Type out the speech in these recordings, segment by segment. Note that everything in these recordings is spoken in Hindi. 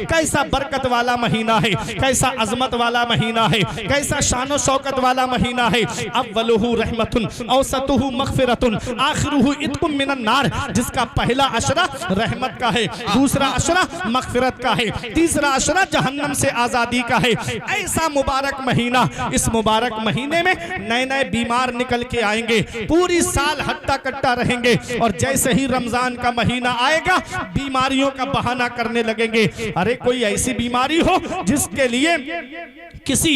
कैसा बरकत वाला महीना है, कैसा अजमत वाला महीना है, कैसा शानो शौकत वाला महीना है। अव्वलुहु रहमतुन, औसतुहु मगफिरतुन, आखिरुहु इत्कुम मिनन नार। जिसका पहला अशरा रहमत का है, दूसरा अशरा मगफिरत का है, तीसरा अशरा जहन्नम से आजादी का है। ऐसा मुबारक महीना, इस मुबारक महीने में नए नए बीमार निकल के आएंगे, पूरी साल हट्टा कट्टा रहेंगे, और जैसे ही रमजान का महीना आएगा बीमारियों का बहाना करने लगेंगे। अरे कोई ऐसी बीमारी हो जिसके लिए किसी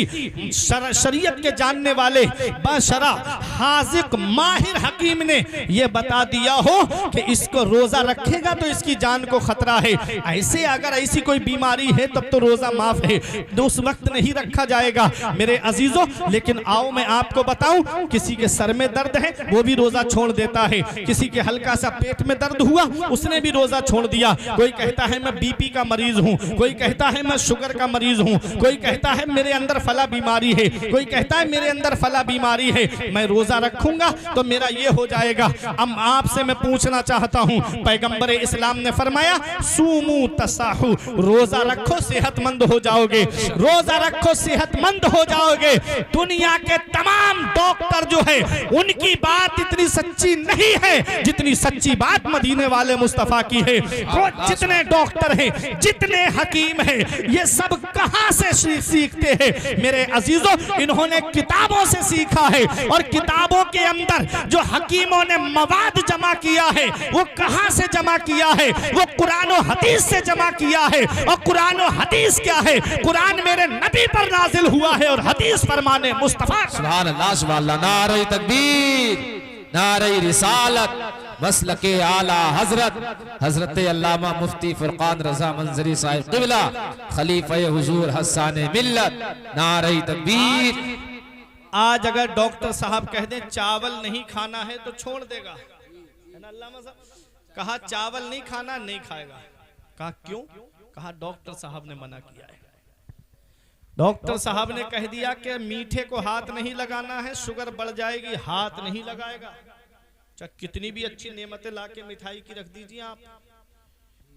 शरीयत के जानने वाले बाशरा हाजिक माहिर हकीम ने यह बता दिया हो कि इसको रोजा रखेगा तो इसकी जान को खतरा है, ऐसे अगर ऐसी कोई बीमारी है तब तो रोजा माफ है, तो उस वक्त नहीं रखा जाएगा मेरे अजीजों। लेकिन आओ मैं आपको बताऊं, किसी के सर में दर्द है वो भी रोजा छोड़ देता है, किसी के हल्का सा पेट में दर्द हुआ उसने भी रोजा छोड़ दिया। कोई कहता है मैं बीपी का मरीज हूं, कोई कहता है मैं शुगर का मरीज हूं, कोई कहता है मेरे अंदर फला बीमारी है, कोई कहता है मेरे अंदर फला बीमारी है, मैं रोजा रखूंगा तो मेरा ये हो जाएगा। अब आपसे मैं पूछना चाहता हूं, पैगंबर इस्लाम ने फरमाया सूमू तसाहु, रोजा रखो सेहतमंद हो जाओगे, रोजा रखो सेहतमंद हो जाओगे। दुनिया के तमाम डॉक्टर जो है उनकी बात इतनी सच्ची नहीं है जितनी सच्ची बात मदीने वाले मुस्तफा की है। वो जितने डॉक्टर हैं, जितने हकीम हैं, ये सब कहां से सीखते हैं मेरे अजीजों? इन्होंने किताबों से सीखा है, और किताबों के अंदर जो हकीमों ने मवाद जमा किया है वो कहां से जमा किया है? वो कुरान और हदीस से जमा किया है। और कुरान और हदीस क्या है? कुरान मेरे नबी पर नाजिल हुआ है और हदीस फरमाने मुस्तफा। सुभान अल्लाह, सुभान अल्लाह, नारे तकबीर, नारे रिसालत, मसलके आला हजरत हजरत अल्लामा मुफ्ती फुरकान रजा मंजरी साहिब क़िबला खलीफा हुजूर हसन मिल्लत, नारे तकबीर। आज अगर डॉक्टर साहब कह दें चावल नहीं खाना है तो छोड़ देगा, है ना? अल्लामा साहब कहा चावल नहीं खाना, नहीं खाएगा। कहा क्यों? कहा डॉक्टर साहब ने मना किया है। डॉक्टर साहब ने कह दिया कि मीठे को हाथ नहीं लगाना है, शुगर बढ़ जाएगी, हाथ नहीं लगाएगा। चाहे कितनी भी अच्छी नेमतें लाके मिठाई की रख दीजिए आप।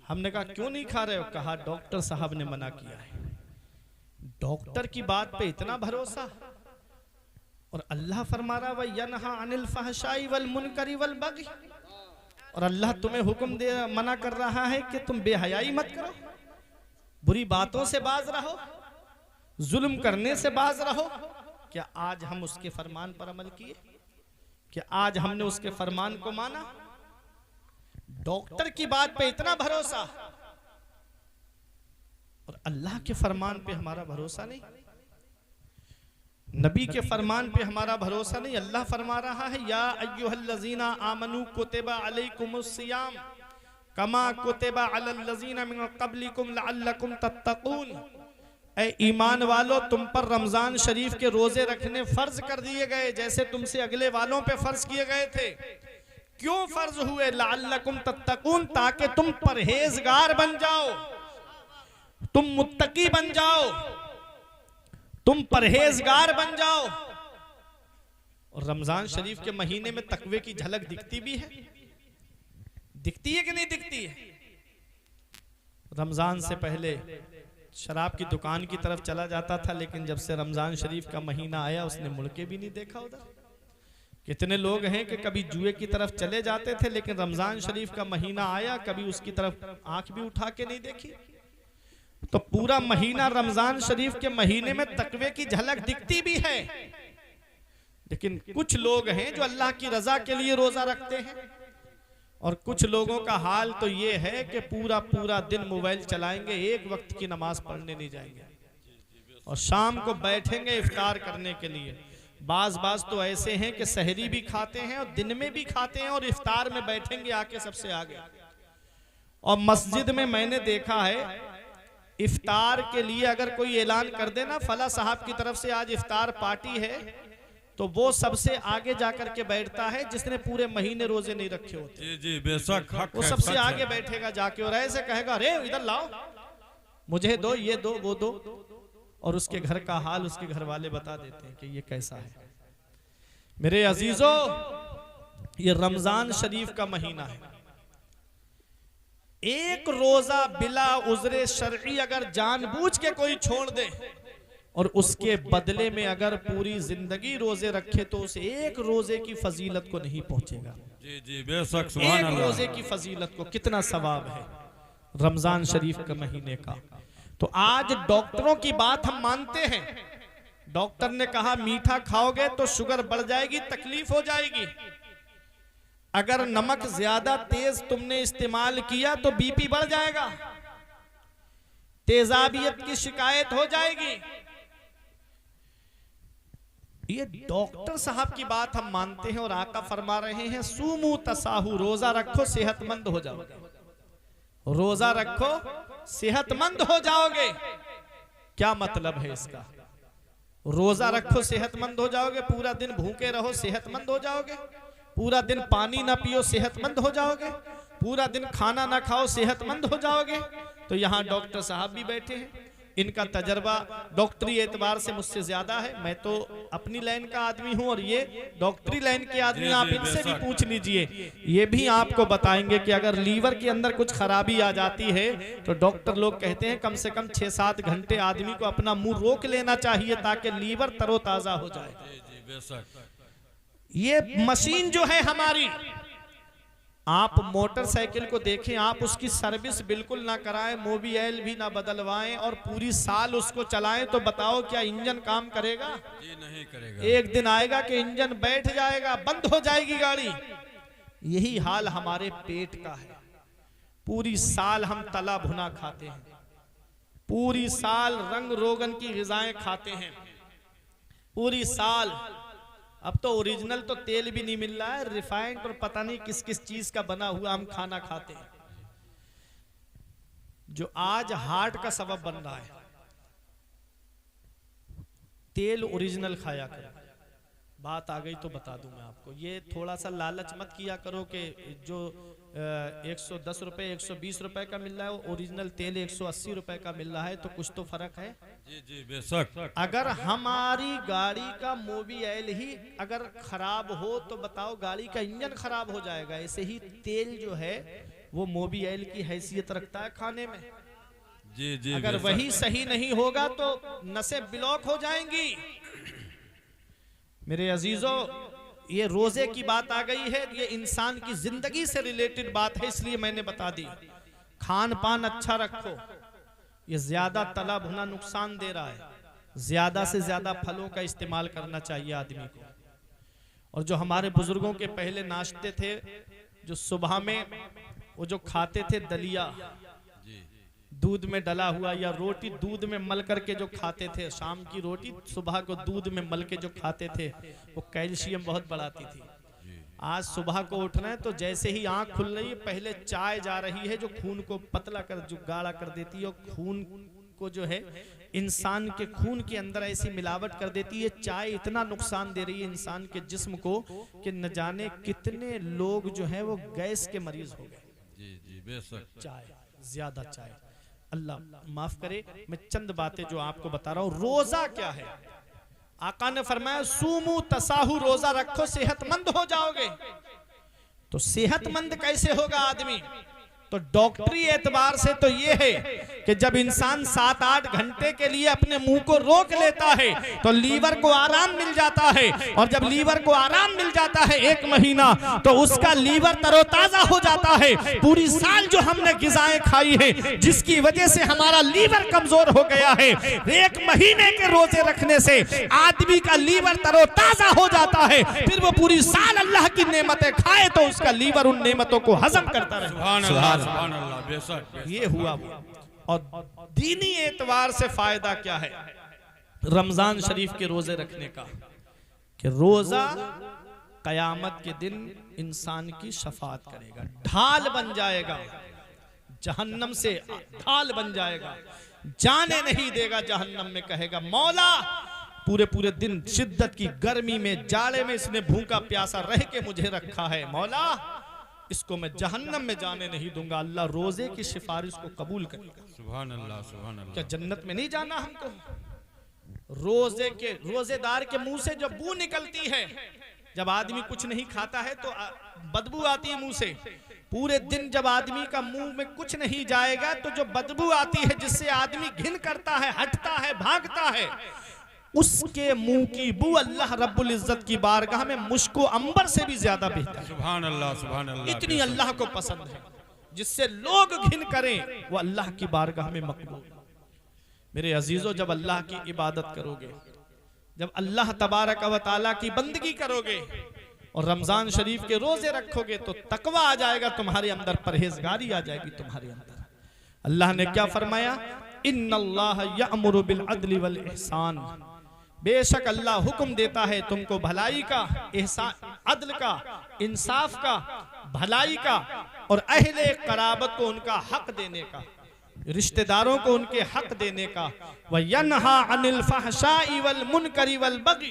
हमने कहा क्यों नहीं खा रहे हो? कहा डॉक्टर साहब ने मना किया है। डॉक्टर की बात पे इतना भरोसा, और अल्लाह फरमा रहा है यनहा अनिल फहशाई वल मुनकरी वल बगी, और अल्लाह तुम्हें हुक्म दे मना कर रहा है कि तुम बेहयाई मत करो, बुरी बातों से बाज रहो, जुल्म करने से बाज रहो। क्या आज हम उसके फरमान पर अमल किए? क्या आज हमने उसके फरमान को माना? डॉक्टर की बात पे इतना भरोसा, और अल्लाह के फरमान पे हमारा भरोसा नहीं, नबी के फरमान पे हमारा भरोसा नहीं। अल्लाह फरमा रहा है या अय्युहल्लज़ीना आमनू कुतिबा अलैकुमुस्सियाम कमा कुतिबा अलल्लज़ीना मिन क़ब्लिकुम लअल्लकुम तत्तक़ून। ऐ ईमान वालों, तुम पर रमजान शरीफ के रोजे रखने फर्ज कर दिए गए जैसे तुमसे अगले वालों पे फर्ज किए गए थे। क्यों फर्ज हुए? लअल्लकुम तत्तक़ून, ताकि तुम परहेजगार बन जाओ, तुम मुत्तकी बन जाओ, तुम परहेजगार बन जाओ। और रमजान शरीफ के महीने में तकवे की झलक दिखती भी है, दिखती है कि नहीं दिखती है? रमजान से पहले शराब की दुकान की तरफ चला जाता था, लेकिन जब से रमजान शरीफ का महीना आया उसने मुड़ के भी नहीं देखा उधर। कितने लोग हैं कि कभी जुए की तरफ चले जाते थे, लेकिन रमजान शरीफ का महीना आया कभी उसकी तरफ आंख भी उठा के नहीं देखी। तो पूरा महीना रमजान शरीफ के महीने में तकवे की झलक दिखती भी है, लेकिन कुछ लोग हैं जो अल्लाह की रजा के लिए रोजा रखते हैं, और कुछ लोगों का हाल तो ये है कि पूरा पूरा दिन मोबाइल चलाएंगे, एक वक्त की नमाज पढ़ने नहीं जाएंगे, और शाम को बैठेंगे इफ्तार करने के लिए। बाज तो ऐसे हैं कि सहरी भी खाते हैं और दिन में भी खाते हैं, और इफ्तार में बैठेंगे आके सबसे आगे। और मस्जिद में मैंने देखा है इफ्तार के लिए अगर कोई ऐलान कर देना फला साहब की तरफ से आज इफ्तार पार्टी है, तो वो सबसे आगे जाकर के बैठता है जिसने पूरे महीने रोजे नहीं रखे होते। जी जी बेशक, वो सबसे आगे बैठेगा जाके और ऐसे कहेगा अरे इधर लाओ, मुझे दो, ये दो, वो दो, और उसके घर का हाल उसके घर वाले बता देते हैं कि ये कैसा है। मेरे अजीजों, ये रमजान शरीफ का महीना है, एक रोजा बिला उज़्र शरई अगर जानबूझ के कोई छोड़ दे और उसके बदले में अगर पूरी जिंदगी रोजे रखे तो उस एक रोजे की फजीलत को नहीं पहुंचेगा। जी जी बेशक, सुभान एक अल्लाह। रोजे की फजीलत को कितना सवाब है रमजान शरीफ के महीने का। तो आज डॉक्टरों की बात हम मानते हैं। डॉक्टर ने कहा मीठा खाओगे तो शुगर बढ़ जाएगी, तकलीफ हो जाएगी। अगर नमक ज्यादा तेज तुमने इस्तेमाल किया तो बीपी बढ़ जाएगा, तेजाबियत की शिकायत हो जाएगी। ये डॉक्टर साहब की बात हम मानते हैं और आका फरमा रहे हैं सूमू तसाहू, रोजा रखो सेहतमंद हो जाओगे, रोजा रखो सेहतमंद हो जाओगे। क्या मतलब है इसका? रोजा रखो सेहतमंद हो जाओगे, पूरा दिन भूखे रहो सेहतमंद हो जाओगे, पूरा दिन पानी ना पियो सेहतमंद हो जाओगे, पूरा दिन खाना ना खाओ सेहतमंद हो जाओगे। तो यहाँ डॉक्टर साहब भी बैठे हैं, इनका तजर्बा डॉक्टरी एतबार से मुझसे ज्यादा है। मैं तो अपनी लाइन का आदमी हूं और ये डॉक्टरी लाइन के आदमी, आप इनसे भी पूछ लीजिए, ये भी आपको बताएंगे कि अगर लीवर के अंदर कुछ खराबी आ जाती है तो डॉक्टर लोग कहते हैं कम से कम 6-7 घंटे आदमी को अपना मुंह रोक लेना चाहिए ताकि लीवर तरोताजा हो जाए। ये मशीन जो है हमारी, आप मोटरसाइकिल को देखें, आप उसकी सर्विस बिल्कुल ना कराएं, मोबिल भी ना बदलवाएं और पूरी साल उसको चलाएं तो बताओ क्या इंजन काम करेगा? जी नहीं करेगा। एक दिन आएगा कि इंजन बैठ जाएगा, बंद हो जाएगी गाड़ी। यही हाल हमारे पेट का है। पूरी साल हम तला भुना खाते हैं, पूरी साल रंग रोगन की ग़िज़ाएं खाते हैं, पूरी साल। अब तो ओरिजिनल तो तेल भी नहीं मिल रहा है, रिफाइंड और पता नहीं किस किस चीज का बना हुआ हम खाना खाते हैं, जो आज हार्ट का सबब बन रहा है। तेल ओरिजिनल खाया करो। बात आ गई तो बता दूं मैं आपको, ये थोड़ा सा लालच मत किया करो कि जो 110 रुपए 120 रुपए का मिल रहा है, ओरिजिनल तेल 180 रुपए का मिल रहा है, तो कुछ तो फर्क है। जी जी बेशक। अगर हमारी गाड़ी का मोबिल ही अगर खराब हो तो बताओ गाड़ी का इंजन खराब हो जाएगा। ऐसे ही तेल जो है वो मोबिल की हैसियत रखता है खाने में। जी जी अगर वही सही नहीं होगा तो नसें ब्लॉक हो जाएंगी। मेरे अजीजों, ये रोजे की बात आ गई है, ये इंसान की जिंदगी से रिलेटेड बात है, इसलिए मैंने बता दी। खान पान अच्छा रखो, ये ज्यादा तला भुना नुकसान दे रहा है। ज्यादा से ज्यादा फलों का इस्तेमाल करना चाहिए आदमी को। और जो हमारे बुजुर्गों के पहले नाश्ते थे, जो सुबह में वो जो खाते थे दलिया, दूध में डला हुआ, या रोटी दूध में मल करके जो खाते थे, शाम की रोटी सुबह को दूध में मल के जो खाते थे, वो कैल्शियम बहुत बढ़ाती थी। आज सुबह को उठना है तो जैसे ही आंख खुल रही है पहले चाय जा रही है जो खून को पतला कर, जो गाढ़ा कर देती है, और खून को जो है इंसान के खून के अंदर ऐसी मिलावट कर देती है। चाय इतना नुकसान दे रही है इंसान के जिस्म को कि न जाने कितने लोग जो है वो गैस के मरीज हो गए। जी जी बेशक। चाय, ज्यादा चाय, अल्लाह माफ करे। मैं चंद बातें जो आपको बता रहा हूं। रोजा क्या है? आका ने फरमाया सूमू तसाहू, रोजा रखो सेहतमंद हो जाओगे। तो सेहतमंद कैसे होगा आदमी? तो डॉक्टरी एतबार से तो ये है कि जब इंसान 7-8 घंटे के लिए अपने मुंह को रोक लेता है तो लीवर को आराम मिल जाता है, और जब लीवर को आराम मिल जाता है 1 महीना, तो उसका लीवर तरोताजा हो जाता है। पूरी साल जो हमने ग़िज़ाएं खाई है जिसकी वजह से हमारा लीवर कमजोर हो गया है, 1 महीने के रोजे रखने से आदमी का लीवर तरोताजा हो जाता है। फिर वो पूरी साल अल्लाह की नेमतें खाए तो उसका लीवर उन नेमतों को हजम करता रहे। सुभान अल्लाह बेशक। ये हुआ वो। और दीनी एतबार से फायदा क्या है रमजान शरीफ के रोजे रखने का? कि रोजा कयामत के दिन इंसान की शफाअत करेगा, ढाल बन जाएगा, जहन्नम से ढाल बन जाएगा, जाने नहीं देगा जहन्नम में। कहेगा मौला पूरे पूरे दिन शिद्दत की गर्मी में, जाड़े में इसने भूखा प्यासा रह के मुझे रखा है, मौला इसको मैं जहन्नम में जाने नहीं दूंगा। अल्लाह रोजे की सिफारिश को कबूल करेगा। सुभान अल्लाह सुभान अल्लाह। क्या जन्नत में नहीं जाना हमको? रोजे के रोजेदार के मुंह से जब बू निकलती है, जब आदमी कुछ नहीं खाता है तो बदबू आती है मुंह से, पूरे दिन जब आदमी का मुंह में कुछ नहीं जाएगा तो जो बदबू आती है, जिससे आदमी घिन करता है, हटता है, भागता है, उसके मुंह की बू अल्लाह रब्बुल इज्जत की बारगाह में मुश्को अंबर से भी ज्यादा बेहतर है। सुभान अल्लाह, सुभान अल्लाह। इतनी अल्लाह को पसंद है, जिससे लोग घिन करें वो अल्लाह की बारगाह में मकबूल। मेरे अजीजों, जब अल्लाह की इबादत करोगे, जब अल्लाह तबारक व तआला की बंदगी करोगे और रमजान शरीफ के रोजे रखोगे तो तकवा आ जाएगा तुम्हारे अंदर, परहेजगारी आ जाएगी तुम्हारे अंदर। अल्लाह ने क्या फरमाया? इन्नल्लाह यअमुरु बिल अदली वल इहसान, बेशक अल्लाह हुक्म देता है तुमको भलाई का, एहसान, अदल का, इंसाफ का, भलाई का और अहले कराबत को उनका हक देने का, रिश्तेदारों को उनके हक देने का। व यन्हा अनिल फहशाई वल मुनकरी वल बगी,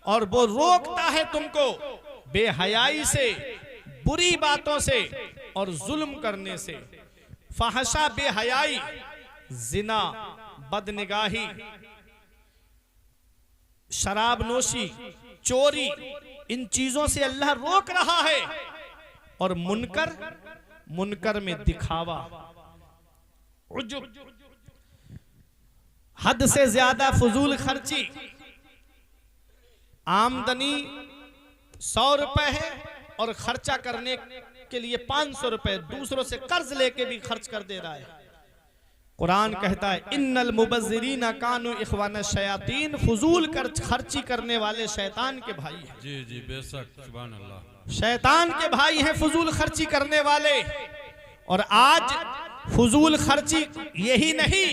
और वो रोकता है तुमको बेहयाई से, बुरी बातों से और जुल्म करने से। फहशा बेहयाई, जिना, बदनिगाही, शराब नोशी, चोरी, इन चीजों से अल्लाह रोक रहा है। और मुनकर, मुनकर में दिखावा, उजुब, हद से ज्यादा फजूल खर्ची। आमदनी 100 रुपए है और खर्चा करने के लिए 500 रुपए दूसरों से कर्ज लेके भी खर्च कर दे रहा है। कुरान कहता है इन्नल मुबज्जिरीना कानू इखवान शयातीन, फजूल खर्ची करने वाले शैतान के भाई हैं। जी जी बेशक, सुभान अल्लाह। शैतान के भाई हैं फजूल खर्ची करने वाले। और आज फजूल खर्ची यही नहीं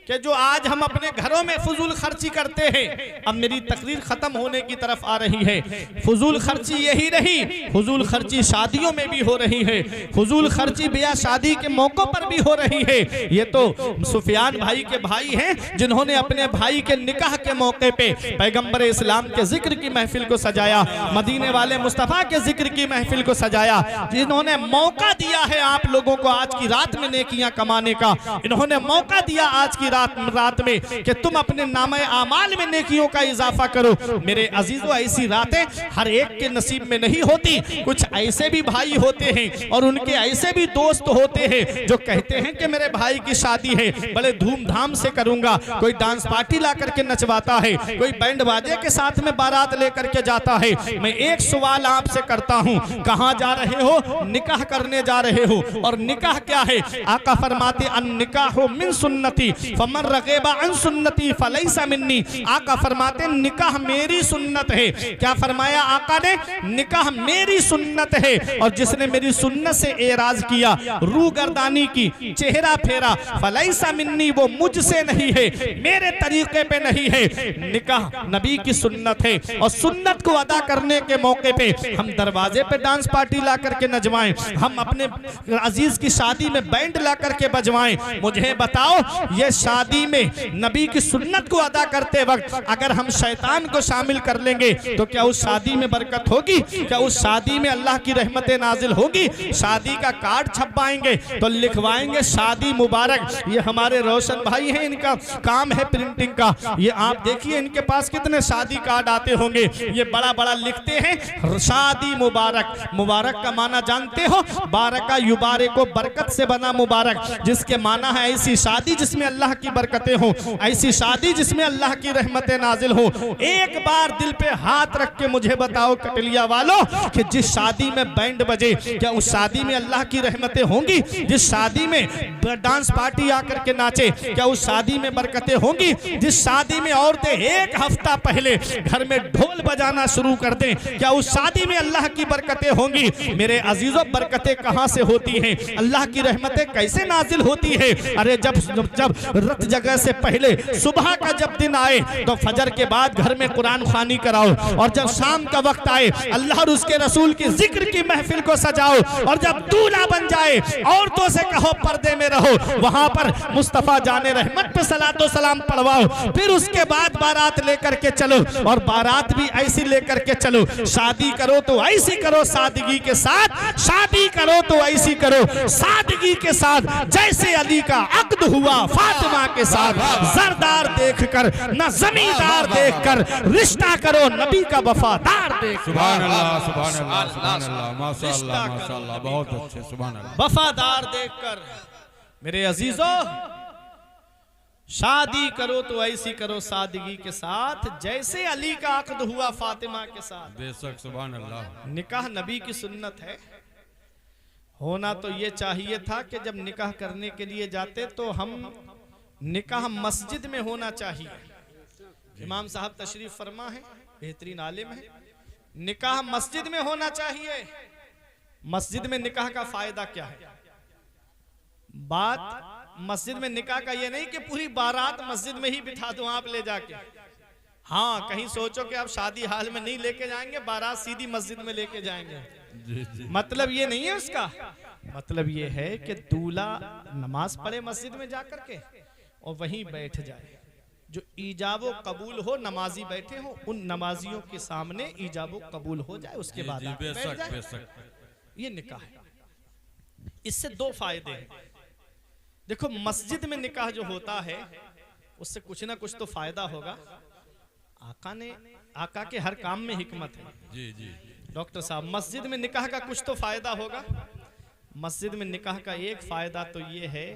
कि जो आज हम अपने घरों में फजूल खर्ची करते हैं। अब मेरी तकरीर खत्म होने की तरफ आ रही है। फजूल खर्ची यही नहीं, फजूल खर्ची शादियों में भी हो रही है, फजूल खर्ची ब्याह शादी के मौकों पर भी हो रही है। ये तो सुफियान भाई के भाई हैं जिन्होंने अपने भाई के निकाह के मौके पे पैगंबर इस्लाम के जिक्र की महफिल को सजाया, मदीने वाले मुस्तफ़ा के जिक्र की महफिल को सजाया, जिन्होंने मौका दिया है आप लोगों को आज की रात में नेकियां कमाने का। इन्होंने मौका दिया आज की रात में कि तुम अपने नामे आमाल में नेकियों का इजाफा करो। मेरे अजीजों, ऐसी रातें हर एक के नसीब में नहीं होती। कुछ ऐसे भी भाई होते हैं और उनके ऐसे भी दोस्त होते हैं जो कहते हैं कि मेरे भाई की शादी है, बड़े धूमधाम से करूंगा। कोई डांस पार्टी ला करके नचवाता है, कोई बैंड बाजे के साथ में बारात लेकर के जाता है। मैं एक सवाल आपसे करता हूं, कहां जा रहे हो? निकाह करने जा रहे हो। और निकाह क्या है? आका फरमाते अन निकाहु मिन सुन्नती फमन रगेबा अन सुन्नती फलैसा मिन्नी। आका फरमाते निकाह मेरी सुन्नत है। क्या फरमाया आका ने? निकाह मेरी सुन्नत है और जिसने मेरी सुन्नत से एराज किया, रू गर्दानी की, चेहरा फेरा, फलैसा मिन्नी, वो मुझसे नहीं है, मेरे तरीके पे नहीं है। निकाह नबी की सुन्नत है और सुन्नत को अदा करने के मौके पे हम दरवाजे पे डांस पार्टी ला करके नचवाएं, हम अपने अजीज की शादी में बैंड ला करके बजवाएं। मुझे बताओ, ये शादी में नबी की सुन्नत को अदा करते वक्त अगर हम शैतान को शामिल कर लेंगे तो क्या उस शादी में बरकत होगी? क्या उस शादी में अल्लाह की रहमतें नाजिल होगी? शादी का कार्ड छपवाएंगे तो लिखवाएंगे शादी मुबारक। ये हमारे रोशन भाई हैं, इनका काम है प्रिंटिंग का। ये आप देखिए इनके पास कितने शादी कार्ड आते होंगे। ये बड़ा बड़ा लिखते हैं शादी मुबारक। मुबारक का माना जानते हो? बारका युबारे को बरकत से बना मुबारक, जिसके माना है ऐसी शादी जिसमें अल्लाह की बरकतें हो, ऐसी शादी जिसमें अल्लाह की रहमतें नाजिल हो। एक बार दिल पे हाथ रख के मुझे बताओ कटलिया वालों कि जिस शादी में बैंड बजे, क्या उस शादी में अल्लाह की रहमतें होंगी? जिस शादी में डांस पार्टी आकर के नाचे, क्या उस शादी में बरकतें होंगी? जिस शादी में औरतें एक हफ्ता पहले घर में ढोल बजाना शुरू कर दें, क्या उस शादी में अल्लाह की बरकतें होंगी? मेरे अजीजों, बरकतें कहां से होती हैं? अल्लाह की रहमतें कैसे नाजिल होती है? अरे जब रत जगह से पहले सुबह का जब दिन आए तो फजर के बाद घर में कुरान खानी कराओ, और जब शाम का वक्त आए अल्लाह और उसके रसूल की जिक्र की महफिल को सजाओ, और जब दूल्हा बन जाए औरतों से कहो पर्दे में रहो, वहां पर मुस्तफा जाने रहमत पे सलातो सलाम पढ़वाओ। फिर उसके बाद बारात लेकर के चलो, और बारात भी ऐसी लेकर के चलो। शादी करो तो ऐसी करो सादगी के साथ, शादी करो तो ऐसी करो सादगी के साथ जैसे अली का अक्द हुआ फातिमा फातिमा के साथ जरदार देखकर न जमींदार देखकर रिश्ता करो नबी का वफादार देख। सुभान अल्लाह सुभान अल्लाह सुभान अल्लाह माशाअल्लाह माशाअल्लाह बहुत अच्छे सुभान अल्लाह। वफादार देखकर मेरे अजीजों शादी करो तो ऐसी करो सादगी के साथ जैसे अली का अक्द हुआ फातिमा के साथ। बेशक सुभान अल्लाह। निकाह नबी की सुन्नत है। होना तो ये चाहिए था कि जब निकाह करने के लिए जाते तो हम निकाह मस्जिद में होना चाहिए। इमाम साहब तशरीफ फरमा है, बेहतरीन आलिम है। निकाह मस्जिद में होना चाहिए। मस्जिद में निकाह का फायदा क्या है? बात मस्जिद में निकाह का ये नहीं कि पूरी बारात मस्जिद में ही बिठा दो आप ले जाके। हाँ, कहीं सोचो कि आप शादी हाल में नहीं लेके जाएंगे, बारात सीधी मस्जिद में लेके जाएंगे। जी जी। मतलब ये नहीं है उसका। मतलब ये है कि दूल्हा नमाज पढ़े मस्जिद में जाकर के और वहीं बैठ जाए। जो ईजाबो कबूल हो, नमाजी बैठे हो, उन नमाजियों के सामने ईजाबो कबूल हो जाए, उसके बाद आप बैठ बेशक जाए। बेशक। ये निकाह है। इससे दो फायदे हैं। देखो, मस्जिद में निकाह जो होता है उससे कुछ ना कुछ तो फायदा होगा। आका के हर काम में हिकमत है। जी जी। डॉक्टर साहब, मस्जिद में निकाह का कुछ तो फायदा होगा। मस्जिद में निकाह का एक फायदा तो ये है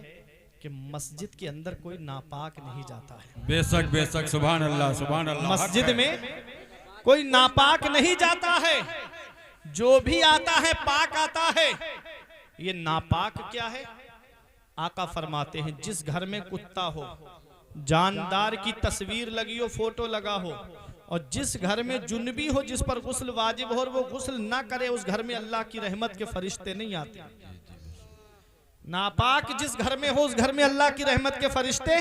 कि मस्जिद के अंदर कोई नापाक नहीं जाता है। बेशक बेशक सुभान अल्लाह सुभान अल्लाह। मस्जिद में कोई नापाक नहीं जाता है। जो भी आता है पाक आता है। ये नापाक क्या है? आका फरमाते हैं, जिस घर में कुत्ता हो, जानदार की तस्वीर लगी हो, फोटो लगा हो, और जिस घर में जुनबी हो जिस पर गुस्ल वाजिब हो और वो गुस्ल ना करे, उस घर में अल्लाह की रहमत के फरिश्ते नहीं आते। नापाक जिस घर में हो उस घर में अल्लाह की रहमत के फरिश्ते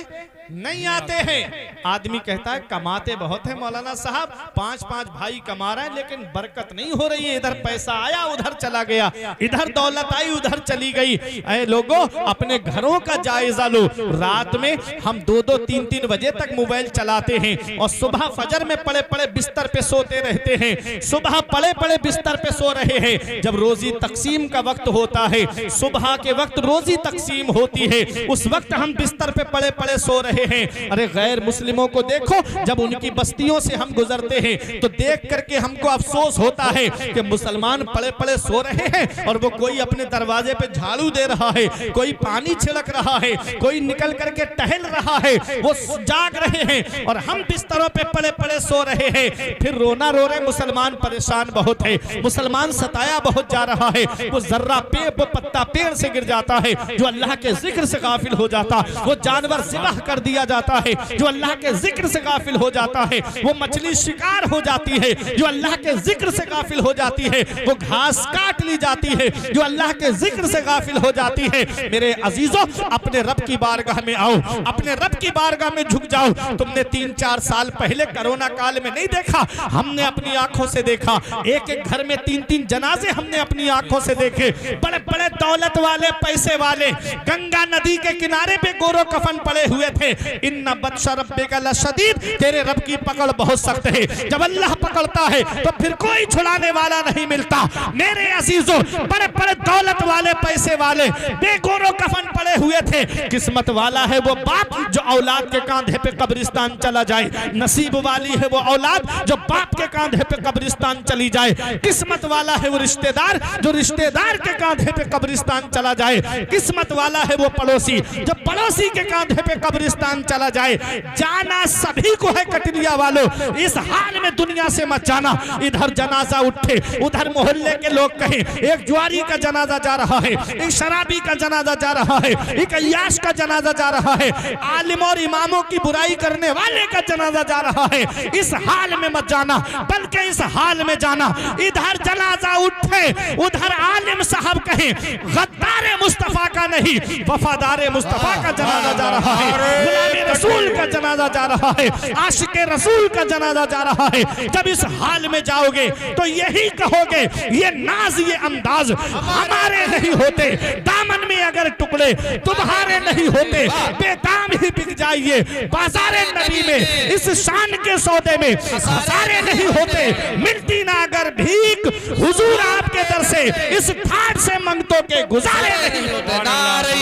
नहीं आते हैं। आदमी कहता है कमाते बहुत है मौलाना साहब, 5-5 भाई कमा रहे हैं लेकिन बरकत नहीं हो रही है। इधर पैसा आया उधर चला गया, इधर दौलत आई उधर चली गई। ऐ लोगों, अपने घरों का जायजा लो। रात में हम 2-2, 3-3 बजे तक मोबाइल चलाते हैं और सुबह फजर में पड़े पड़े बिस्तर पे सोते रहते हैं। सुबह पड़े पड़े बिस्तर पे सो रहे हैं। जब रोजी तकसीम का वक्त होता है, सुबह के वक्त रोजी तकसीम होती है, उस वक्त हम बिस्तर पे पड़े पड़े सो रहे हैं। अरे गैर मुस्लिमों को देखो, जब उनकी बस्तियों से हम गुजरते हैं तो देख करके हमको अफसोस होता है कि मुसलमान पड़े पड़े सो रहे हैं और वो कोई अपने दरवाजे पे झाड़ू दे रहा है, कोई पानी छिड़क रहा है, कोई निकल करके टहल रहा है, वो जाग रहे हैं और हम बिस्तरों पे पड़े पड़े सो रहे हैं। फिर रोना रो रहे मुसलमान परेशान बहुत है, मुसलमान सताया बहुत जा रहा है। वो जर्रा पे वो पत्ता पेड़ से गिर जाता है जो अल्लाह के जिक्र से गाफिल हो जाता, वो जानवर ज़िबह कर दिया जाता है जो अल्लाह के जिक्र से गाफिल हो जाता है, वो मछली शिकार हो जाती है जो अल्लाह के जिक्र से गाफिल हो जाती है, वो घास काट ली जाती है जो अल्लाह के जिक्र से गाफिल हो जाती है। मेरे अजीजों, अपने रब की बारगाह में आओ, अपने रब की बारगाह में झुक जाओ। तुमने 3-4 साल पहले कोरोना काल में नहीं देखा, हमने अपनी आंखों से देखा। एक एक घर में 3-3 जनाजे हमने अपनी आंखों से देखे। बड़े बड़े दौलत वाले, पैसे वाले गंगा नदी के किनारे पे गोरो कफन पड़े हुए थे। इन्ना बत्शा रब्बिका लशदीद, तेरे रब की पकड़ बहुत सख्त है। जब अल्लाह पकड़ता है तो फिर कोई छुड़ाने वाला नहीं मिलता। मेरे अजीजों, बड़े बड़े दौलत वाले, पैसे वाले बेगोरो कफन पड़े हुए थे। किस्मत वाला है वो बाप जो औलाद के कांधे पे कब्रिस्तान चला जाए। नसीब वाली है वो औलाद जो बाप के कांधे पे कब्रिस्तान चली जाए। किस्मत वाला है वो रिश्तेदार जो रिश्तेदार के कांधे पे कब्रिस्तान चला जाए। किस्मत वाला है वो पड़ोसी जो पड़ोसी के कांधे पे कब्रिस्तान चला जाए। जाना सभी को है कटलिया वालों, इस हाल में दुनिया से मत जाना। इधर जनाजा उठे, उधर मोहल्ले के लोग कहें एक जुआरी का जनाजा जा रहा है, एक शराबी का जनाजा जा रहा है, एक अय्याश का जनाजा जा रहा है, आलिम और इमामों की बुराई करने वाले का जनाजा जा रहा है। इस हाल में मत जाना, बल्कि इस हाल में जाना इधर जनाजा उठे उधर आलिम साहब कहें गद्दार मुस्तफा का नहीं, वफादार मुस्तफा का जनाजा जा रहा है। गुलाम रसूल का जनाजा जा रहा है, आशिक रसूल का जनाजा जा रहा है। जब इस हाल में जाओगे तो यही कहोगे ये नाज ये अंदाज हमारे नहीं होते, दामन में अगर टुकड़े तुम्हारे नहीं होते, बेदाम ही बिक जाइए बाजारे नबी में, इस शान के सौदे में खसारे नहीं होते, मिलती ना अगर भीख हुजूर आपके दर से, इस ठाट से मंगतों के गुजारे नहीं होते। नारे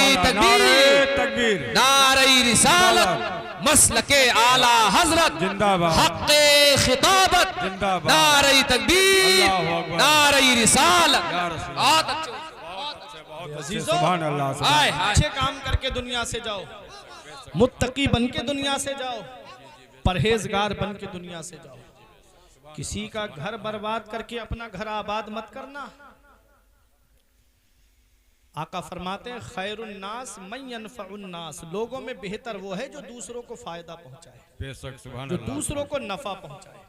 तकबीर, नारे रिसालत, मसलके आला हजरत, जिंदाबाद, हक़्क़े खिताबत, जिंदाबाद, नारे तकबीर, नारे रिसालत। बहुत अच्छे, सुभान अल्लाह, आए अच्छे काम करके दुनिया से जाओ, मुत्तकी बन के दुनिया से जाओ, परहेजगार बन के दुनिया से जाओ। किसी का घर बर्बाद करके अपना घर आबाद मत करना। आका फरमाते हैं खैरुन नास मन यनफउन नास, लोगों में बेहतर वो है जो दूसरों को फायदा पहुंचाए, बेशक, सुभान जो अल्लाह, दूसरों को नफा पहुंचाए।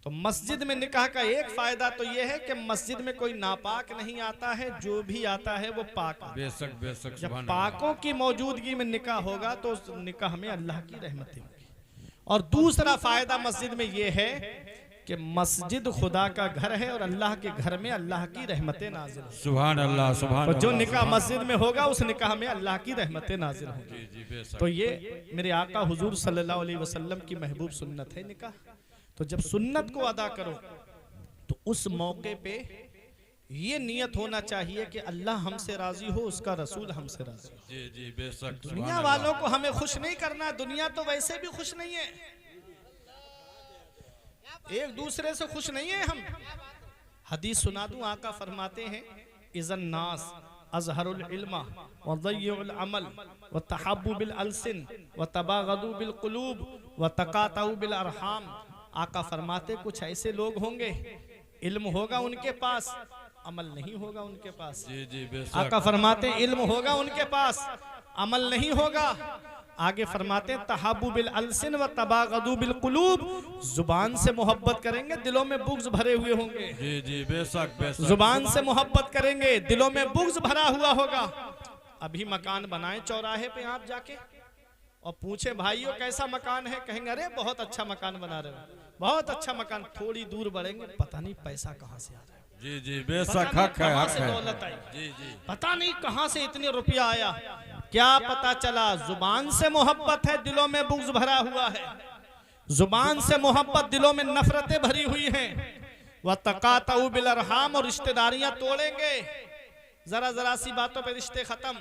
तो मस्जिद में निकाह का एक फायदा तो यह है कि मस्जिद में कोई नापाक नहीं आता है, जो भी आता है वो पाक आता है। बेशक, बेशक, जब सुभान पाकों की मौजूदगी में निकाह होगा तो उस निकाह में अल्लाह की रहमतें होंगी। और दूसरा फायदा मस्जिद में यह है कि मस्जिद खुदा का घर है और अल्लाह के घर में अल्लाह की रहमतें नाजिल होंगी। सुभान अल्लाह, सुभान तो जो अल्लाह, निकाह मस्जिद में होगा उस निकाह में अल्लाह की रहमतें नाजिल होंगी। जी, बेशक, तो ये मेरे आका हुजूर सल्लल्लाहु अलैहि वसल्लम की महबूब सुन्नत है निकाह। तो जब सुन्नत को अदा करो तो उस मौके पे ये नियत होना चाहिए कि अल्लाह हमसे राजी हो, उसका रसूल हमसे राजी हो। जी, जी, बेशक, दुनिया वालों को हमें खुश नहीं करना, दुनिया तो वैसे भी खुश नहीं है, एक दूसरे से खुश नहीं है हम। हदीस सुना दूं, आका फरमाते हैं इज़न नास अज़हरुल इल्मा व ज़य्युल अमल व तहब्बु बिल अलसिन व तबागदु बिल कुलूब व तकातउ बिल अरहाम। आका फरमाते कुछ ऐसे लोग होंगे, इल्म होगा उनके पास, अमल नहीं होगा उनके पास। जी, जी, बेशक, आका फरमाते इल्म होगा उनके पास, अमल नहीं होगा। आगे फरमाते तहाबु बिल अलसिन व तबागदु बिल कुलूब, जुबान से मोहब्बत करेंगे, दिलों में बुग़्ज़ भरे हुए होंगे। जी, जी, बेशक, बेशक, जुबान से मोहब्बत करेंगे, दिलों में बुग़्ज़ भरा हुआ होगा। अभी मकान बनाए चौराहे पे आप जाके और पूछे भाइयों कैसा मकान है, कहेंगे अरे बहुत अच्छा मकान बना रहे हो, बहुत अच्छा मकान। थोड़ी दूर बढ़ेंगे, पता नहीं पैसा कहाँ से आ रहा है, जी, जी, बेशक, हक है, हक है, दौलत आई, जी, जी, पता नहीं कहां से इतने रुपया आया। क्या पता चला जुबान से मोहब्बत है, दिलों में बुग़्ज़ भरा हुआ है, जुबान से मोहब्बत, दिलों में नफरतें भरी हुई हैं। वह तकातउ बिल अरहाम, और रिश्तेदारियां तोड़ेंगे, जरा जरा सी बातों पे रिश्ते खत्म।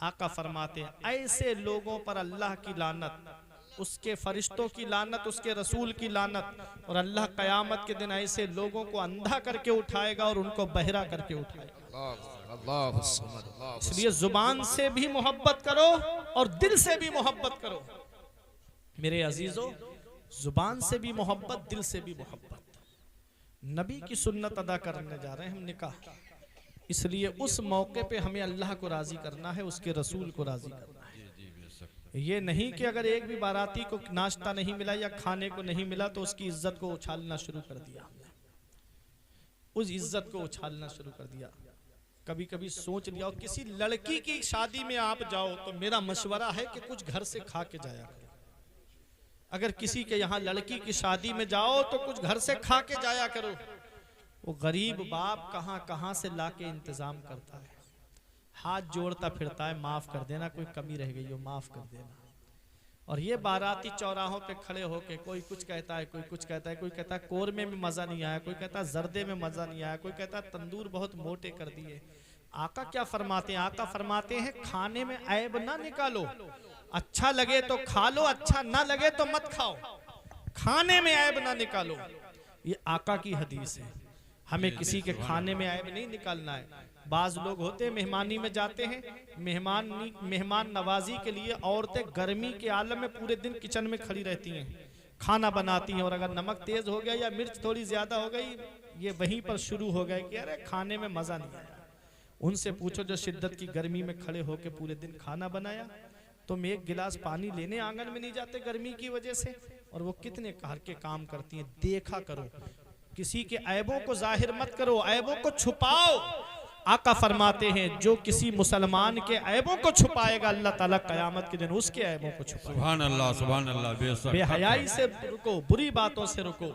आका फरमाते ऐसे लोगों पर अल्लाह की लानत, उसके फरिश्तों की लानत, उसके रसूल की लानत, और अल्लाह कयामत के दिन ऐसे लोगों को अंधा करके उठाएगा और उनको बहरा करके उठाएगा। इसलिए जुबान से भी मोहब्बत करो और दिल से भी मोहब्बत करो मेरे अजीजों, जुबान से भी मोहब्बत, दिल से भी मोहब्बत। नबी की सुन्नत अदा करने जा रहे हैं हम निकाह, इसलिए उस मौके पे हमें अल्लाह को राजी करना है, उसके रसूल को राजी करना है। ये नहीं कि अगर एक भी बाराती को नाश्ता नहीं मिला या खाने को नहीं मिला तो उसकी इज्जत को उछालना शुरू कर दिया, उस इज्जत को उछालना शुरू कर दिया। कभी कभी सोच लिया, और किसी लड़की की शादी में आप जाओ तो मेरा मशवरा है कि कुछ घर से खा के जाया करो। अगर किसी के यहाँ लड़की की शादी में जाओ तो कुछ घर से खा के जाया करो। वो गरीब बाप कहाँ कहाँ से लाके इंतजाम करता है, हाथ जोड़ता फिरता है, माफ कर देना, कोई कमी रह गई हो माफ कर देना। और ये बाराती चौराहों पे खड़े होके कोई कुछ कहता है, कोई कुछ कहता है, कोई कहता है कोरमे में मजा नहीं आया, कोई कहता है जर्दे में मजा नहीं आया, कोई कहता है तंदूर बहुत मोटे कर दिए। आका क्या फरमाते हैं? आका फरमाते हैं खाने में ऐब ना निकालो, अच्छा लगे तो खा लो, अच्छा ना लगे तो मत खाओ, खाने में ऐब ना निकालो। ये आका की हदीस है, हमें किसी के खाने में ऐब नहीं निकालना है। बाज लोग होते मेहमानी में जाते हैं, मेहमान नवाजी के लिए औरतें गर्मी के आलम में पूरे दिन किचन में खड़ी रहती हैं, खाना बनाती हैं, और अगर नमक तेज हो गया या मिर्च थोड़ी ज्यादा हो गई, ये वहीं पर शुरू हो गए कि अरे खाने में मजा नहीं आया। उनसे पूछो जो शिद्दत की गर्मी में खड़े होकर पूरे दिन खाना बनाया, तुम एक गिलास पानी लेने आंगन में नहीं जाते गर्मी की वजह से, और वो कितने घर के काम करती हैं। देखा करो, किसी के ऐबों को जाहिर मत करो, ऐबों को छुपाओ। आका फरमाते हैं जो किसी मुसलमान के ऐबों को छुपाएगा अल्लाह ताला क़यामत के दिन उसके ऐबों को छुपाएगा। सुभान अल्लाह बेशक। बेहयाई से रुको, बुरी बातों से रुको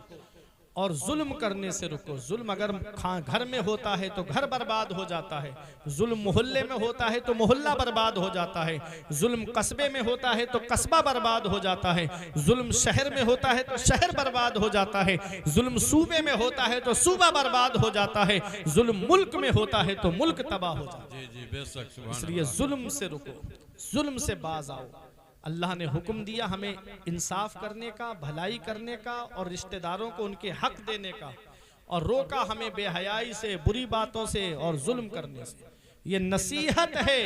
और जुल्म करने से रुको। जुल्म अगर घर में होता है तो घर बर्बाद हो जाता है, जुल्म मोहल्ले में होता है तो मोहल्ला बर्बाद हो जाता है, जुल्म कस्बे में होता है तो कस्बा बर्बाद हो जाता है, जुल्म शहर में होता है तो शहर बर्बाद हो जाता है, जुल्म सूबे में होता है तो सूबा बर्बाद हो जाता है, जुल्म मुल्क में होता है तो मुल्क तबाह हो जाता है। जी बेशक। इसलिए जुल्म से रुको, जुल्म से बाज आओ। अल्लाह ने हुक्म दिया हमें इंसाफ करने का, भलाई करने का और रिश्तेदारों को उनके हक देने का, और रोका हमें बेहयाई से, बुरी बातों से और जुल्म करने से। ये नसीहत है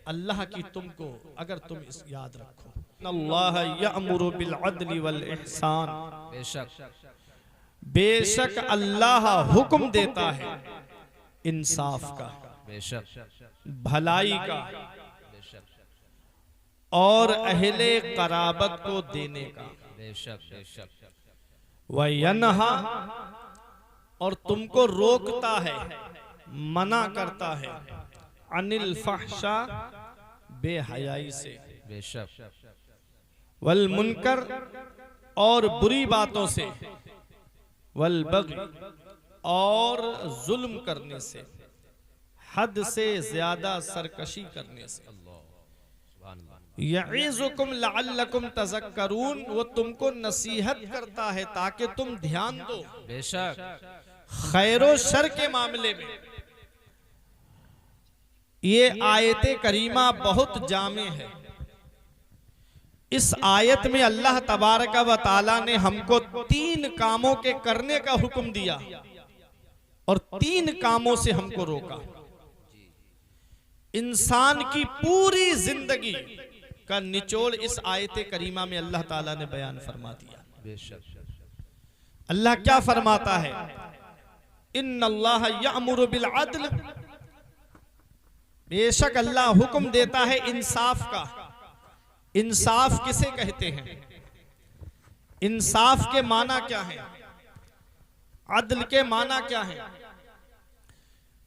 अल्लाह की तुमको, अगर तुम इस याद रखो। अल्लाह यअमुरु बिल अदली वल इहसान, बेशक अल्लाह हुक्म देता है इंसाफ का, भलाई का और अहले कराबत को देने का। व यनहा, और तुमको रोकता है, मना करता है, अनिल फहशा, बेहयाई से, वल मुनकर, और बुरी बातों से, वल बग़ी, और जुल्म करने से, हद से ज्यादा सरकशी करने से। यईज़ुकुम लअल्लकुम तज़क्करून, वो तुमको नसीहत करता है ताकि तुम ध्यान दो। बेशक खैरो शर के मामले में ये आयत करीमा बहुत जामे है। इस आयत में अल्लाह तबारक व तआला ने हमको 3 कामों के करने का हुक्म दिया और 3 कामों से हमको रोका। इंसान की पूरी जिंदगी का निचोड़ इस आयत करीमा में अल्लाह ताला ने बयान फरमा दिया। अल्लाह क्या फरमाता है? इन्नल्लाह यअमुरु बिल अदल, बेशक अल्लाह हुक्म देता है इंसाफ का। इंसाफ किसे कहते हैं? इंसाफ के माना क्या है? अदल के माना क्या है?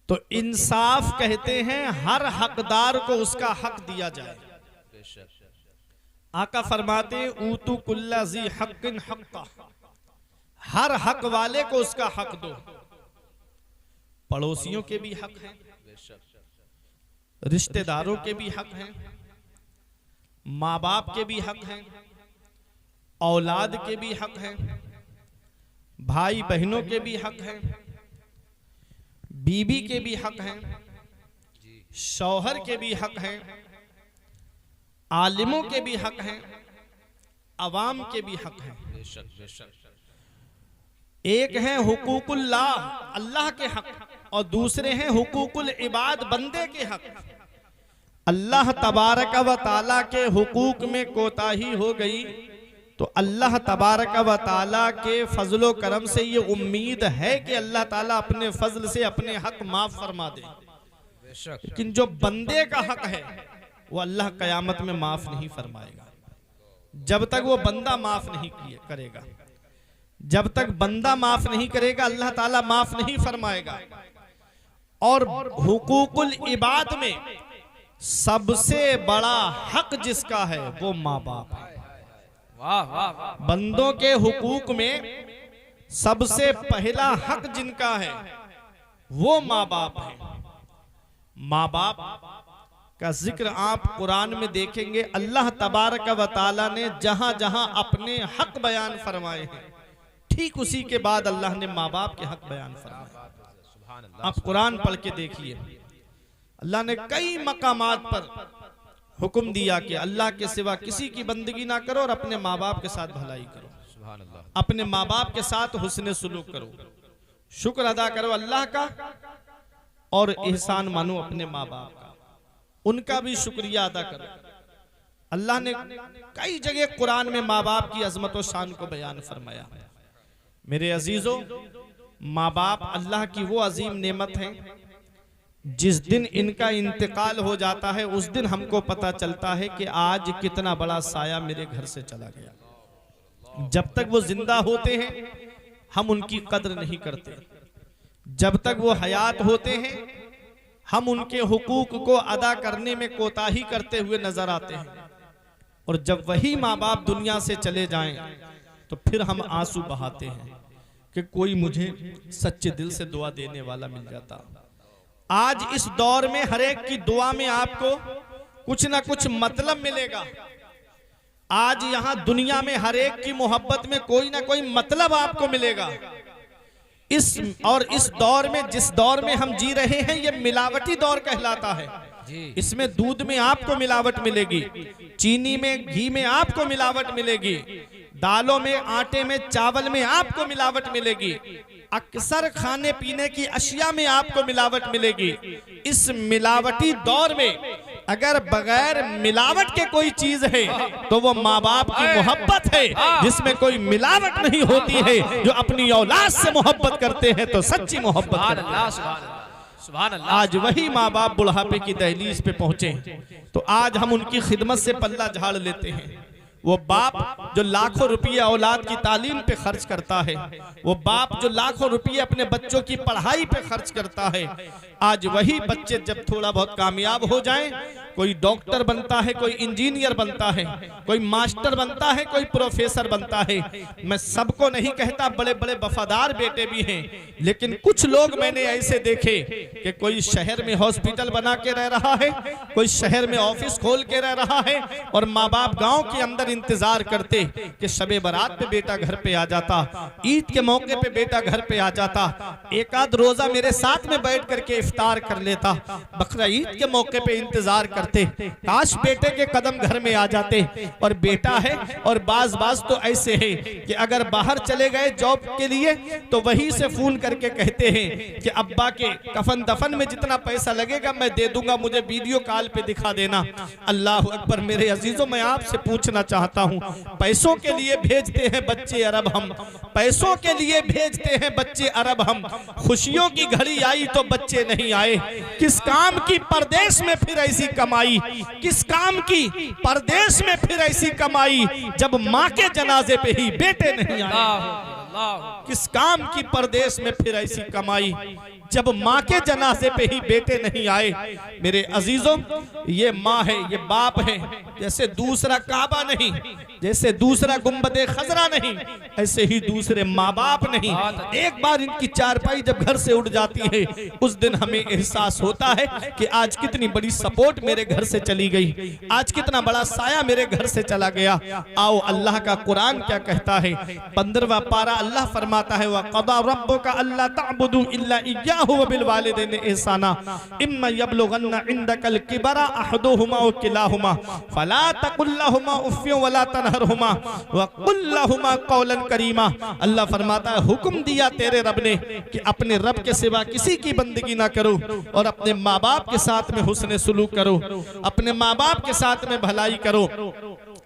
तो इंसाफ कहते हैं हर हकदार को उसका हक दिया जाए। आका फरमाते ऊतु कुल्ला ज़ी हक़्क़िन हक़्क़ा, हर हक वाले को उसका हक दो। पड़ोसियों के भी हक हैं, रिश्तेदारों के भी हक हैं, माँ बाप के भी हक हैं, औलाद के भी हक हैं, भाई बहनों के भी हक हैं, बीबी के भी हक हैं, शौहर के भी हक हैं, आलिमों के भी हक हैं, अवाम के भी हक हैं। एक है हुकूकुल्लाह, अल्लाह के हक, और दूसरे हैं हुकूकुल इबाद, बंदे के हक। अल्लाह तबारक व ताला के हुकूक में कोताही हो गई तो अल्लाह तबारक व ताला के फजलो करम से ये उम्मीद है कि अल्लाह ताला अपने फजल से अपने हक माफ फरमा दे। लेकिन जो बंदे का हक है वो अल्लाह कयामत में माफ नहीं फरमाएगा। जब तक वो बंदा माफ नहीं करेगा, जब तक बंदा माफ नहीं करेगा अल्लाह ताला माफ नहीं फरमाएगा। और हुकूकुल इबाद में सबसे बड़ा हक जिसका है वो माँ बाप है। वाह वाह वाह। बंदों के हुकूक में सबसे पहला हक जिनका है वो माँ बाप है। माँ बाप का जिक्र आप कुरान में देखेंगे, अल्लाह तबारक व ताला ने जहां जहां अपने हक बयान फरमाए हैं ठीक उसी के बाद अल्लाह ने माँ बाप के हक बयान फरमाए। आप कुरान पढ़ के देखिए, अल्लाह ने कई मकामात पर हुक्म दिया कि अल्लाह के सिवा किसी की बंदगी ना करो और अपने माँ बाप के साथ भलाई करो, अपने माँ बाप के साथ हुस्न सुलूक करो, शुक्र अदा करो अल्लाह का और एहसान मानो अपने माँ बाप का, उनका भी शुक्रिया अदा करो। अल्लाह ने कई जगह कुरान में माँ बाप की अजमत और शान को बयान फरमाया। मेरे अजीजों, माँ बाप अल्लाह की वो अजीम नेमत है, जिस दिन इनका इंतकाल हो जाता है उस दिन हमको पता चलता है कि आज कितना बड़ा साया मेरे घर से चला गया। जब तक वो जिंदा होते हैं हम उनकी कद्र नहीं करते, जब तक वो हयात होते हैं हम उनके हुकूक को अदा करने में कोताही करते हुए नजर आते हैं, और जब वही माँ बाप दुनिया से चले जाएं तो फिर हम आंसू बहाते हैं कि कोई मुझे सच्चे दिल से दुआ देने वाला मिल जाता। आज इस दौर में हर एक की दुआ में आपको कुछ ना कुछ मतलब मिलेगा। आज यहां दुनिया में हर एक की मोहब्बत में कोई ना कोई मतलब आपको मिलेगा। इस दौर में, जिस दौर में हम जी रहे हैं, ये मिलावटी दौर कहलाता है। इसमें दूध में आपको मिलावट मिलेगी, चीनी में, घी में आपको मिलावट मिलेगी, दालों में, आटे में, चावल में आपको मिलावट मिलेगी, अक्सर खाने पीने की अशिया में आपको मिलावट मिलेगी। इस मिलावटी दौर में अगर बगैर मिलावट के कोई चीज है तो वो माँ बाप की मोहब्बत है, जिसमें कोई मिलावट नहीं होती है। जो अपनी औलाद से मोहब्बत करते हैं तो सच्ची मोहब्बत। आज वही माँ बाप बुढ़ापे की दहलीज पे पहुंचे तो आज हम उनकी खिदमत से पल्ला झाड़ लेते हैं। वो बाप जो लाखों रुपये औलाद की तालीम पे खर्च करता है, वो बाप जो लाखों रुपये अपने बच्चों की पढ़ाई पे खर्च करता है, आज वही बच्चे जब थोड़ा बहुत कामयाब हो जाएं, कोई डॉक्टर बनता है, कोई इंजीनियर बनता है, कोई मास्टर बनता है, कोई प्रोफेसर बनता है। मैं सबको नहीं कहता, बड़े बड़े वफादार बेटे भी हैं, लेकिन कुछ लोग मैंने ऐसे देखे कि कोई शहर में हॉस्पिटल बना के रह रहा है, कोई शहर में ऑफिस खोल के रह रहा है, और माँ बाप गांव के अंदर इंतजार करते कि शबे बारात पे बेटा घर पे आ जाता, ईद के मौके पे बेटा घर पे आ जाता, एक आध रोजा मेरे साथ में बैठ करके इफ्तार कर लेता, बकरा ईद के मौके पे इंतजार करते, काश बेटे के कदम घर में आ जाते। और बेटा है, और बाज तो ऐसे है कि अगर बाहर चले गए जॉब के लिए तो वहीं से फोन करके कहते हैं कि अब्बा के कफन दफन में जितना पैसा लगेगा मैं दे दूंगा, मुझे वीडियो कॉल पे दिखा देना। अल्लाह अकबर। मेरे अजीजों, मैं आपसे पूछना चाहता हूं, पैसों के लिए भेजते हैं बच्चे अरब हम, पैसों के लिए भेजते हैं बच्चे अरब हम, खुशियों की घड़ी आई तो बच्चे नहीं आए। किस काम की परदेश में फिर ऐसी कमाई, किस काम की परदेश में फिर ऐसी कमाई, जब माँ के जनाजे पे ही बेटे नहीं आए। किस काम की परदेश में फिर ऐसी कमाई, जब माँ के जनाजे पे ही बेटे नहीं आए। मेरे अजीजों, ये माँ है, ये बाप है। जैसे दूसरा काबा नहीं, जैसे दूसरा गुम्बदे खजरा नहीं, ऐसे ही दूसरे माँ बाप नहीं। एक बार इनकी चारपाई जब घर से उड़ जाती है, उस दिन हमें एहसास होता है कि आज कितनी बड़ी सपोर्ट मेरे घर से चली गई, आज कितना बड़ा साया मेरे घर से चला गया। आओ, अल्लाह का कुरान क्या कहता है, 15वां पारा अल्लाह फरमाता है, वक़ज़ा रब्बुका अल्ला तअबुदू इल्ला इय्याहु व बिल वालिदैनि इहसाना इम्मा यबलुगन्ना इंदकल किबरा अहदुहुमा व किलाहुमा फला तकुल लहुमा उफ़्फ़िन वला तनहरहुमा व कुल लहुमा क़ौलन करीमा। अल्लाह फरमाता है, हुक्म दिया तेरे रब ने कि अपने रब के सिवा किसी की बंदगी ना करो, और अपने माँ बाप के साथ में हुस्न सुलूक करो, अपने माँ बाप के साथ में भलाई करो।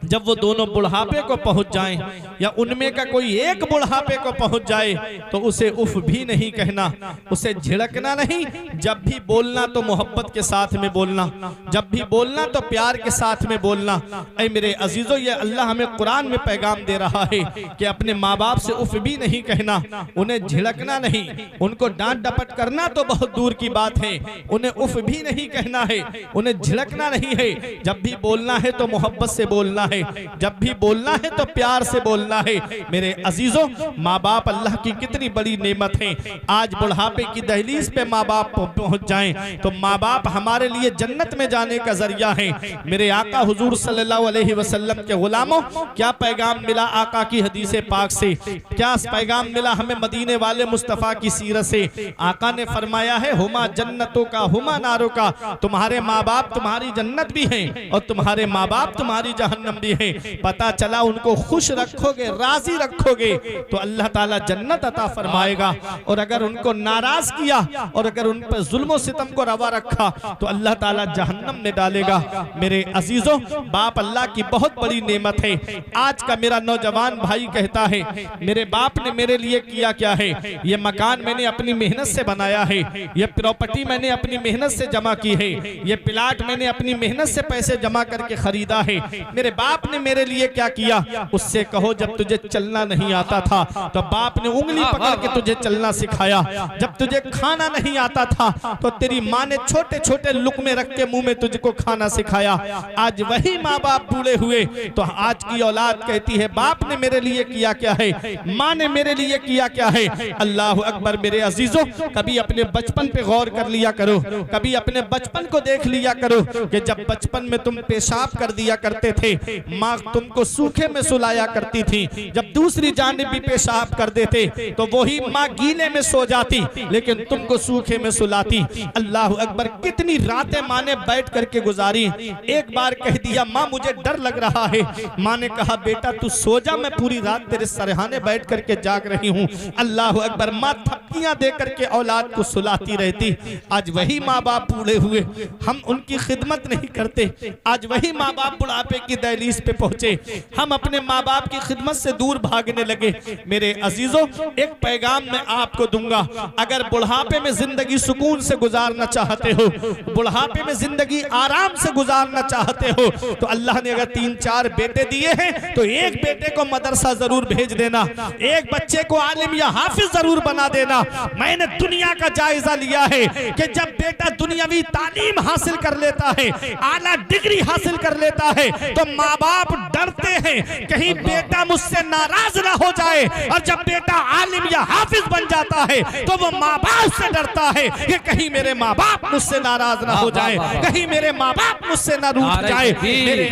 जब वो दोनों बुढ़ापे को पहुंच जाएं, या उनमें का कोई एक बुढ़ापे को पहुंच जाए, तो उसे उफ भी नहीं कहना, उसे झिड़कना नहीं। जब भी बोलना तो मोहब्बत के साथ में बोलना, जब भी बोलना तो प्यार के साथ में बोलना। ऐ मेरे अजीजों, ये अल्लाह हमें कुरान में पैगाम दे रहा है कि अपने माँ बाप से उफ भी नहीं कहना, उन्हें झिड़कना नहीं, उनको डांट डपट करना तो बहुत दूर की बात है, उन्हें उफ भी नहीं कहना है, उन्हें झिड़कना नहीं है। जब भी बोलना है तो मोहब्बत से बोलना है, जब भी बोलना है तो प्यार से बोलना है। मेरे अजीजों, माँ बाप अल्लाह की कितनी बड़ी नेमत है। आज बुढ़ापे की दहलीज पे माँ बाप पहुंच जाएं तो माँ बाप हमारे लिए जन्नत में जाने का जरिया है। मेरे आका हुजूर सल्लल्लाहु अलैहि वसल्लम के गुलामों, क्या पैगाम मिला आका की हदीस पाक से, क्या पैगाम मिला हमें मदीने वाले मुस्तफ़ा की सीरत से। आका ने फरमाया है, हुमा जन्नतों का हुमा नारों का, तुम्हारे माँ बाप तुम्हारी जन्नत भी हैं और तुम्हारे माँ बाप तुम्हारी जहन्नम भी है। पता चला उनको खुश रखोगे, राजी रखोगे तो अल्लाह ताला जन्नत अता फरमाएगा, और अगर उनको नाराज किया और अगर उन पर जुल्म सितम को रवा रखा तो अल्लाह ताला जहन्नम में डालेगा। मेरे अजीजों, बाप अल्लाह की बहुत बड़ी नेमत है। आज का मेरा नौजवान भाई कहता है, मेरे बाप ने मेरे लिए किया क्या है, ये मकान मैंने अपनी मेहनत से बनाया है, ये प्रॉपर्टी मैंने अपनी मेहनत से जमा की है, ये प्लाट मैंने अपनी मेहनत से पैसे जमा करके खरीदा है। मेरे बाप ने मेरे लिए क्या किया, उससे कहो जब तुझे चलना नहीं आता था तो बाप ने उंगली पकड़ के तुझे चलना सिखाया, जब तुझे खाना नहीं आता था तो तेरी माँ ने छोटे छोटे लुकमे रख के मुंह में तुझको खाना सिखाया। आज वही माँ बाप बूढ़े हुए तो आज की औलाद कहती है बाप ने मेरे लिए किया क्या है, माँ ने मेरे लिए किया क्या है। अल्लाह अकबर मेरे अजीजों, कभी अपने बचपन पे गौर कर लिया करो, कभी अपने बचपन को देख लिया करो कि जब बचपन में तुम पेशाब कर दिया करते थे, माँ तुमको सूखे में सुलाया करती थी। जब दूसरी जानिब भी पेशाब कर देते तो वही माँ गीले में सो जाती लेकिन तुमको सूखे में सुलाती। अल्लाह अकबर, कितनी रातें माँ ने बैठ करके गुजारी। एक बार कह दिया माँ मुझे डर लग रहा है, माँ ने कहा बेटा तू सो जा, मैं पूरी रात तेरे सरहाने बैठ करके जाग रही हूँ। अल्लाह अकबर, माँ थपकियां दे करके औलाद को सुलाती रहती। आज वही माँ बाप बूढ़े हुए, हम उनकी खिदमत नहीं करते। आज वही माँ बाप बुढ़ापे की दहलीज पे पहुंचे, हम अपने माँ बाप की खिदमत से दूर भागने लगे। मेरे अजीजों, एक पैगाम मैं आपको दूंगा, अगर बुढ़ापे में जिंदगी सुकून से गुजारना चाहते हो, बुढ़ापे में जिंदगी आराम से गुजारना चाहते हो तो अल्लाह ने अगर 3-4 बेटे दिए हैं तो एक बेटे को मदरसा जरूर भेज देना, एक बच्चे को आलिम या हाफिज जरूर बना देना। मैंने दुनिया का जायजा लिया है कि जब बेटा दुनियावी तालीम हासिल कर लेता है, आला डिग्री हासिल कर लेता है तो माँ बाप डरते हैं कहीं बेटा मुझसे नाराज ना हो जाए, और जब बेटा आलिम या हाफिज बन जाता है तो वो माँ बाप से डरता है कि कहीं मेरे माँ बाप मुझसे नाराज ना हो जाए, कहीं मेरे माँ बाप मुझसे ना रूठ जाए। मेरे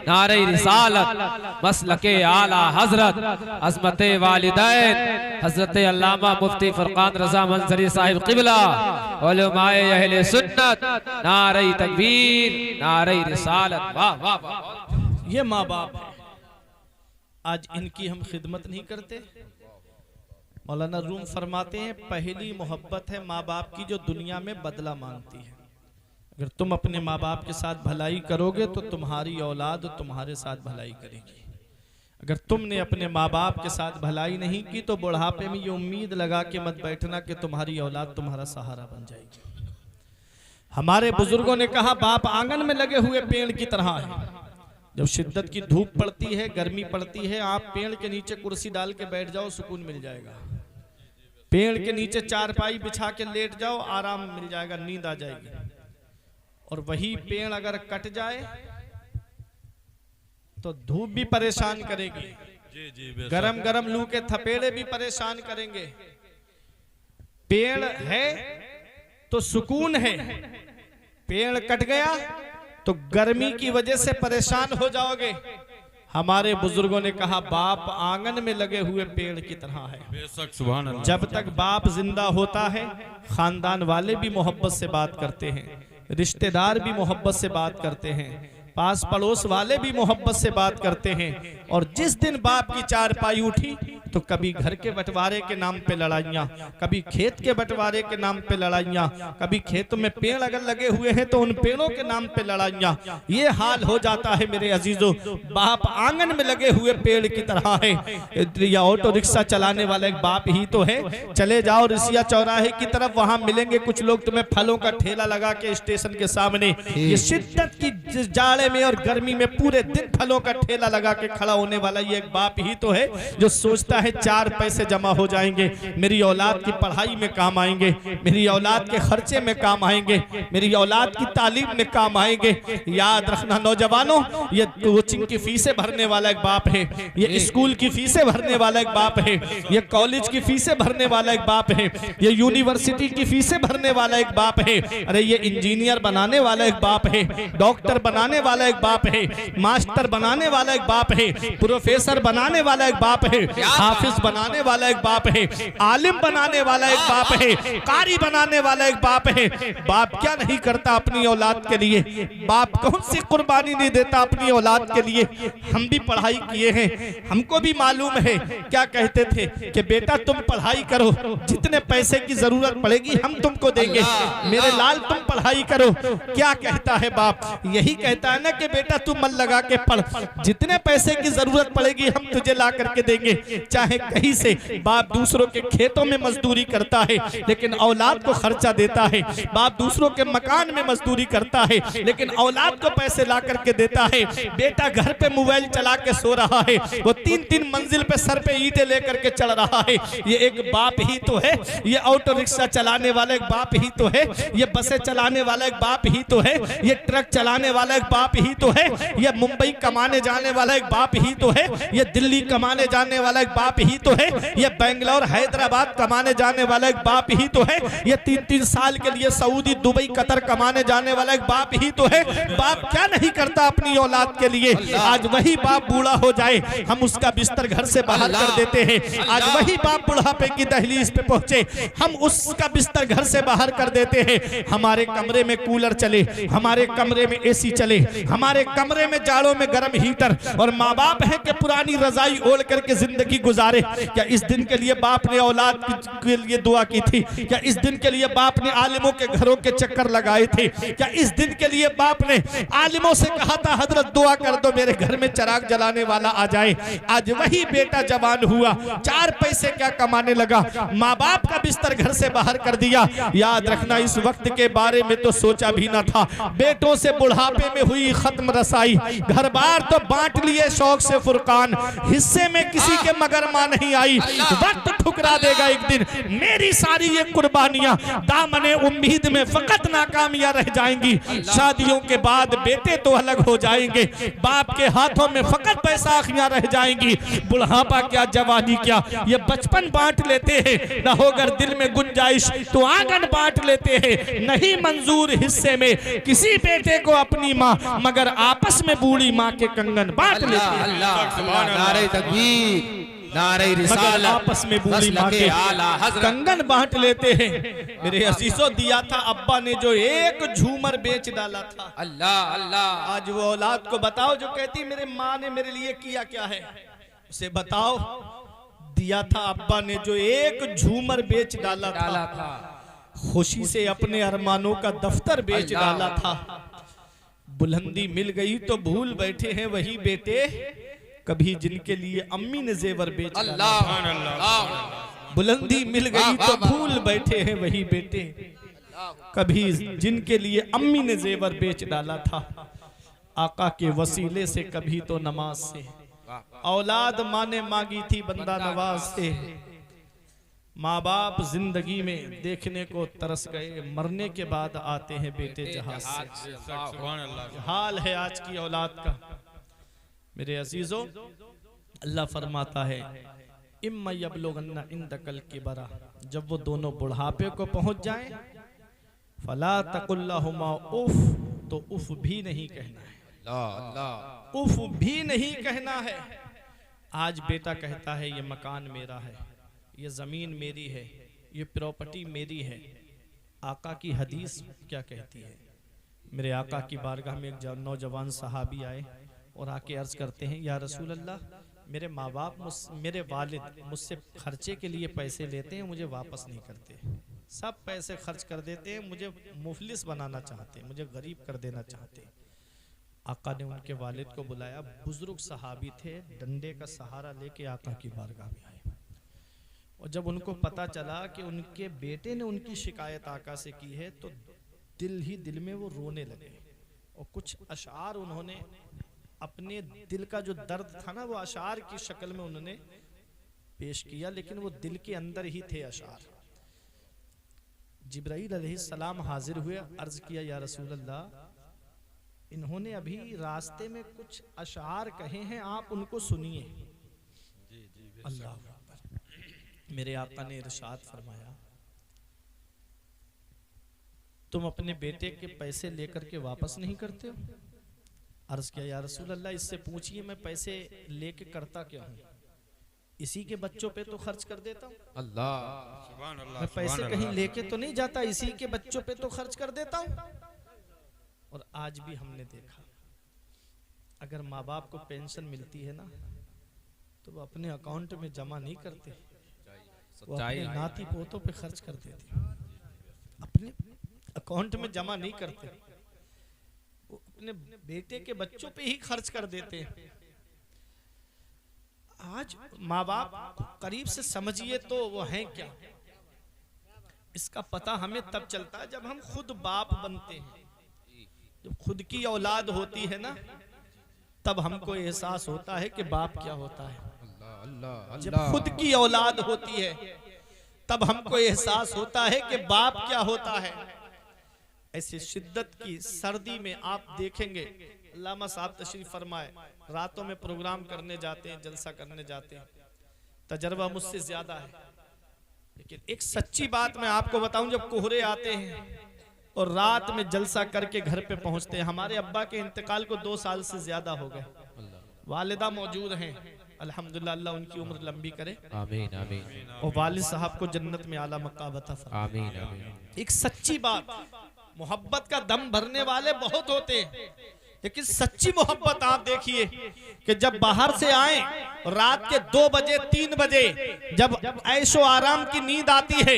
नारे रिसालत, मसलके आला हजरत, अज़मत वालिदैन हजरत अल्लामा मुफ्ती फुरकान रज़ा मंजरी साहिब क़िबला, उलमाए अहले सुन्नत, नारे तकबीर, नारे रिसालत। वाह वाह वाह। ये माँ बाप है, आज इनकी हम खिदमत नहीं करते। मौलाना रूम फरमाते हैं पहली मोहब्बत है माँ बाप की जो दुनिया में बदला मांगती है। अगर तुम अपने माँ बाप के साथ भलाई करोगे तो तुम्हारी औलाद तुम्हारे साथ भलाई करेगी। अगर तुमने अपने माँ बाप के साथ भलाई नहीं की तो बुढ़ापे में ये उम्मीद लगा के मत बैठना कि तुम्हारी औलाद तुम्हारा सहारा बन जाएगी। हमारे बुजुर्गों ने कहा बाप आंगन में लगे हुए पेड़ की तरह है। जब शिद्दत की धूप पड़ती है, गर्मी पड़ती है, आप पेड़ के नीचे कुर्सी डाल के बैठ जाओ, सुकून मिल जाएगा। पेड़ के नीचे चारपाई बिछा के लेट जाओ, आराम मिल जाएगा, नींद आ जाएगी। और वही पेड़ अगर कट जाए तो धूप भी परेशान करेगी, गरम गरम लू के थपेड़े भी परेशान करेंगे। पेड़ है तो सुकून है, पेड़ कट गया तो गर्मी की वजह से परेशान हो जाओगे। हमारे बुजुर्गों ने कहा बाप आंगन में लगे हुए पेड़ की तरह है। बेशक, सुभान अल्लाह। जब तक बाप जिंदा होता है खानदान वाले भी मोहब्बत से बात करते हैं, रिश्तेदार भी मोहब्बत से बात करते हैं, पास पड़ोस वाले भी मोहब्बत से बात करते हैं। और जिस दिन बाप की चारपाई उठी तो कभी घर के बंटवारे के नाम पे लड़ाइयाँ, कभी खेत के बंटवारे के नाम पे लड़ाइयाँ, कभी खेतों में पेड़ अगर लगे हुए हैं तो उन पेड़ों के नाम पे लड़ाइयाँ। ये हाल हो जाता है मेरे अजीजों। बाप आंगन में लगे हुए पेड़ की तरह है। या ऑटो रिक्शा चलाने वाला एक बाप ही तो है। चले जाओ रिसिया चौराहे की तरफ, वहां मिलेंगे कुछ लोग तुम्हें फलों का ठेला लगा के स्टेशन के सामने। ये शिद्दत की जाड़े में और गर्मी में पूरे दिन फलों का ठेला लगा के खड़ा होने वाला ये एक बाप ही तो है जो सोचता है 4 पैसे जमा हो जाएंगे, मेरी औलाद की पढ़ाई में काम आएंगे, मेरी औलाद के खर्चे में काम आएंगे, मेरी औलाद की तालीम में काम आएंगे। याद रखना नौजवानों, ये कोचिंग की फीसें भरने वाला एक बाप है, ये स्कूल की फीसें भरने वाला एक बाप है, ये कॉलेज की फीसें भरने वाला एक बाप है, ये यूनिवर्सिटी की फीसें भरने वाला एक बाप है। अरे ये इंजीनियर बनाने वाला एक बाप है, डॉक्टर बनाने वाला एक बाप है, मास्टर बनाने वाला एक बाप है, प्रोफेसर बनाने वाला एक बाप है, हाफिज बनाने वाला एक बाप है, आलिम बनाने वाला एक बाप है, कारी बनाने वाला एक बाप है। बाप क्या नहीं करता अपनी औलाद के लिए, बाप कौन सी कुर्बानी नहीं देता अपनी औलाद के लिए। हम भी पढ़ाई किए हैं, हमको भी मालूम है। क्या कहते थे कि बेटा तुम पढ़ाई करो, जितने पैसे की जरूरत पड़ेगी हम तुमको देंगे, मेरे लाल तुम पढ़ाई करो। क्या कहता है बाप? यही कहता है ना कि बेटा तू मन लगा के पढ़, जितने पैसे की जरूरत पड़ेगी हम तुझे ला करके देंगे। चाहे कहीं से बाप दूसरों के खेतों में मजदूरी करता है लेकिन औलाद को खर्चा देता है, बाप दूसरों के मकान में मजदूरी करता है लेकिन औलाद को पैसे ला करके देता है। बेटा घर पे मोबाइल चला के सो रहा है, वो 3-3 मंजिल पे सर पे ईंटें लेकर के चढ़ रहा है, ये एक बाप ही तो है। ये ऑटो रिक्शा चलाने वाला एक बाप ही तो है, ये बसें चलाने वाला एक बाप ही तो है, ये ट्रक चलाने वाला एक बाप ही तो है, ये मुंबई कमाने जाने वाला एक बाप ही तो है, ये दिल्ली कमाने जाने वाला एक बाप ही तो है, ये बेंगलोर हैदराबाद कमाने जाने वाला एक बाप ही तो है, ये 3-3 साल के लिए सऊदी दुबई कतर कमाने जाने वाला एक बाप ही तो है। बाप क्या नहीं करता अपनी औलाद के लिए। आज वही बाप बूढ़ा हो जाए, हम उसका बिस्तर घर से बाहर कर देते हैं। आज वही बाप बुढ़ापे की दहलीज पे पहुंचे, हम उसका बिस्तर घर से बाहर कर देते हैं। हमारे कमरे में कूलर चले, हमारे कमरे में एसी चले, हमारे कमरे में जाड़ों में गर्म हीटर, और माँ बाप है कि पुरानी रजाई ओढ़ करके जिंदगी गुजारे। क्या इस दिन के लिए बाप ने औलाद के लिए दुआ की थी? क्या इस दिन के लिए बाप ने आलिमों के घरों के चक्कर लगाए थे? क्या इस दिन के लिए बाप ने आलिमों से कहा था हजरत दुआ कर दो मेरे घर में चिराग जलाने वाला आ जाए? आज वही बेटा जवान हुआ, 4 पैसे क्या कमाने लगा, माँ बाप का बिस्तर घर से बाहर कर दिया। याद रखना इस वक्त के बारे में तो सोचा भी ना था। बेटों से बुढ़ापे में हुई खत्म रसाई, घर बार तो बांट लिए शौक से फुरकान, हिस्से में किसी के मगर मां नहीं आई। वक्त ठुकरा देगा एक दिन मेरी सारी ये कुर्बानियां, दामने उम्मीद में फकत नाकामियां रह जाएंगी। शादियों के बाद बेटे तो अलग हो जाएंगे, बाप के हाथों में फकत बैसाखियां रह जाएंगी। बुढ़ापा क्या जवानी क्या, ये बचपन बांट लेते हैं। न होकर दिल में गुंजाइश तो आंगन बांट लेते हैं। नहीं मंजूर हिस्से में किसी बेटे को अपनी माँ, मगर आपस में बूढ़ी माँ के कंगन बांट लेते हैं। नारे तकबीर, नारे रिसालत, आपस में बूढ़ी माँ के कंगन बांट लेते हैं। मेरे अजीजों, दिया था अब्बा ने जो एक झूमर बेच डाला था। अल्लाह अल्लाह। आज वो औलाद को बताओ जो कहती मेरे माँ ने मेरे लिए किया क्या है, उसे बताओ। दिया था अब्बा ने जो एक झूमर बेच डाला था, खुशी से अपने अरमानों का दफ्तर बेच डाला था। बुलंदी मिल गई तो भूल बैठे हैं वही बेटे, कभी जिनके लिए अम्मी ने जेवर बेच डाला। बुलंदी मिल गई तो भूल बैठे हैं वही बेटे, कभी जिनके लिए अम्मी ने जेवर बेच डाला था। आका के वसीले से कभी तो नमाज से, औलाद माँ ने मांगी थी बंदा नवाज से। माँ बाप जिंदगी में देखने को तरस गए, मरने के बाद आते हैं बेटे जहाज से। हाल है आज की औलाद का। मेरे अजीजों, अल्लाह फरमाता है इम्मा यबलुगन्ना इंदकल किबरा, जब वो दोनों बुढ़ापे को पहुंच जाएं, फला तकुल लहुमा उफ, तो उफ भी नहीं कहना है। उफ भी नहीं कहना है। आज बेटा कहता है ये मकान मेरा है, ये जमीन मेरी है, ये प्रॉपर्टी मेरी है। आका की हदीस क्या कहती है? मेरे आका की बारगाह में एक नौजवान सहाबी आए और आके अर्ज करते हैं या रसूल अल्लाह, मेरे माँ बाप मेरे वालिद मुझसे खर्चे के लिए पैसे लेते हैं, मुझे वापस नहीं करते, सब पैसे खर्च कर देते हैं, मुझे मुफलिस बनाना चाहते, मुझे गरीब कर देना चाहते। आका ने उनके वालिद को बुलाया, बुजुर्ग सहाबी थे, डंडे का सहारा लेके आका की बारगाह में आए। और जब उनको पता चला कि उनके बेटे ने उनकी शिकायत आका से की है, तो दिल ही दिल में वो रोने लगे। और कुछ अशार उन्होंने अपने दिल का जो दर्द था ना, वो अशार की शक्ल में उन्होंने पेश किया, लेकिन वो दिल के अंदर ही थे अशार। जिब्राईल अलैहिस्सलाम हाजिर हुए, अर्ज किया या रसूल अल्लाह, इन्होंने अभी रास्ते में कुछ अशार कहे हैं, आप उनको सुनिए। अल्लाह अकबर। मेरे आका ने इरशाद फरमाया, तुम अपने बेटे के पैसे लेकर के वापस नहीं करते हो? अर्ज किया या रसूल अल्लाह, इससे पूछिए मैं पैसे लेके करता क्या हूँ? इसी के बच्चों पे तो खर्च कर देता हूँ। अल्लाह, मैं पैसे कहीं लेके तो नहीं जाता, इसी के बच्चों पे तो खर्च कर देता हूँ। और आज भी हमने देखा, अगर माँ बाप को पेंशन मिलती है ना, तो वो अपने अकाउंट में जमा नहीं करते, वो अपने नाती पोतों पे खर्च कर देते, अपने अकाउंट में जमा नहीं करते, वो अपने बेटे के बच्चों पे ही खर्च कर देते हैं। आज माँ बाप करीब से समझिए तो वो हैं क्या, इसका पता हमें तब चलता है जब हम खुद बाप बनते हैं। जब खुद की औलाद होती है ना, तब हमको एहसास होता है कि बाप क्या होता है। जब खुद की औलाद होती है तब हमको एहसास होता है कि बाप क्या होता है। ऐसे शिद्दत की सर्दी में आप देखेंगे, अल्लामा साहब तशरीफ फरमाए, रातों में प्रोग्राम करने जाते हैं, जलसा करने जाते हैं, तजर्बा मुझसे ज्यादा है, लेकिन एक सच्ची बात मैं आपको बताऊं, जब कोहरे आते हैं और रात में जलसा करके घर पे पहुंचते हैं। हमारे अब्बा के इंतकाल को 2 साल से ज्यादा हो गए, वालिदा मौजूद हैं, अल्हम्दुलिल्लाह, अल्लाह उनकी उम्र लंबी करे, आमीन आमीन, और वालिद साहब को जन्नत में आला मकाम अता फरमाए, आमीन आमीन। एक सच्ची बात, मोहब्बत का दम भरने वाले बहुत होते हैं, लेकिन सच्ची मोहब्बत आप देखिए कि जब बाहर से आए रात के 2 बजे 3 बजे जब ऐशो आराम की नींद आती है,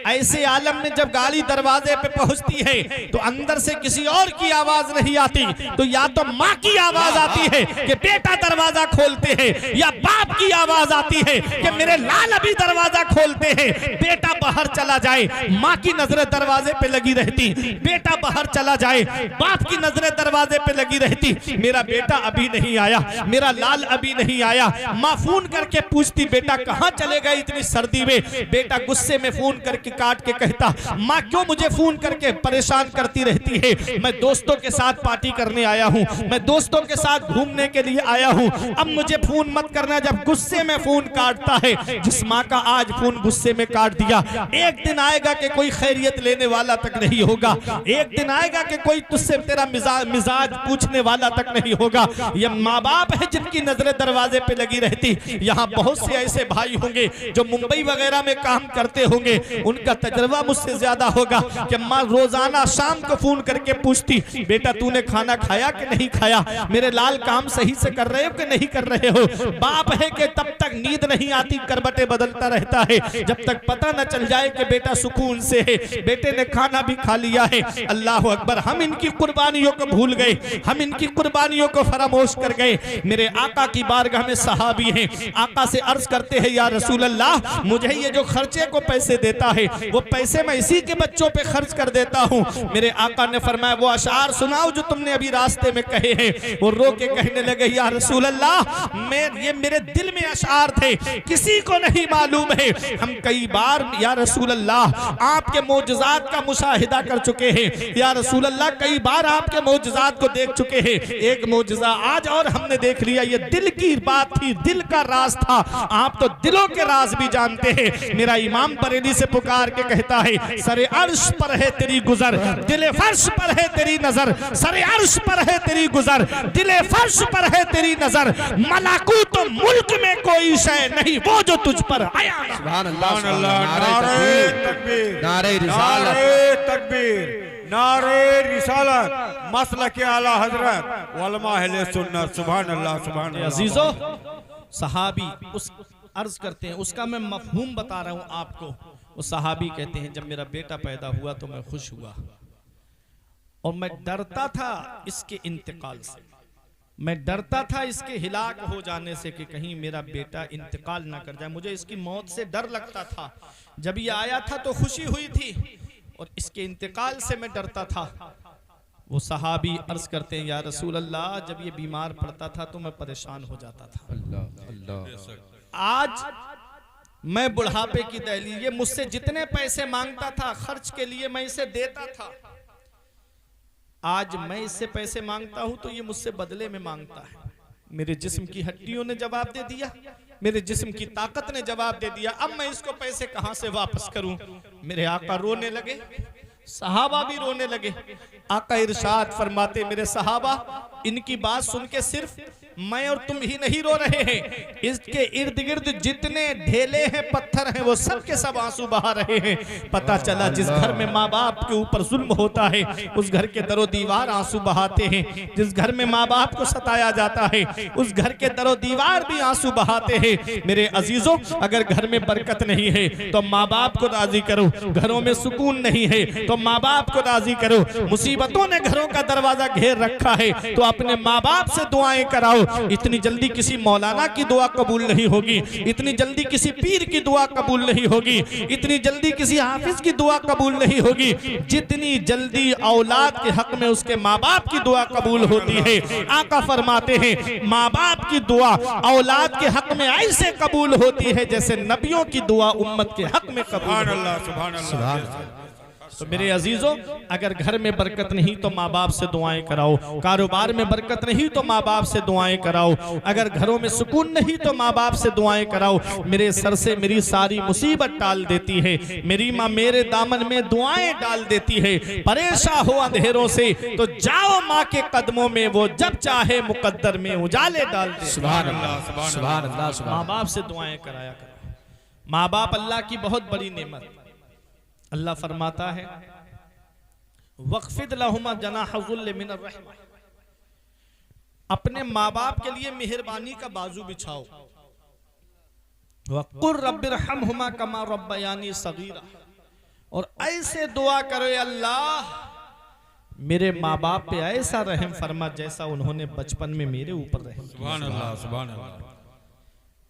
ऐसे आलम में जब गाड़ी दरवाजे पे पहुंचती है तो अंदर से किसी और की आवाज नहीं आती, तो या तो माँ की आवाज आती है कि बेटा दरवाजा खोलते हैं, या बाप की आवाज आती है कि मेरे लाल अभी दरवाजा खोलते हैं, बेटा बाहर चला जाए। माँ की नजरें दरवाजे पे लगी रहती, बेटा बाहर चला जाए, बाप की नजरें दरवाजे पे लगी रहती, मेरा बेटा अभी नहीं आया, मेरा लाल अभी नहीं आया। माँ फोन करके पूछती, बेटा कहाँ चले गए इतनी सर्दी में। बेटा गुस्से में फोन करके काट के कहता, माँ क्यों मुझे फोन करके परेशान करती रहती है, मैं दोस्तों के साथ पार्टी करने आया हूँ, मैं दोस्तों के साथ घूमने के लिए आया हूँ, अब मुझे फोन मत करना। जब गुस्से में फोन काटता है, जिस माँ का आज फोन गुस्से में काट दिया, एक दिन आएगा कि कोई खैरियत लेने वाला तक नहीं होगा, एक दिन आएगा कि कोई तुझसे तेरा मिजाज पूछने वाला तक नहीं होगा। ये माँ बाप है जिनकी नजरें दरवाजे पे लगी रहती। यहाँ बहुत से ऐसे भाई होंगे जो मुंबई वगैरह में काम करते होंगे, उनका तजर्बा मुझसे ज्यादा होगा कि माँ रोजाना शाम को फोन करके पूछती, बेटा तूने खाना खाया कि नहीं खाया, मेरे लाल काम सही से कर रहे हो कि नहीं कर रहे हो। बाप है कि तब तक नींद नहीं आती, करबटे बदलता रहता है, जब तक पता न चल जाए कि बेटा सुकून से है, बेटे ने खाना भी खा लिया है। अल्लाह अकबर, हम इनकी कुर्बानियों को भूल गए, हम इनकी कुर्बानियों को फरामोश कर गए। मेरे आका की बारगाह में सहाबी हैं, आका से अर्ज करते हैं, या रसूल अल्लाह मुझे ये जो खर्चे को पैसे देता है वो पैसे मैं इसी के बच्चों पे खर्च कर देता हूँ। मेरे आका ने फरमाया, वो अशार सुनाओ जो तुमने अभी रास्ते में कहे हैं। वो रो के कहने लगे, या रसूल अल्लाह ये मेरे दिल में अशार थे, किसी को नहीं मालूम है। हम कई बार या रसूल अल्लाह आपके मौजज़ात का मुशाहिदा कर चुके हैं, या रसूल अल्लाह कई बार आपके मौजज़ात को देख चुके हैं। एक मौजज़ा आज और हमने देख लिया, ये दिल की बात थी, दिल का राज था। आप तो दिलों के राज भी जानते हैं। मेरा इमाम बरेली से पुकार के कहता है, सरे अर्श पर है तेरी गुजर, दिले फर्श पर है तेरी नजर, सरे अर्श पर है तेरी गुजर, दिले फर्श पर है तेरी नजर, मलाकूत तो मुल्क में कोई शय नहीं वो जो तुझ पर आया। सुभान अल्लाह, नारे तकबीर, नारे रिसालत, नारे तकबीर, नारे रिसालत, मसलक आला हजरत उलमा अहले सुन्नत। सुभान अल्लाह, सुभान अल्लाह। अजीजों, सहाबी उस अर्ज करते हैं, उसका मैं मफहूम बता रहा हूं आपको। वो सहाबी कहते हैं, जब मेरा बेटा पैदा हुआ तो मैं खुश हुआ और मैं डरता था इसके इंतकाल से, मैं डरता था इसके हिलाक हो जाने से कि कहीं मेरा बेटा इंतकाल ना कर जाए। मुझे इसकी मौत से डर लगता था। जब ये आया था तो खुशी हुई थी और इसके इंतकाल से मैं डरता था। वो सहाबी अर्ज करते हैं, या रसूल अल्लाह जब ये बीमार पड़ता था तो मैं परेशान हो जाता था। अल्लाह अल्लाह। आज मैं बुढ़ापे की दहलीज, ये मुझसे जितने पैसे मांगता था खर्च के लिए मैं इसे देता था, आज मैं इससे पैसे मांगता हूं तो ये मुझसे बदले में मांगता है। मेरे जिस्म की हड्डियों ने जवाब दे दिया, मेरे जिस्म की ताकत ने जवाब दे दिया, अब मैं इसको पैसे कहां से वापस करूं। मेरे आका रोने लगे, सहाबा भी रोने लगे। आका इरशाद फरमाते, मेरे सहाबा इनकी बात सुन के सिर्फ मैं और तुम ही नहीं रो रहे हैं, इसके इर्द गिर्द जितने ढेले हैं, पत्थर हैं, वो सब के सब आंसू बहा रहे हैं। पता चला जिस घर में माँ बाप के ऊपर जुल्म होता है उस घर के दरो दीवार आंसू बहाते हैं। जिस घर में माँ बाप को सताया जाता है उस घर के दरो दीवार भी आंसू बहाते हैं। मेरे अजीजों, अगर घर में बरकत नहीं है तो माँ बाप को राजी करो, घरों में सुकून नहीं है तो माँ बाप को राजी करो। मुसीबतों ने घरों का दरवाजा घेर रखा है तो अपने माँ बाप से दुआएं कराओ। इतनी जल्दी किसी मौलाना की दुआ कबूल नहीं होगी, इतनी जल्दी किसी पीर की दुआ कबूल नहीं होगी, इतनी जल्दी किसी हाफिज की दुआ कबूल नहीं होगी, जितनी जल्दी औलाद के हक में उसके माँ बाप की दुआ कबूल होती है। आका फरमाते हैं माँ बाप की दुआ औलाद के हक में ऐसे कबूल होती है जैसे नबियों की दुआ उम्मत के हक में कबूल। सुभान अल्लाह, सुभान अल्लाह। तो मेरे अजीजों, अगर घर में बरकत नहीं तो माँ बाप से दुआएं कराओ, कारोबार में बरकत नहीं तो माँ बाप से दुआएं कराओ, अगर घरों में सुकून नहीं तो माँ बाप से दुआएं कराओ। मेरे सर से मेरी सारी मुसीबत टाल देती है मेरी माँ, मेरे दामन में दुआएं डाल देती है। परेशान हो अंधेरों से तो जाओ माँ के कदमों में, वो जब चाहे मुकद्दर में उजाले डाल दे। सुभान अल्लाह, सुभान अल्लाह। माँ बाप से दुआएं कराया करो। माँ बाप अल्लाह की बहुत बड़ी नेमत। अल्लाह फरमाता है वक़्फ़िद लहुमा जनाहुल मिनर रहमा, अपने माँ बाप के लिए मेहरबानी का बाजू बिछाओ। वक़ुल रब्बिरहमहुमा कमा रब्बयानी सगीरा, और ऐसे दुआ करो अल्लाह मेरे माँ बाप पे ऐसा रहम फरमा जैसा उन्होंने बचपन में मेरे ऊपर रहम किया। सुभान अल्लाह, सुभान अल्लाह।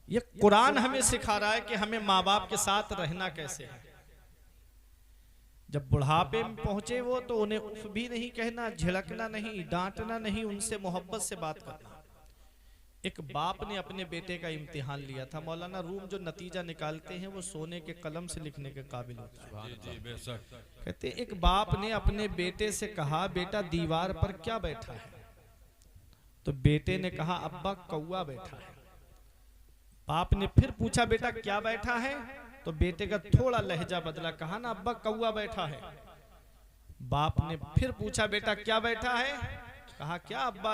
ये कुरान हमें सिखा रहा है कि हमें माँ बाप के साथ रहना कैसे है। जब बुढ़ापे में पहुंचे वो तो उन्हें उफ भी नहीं कहना, झिड़कना नहीं, डांटना नहीं, उनसे मोहब्बत से बात करना। एक बाप ने अपने बेटे का इम्तिहान लिया था। मौलाना रूम जो नतीजा निकालते हैं वो सोने के कलम से लिखने के काबिल होता है। कहते एक बाप ने अपने बेटे से कहा बेटा दीवार पर क्या बैठा है? तो बेटे ने कहा अब्बा कौवा बैठा है। बाप ने फिर पूछा बेटा क्या बैठा है? तो बेटे का थोड़ा लहजा बदला, कहा ना अब्बा कौवा बैठा है। बाप ने फिर पूछा बेटा क्या बैठा है? कहा क्या अब्बा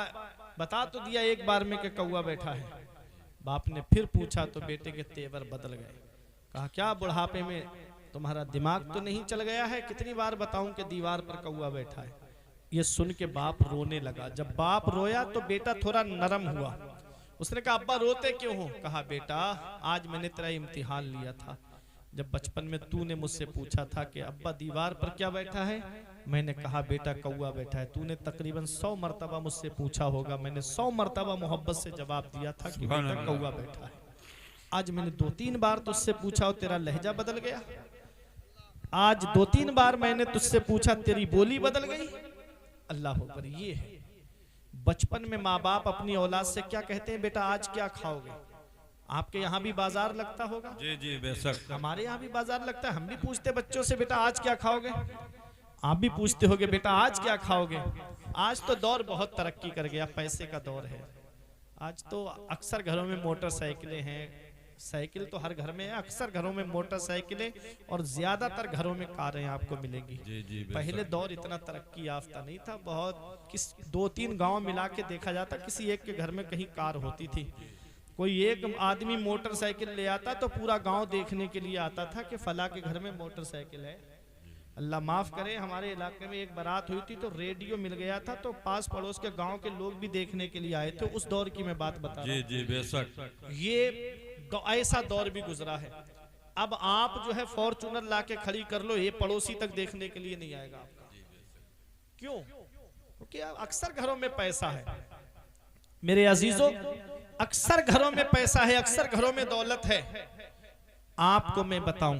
बता तो दिया एक बार में कि कौवा बैठा है। बाप ने फिर पूछा तो बेटे के तेवर बदल गए। कहा क्या बुढ़ापे में तुम्हारा दिमाग तो नहीं चल गया है? कितनी बार बताऊं कि दीवार पर कौवा बैठा है? ये सुन के बाप रोने लगा। जब बाप रोया तो बेटा थोड़ा नरम हुआ। उसने कहा अब्बा रोते क्यों हो? कहा बेटा आज मैंने तेरा इम्तिहान लिया था। जब बचपन में तूने मुझसे पूछा था कि अब्बा दीवार पर क्या बैठा है, मैंने कहा बेटा कौवा बैठा है। तूने तकरीबन 100 मरतबा मुझसे पूछा होगा, मैंने 100 मरतबा मोहब्बत से जवाब दिया था कि बेटा कौवा बैठा है। आज मैंने 2-3 बार तुझसे पूछा और तेरा लहजा बदल गया। आज 2-3 बार मैंने तुझसे पूछा, तेरी बोली बदल गई। अल्लाह अकबर। ये है बचपन में माँ बाप अपनी औलाद से क्या कहते हैं, बेटा आज क्या खाओगे? आपके यहाँ भी बाजार लगता होगा? जी जी बेशक। हमारे यहाँ भी बाजार लगता है। हम भी पूछते बच्चों से बेटा आज क्या खाओगे? आप भी पूछते होगे बेटा आज क्या खाओगे? आज तो दौर बहुत तरक्की कर गया, पैसे का दौर है। आज तो अक्सर घरों में मोटरसाइकिलें हैं। साइकिल तो हर घर में है, अक्सर घरों में मोटरसाइकिलें और ज्यादातर घरों में कारें आपको मिलेंगी। पहले दौर इतना तरक्की याफ्ता नहीं था। बहुत 2-3 गांव मिला के देखा जाता, किसी एक के घर में कहीं कार होती थी। कोई एक आदमी मोटरसाइकिल ले आता तो पूरा गांव देखने के लिए आता था कि फला के घर में मोटरसाइकिल है। अल्लाह माफ करे, हमारे इलाके में एक बारात हुई थी तो रेडियो मिल गया था, तो पास पड़ोस के गांव के लोग भी देखने के लिए आए थे। उस दौर की मैं बात बता रहा हूं। जी बेशक। ये ऐसा दौर भी गुजरा है। अब आप जो है फॉर्चूनर लाके खड़ी कर लो, ये पड़ोसी तक देखने के लिए नहीं आएगा आपका। क्यों? क्योंकि अक्सर घरों में पैसा है। मेरे अजीजों, अक्सर घरों में पैसा है, अक्सर घरों में दौलत है। आपको मैं बताऊं,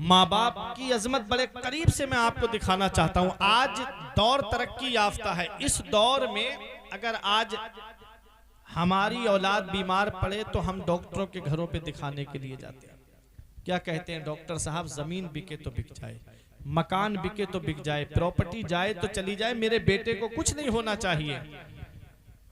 माँ बाप की अजमत बड़े करीब से मैं आपको दिखाना चाहता हूं। आज दौर तरक्की याफ्ता है। इस दौर में अगर आज हमारी औलाद बीमार पड़े तो हम डॉक्टरों के घरों पे दिखाने के लिए जाते हैं। क्या कहते हैं डॉक्टर साहब, जमीन बिके तो बिक जाए, मकान बिके तो बिक जाए, प्रॉपर्टी जाए तो चली जाए, मेरे बेटे को कुछ नहीं होना चाहिए।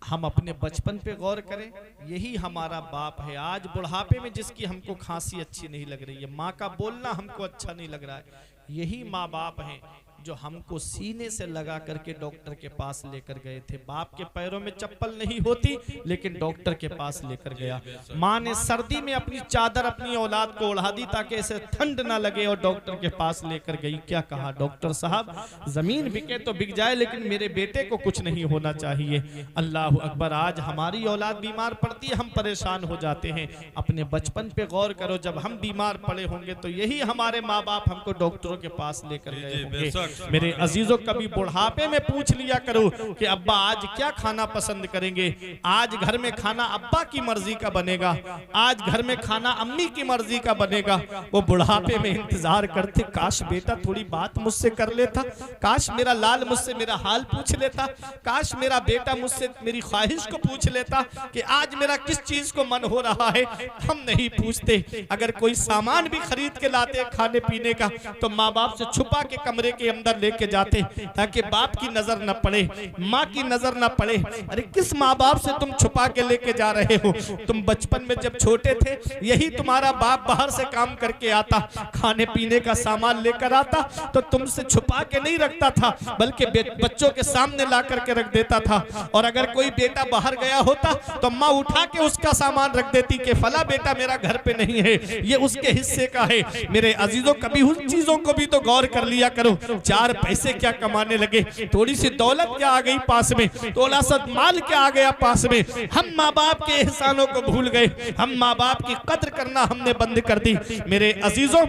हम अपने बचपन पे गौर करें, यही हमारा बाप है। आज बुढ़ापे में जिसकी हमको खांसी अच्छी नहीं लग रही है, माँ का बोलना हमको अच्छा नहीं लग रहा है, यही माँ बाप हैं जो हमको सीने से लगा करके डॉक्टर के पास लेकर गए थे। बाप के पैरों में चप्पल नहीं होती लेकिन डॉक्टर के पास लेकर गया। माँ ने सर्दी में अपनी चादर अपनी औलाद को ओढ़ा दी ताकि इसे ठंड ना लगे और डॉक्टर के पास लेकर गई। क्या कहा, डॉक्टर साहब जमीन बिके तो बिक जाए लेकिन मेरे बेटे को कुछ नहीं होना चाहिए। अल्लाह अकबर। आज हमारी औलाद बीमार पड़ती है, हम परेशान हो जाते हैं। अपने बचपन पे गौर करो, जब हम बीमार पड़े होंगे तो यही हमारे माँ बाप हमको डॉक्टरों के पास लेकर गए होंगे। मेरे अजीजों, कभी बुढ़ापे में पूछ लिया करो कि अब्बा आज क्या खाना पसंद करेंगे। आज घर में खाना अब्बा की मर्जी का बनेगा, आज घर में खाना अम्मी की मर्जी का बनेगा। वो बुढ़ापे में इंतजार करते, काश बेटा थोड़ी बात मुझसे कर लेता, काश मेरा लाल मुझसे मेरा हाल पूछ लेता, काश मेरा बेटा मुझसे मेरी ख्वाहिश को पूछ लेता कि आज मेरा किस चीज को मन हो रहा है। हम नहीं पूछते। अगर कोई सामान भी खरीद के लाते खाने पीने का तो माँ बाप से छुपा के कमरे के अंदर लेके जाते ताकि बाप की नजर न पड़े, माँ की नजर न पड़े। अरे किस माँ बाप से तुम छुपा के लेके जा रहे हो? तुम बचपन में जब छोटे थे यही तुम्हारा बाप बाहर से काम करके आता, खाने पीने का सामान लेकर आता तो तुमसे छुपा के नहीं रखता था बल्कि बच्चों के सामने ला करके रख देता था। और अगर कोई बेटा बाहर गया होता तो माँ उठा के उसका सामान रख देती कि फला बेटा मेरा घर पे नहीं है, ये उसके हिस्से का है। मेरे अजीजों, कभी उन चीजों को भी तो गौर कर लिया करो। चार पैसे क्या कमाने लगे, थोड़ी सी दौलत क्या आ गई पास में, थोड़ा सा माल क्या आ गया पास में, हम माँ बाप के एहसानों को भूल गए, हम माँ बाप की कद्र करना हमने बंद कर दी। मेरे अजीजों,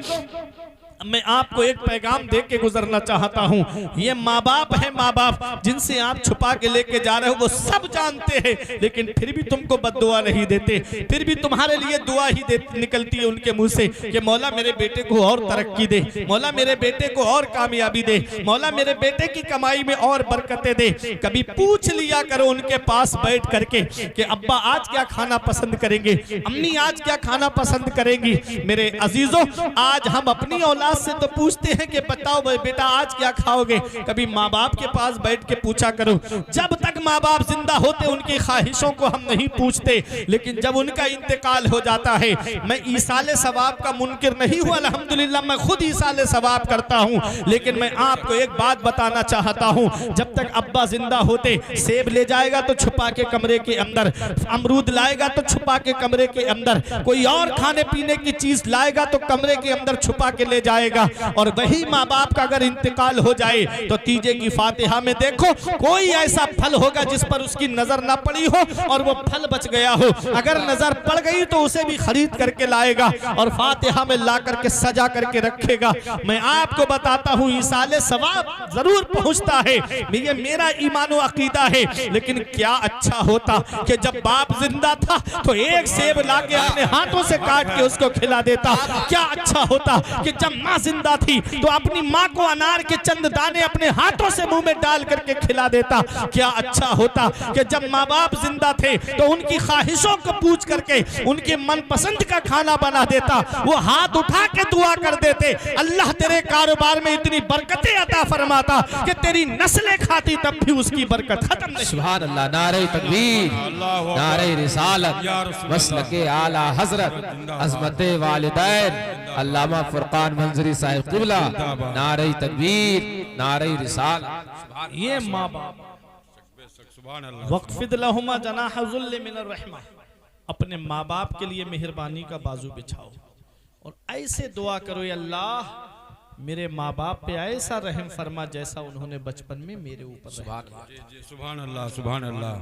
मैं आपको एक पैगाम दे के गुजरना चाहता हूँ। ये माँ बाप है, माँ बाप जिनसे आप छुपा के लेके जा रहे हो, वो सब जानते हैं लेकिन फिर भी तुमको बद्दुआ नहीं देते, फिर भी तुम्हारे लिए दुआ ही निकलती है उनके मुंह से कि मौला मेरे बेटे को और तरक्की दे, मौला मेरे बेटे को और कामयाबी दे, मौला मेरे बेटे की कमाई में और बरकतें दे। कभी पूछ लिया करो उनके पास बैठ करके कि अब्बा आज क्या खाना पसंद करेंगे, अम्मी आज क्या खाना पसंद करेंगी। मेरे अजीजों, आज हम अपनी औलाद से तो पूछते हैं कि बताओ बेटा आज क्या खाओगे। कभी माँ बाप के पास बैठ के पूछा करो। जब तक माँ बाप जिंदा होते उनकी ख्वाहिशों को हम नहीं पूछते, लेकिन जब उनका इंतकाल हो जाता है, मैं ईसाले सवाब का मुनकिर नहीं हूँ, अल्हम्दुलिल्लाह मैं खुद ईसाले सवाब करता हूँ, लेकिन मैं आपको एक बात बताना चाहता हूँ। जब तक अब्बा जिंदा होते, सेब ले जाएगा तो छुपा के कमरे के अंदर, अमरूद लाएगा तो छुपा के कमरे के अंदर, कोई और खाने पीने की चीज लाएगा तो कमरे के अंदर छुपा के ले जाएगा। और वही माँ बाप का अगर इंतकाल हो जाए तो तीजे की फातिहा में देखो कोई ऐसा फल होगा जिस पर उसकी नजर ना पड़ी हो और वो फल बच गया हो। अगर नजर पड़ गई तो उसे भी खरीद करके लाएगा और फातिहा में ला करके सजा करके रखेगा। मैं आपको बताता हूँ ईसाले सवाब जरूर पहुंचता है, ये मेरा ईमान व अकीदा है। लेकिन क्या अच्छा होता कि जब बाप जिंदा था तो एक सेब ला के अपने हाथों से काट के उसको खिला देता। क्या अच्छा होता कि जब माँ जिंदा थी तो अपनी माँ को अनार के चंद दाने अपने हाथों से मुंह में डाल करके खिला देता। क्या अच्छा होता कि जब माँ बाप जिंदा थे तो उनकी ख्वाहिशों को पूछ करके उनके मनपसंद का खाना बना देता। वो हाथ उठा के दुआ कर देते, अल्लाह तेरे कारोबार में इतनी बरकतें अता फरमाता कि तेरी नस्लें खाती तब भी उसकी बरकत खत्म नहीं। सुभान अल्लाह, नारे तकबीर, नारे रिसालत, मसलके आला हजरत, अज़मते वालिदैन अल्लामा फुरकान मंजरी साहिब क़िबला, नारे तकबीर, नारे रिसालत। ये माँ बाप वक़्फ़िद लहुमा जनाह ज़ुल्ल मिनर रहमा, अपने माँ बाप के लिए मेहरबानी का बाजू बिछाओ और ऐसे दुआ करो, अल्लाह मेरे माँ बाप पे ऐसा रहम फरमा जैसा उन्होंने बचपन में मेरे ऊपर। सुभान अल्लाह, सुभान अल्लाह।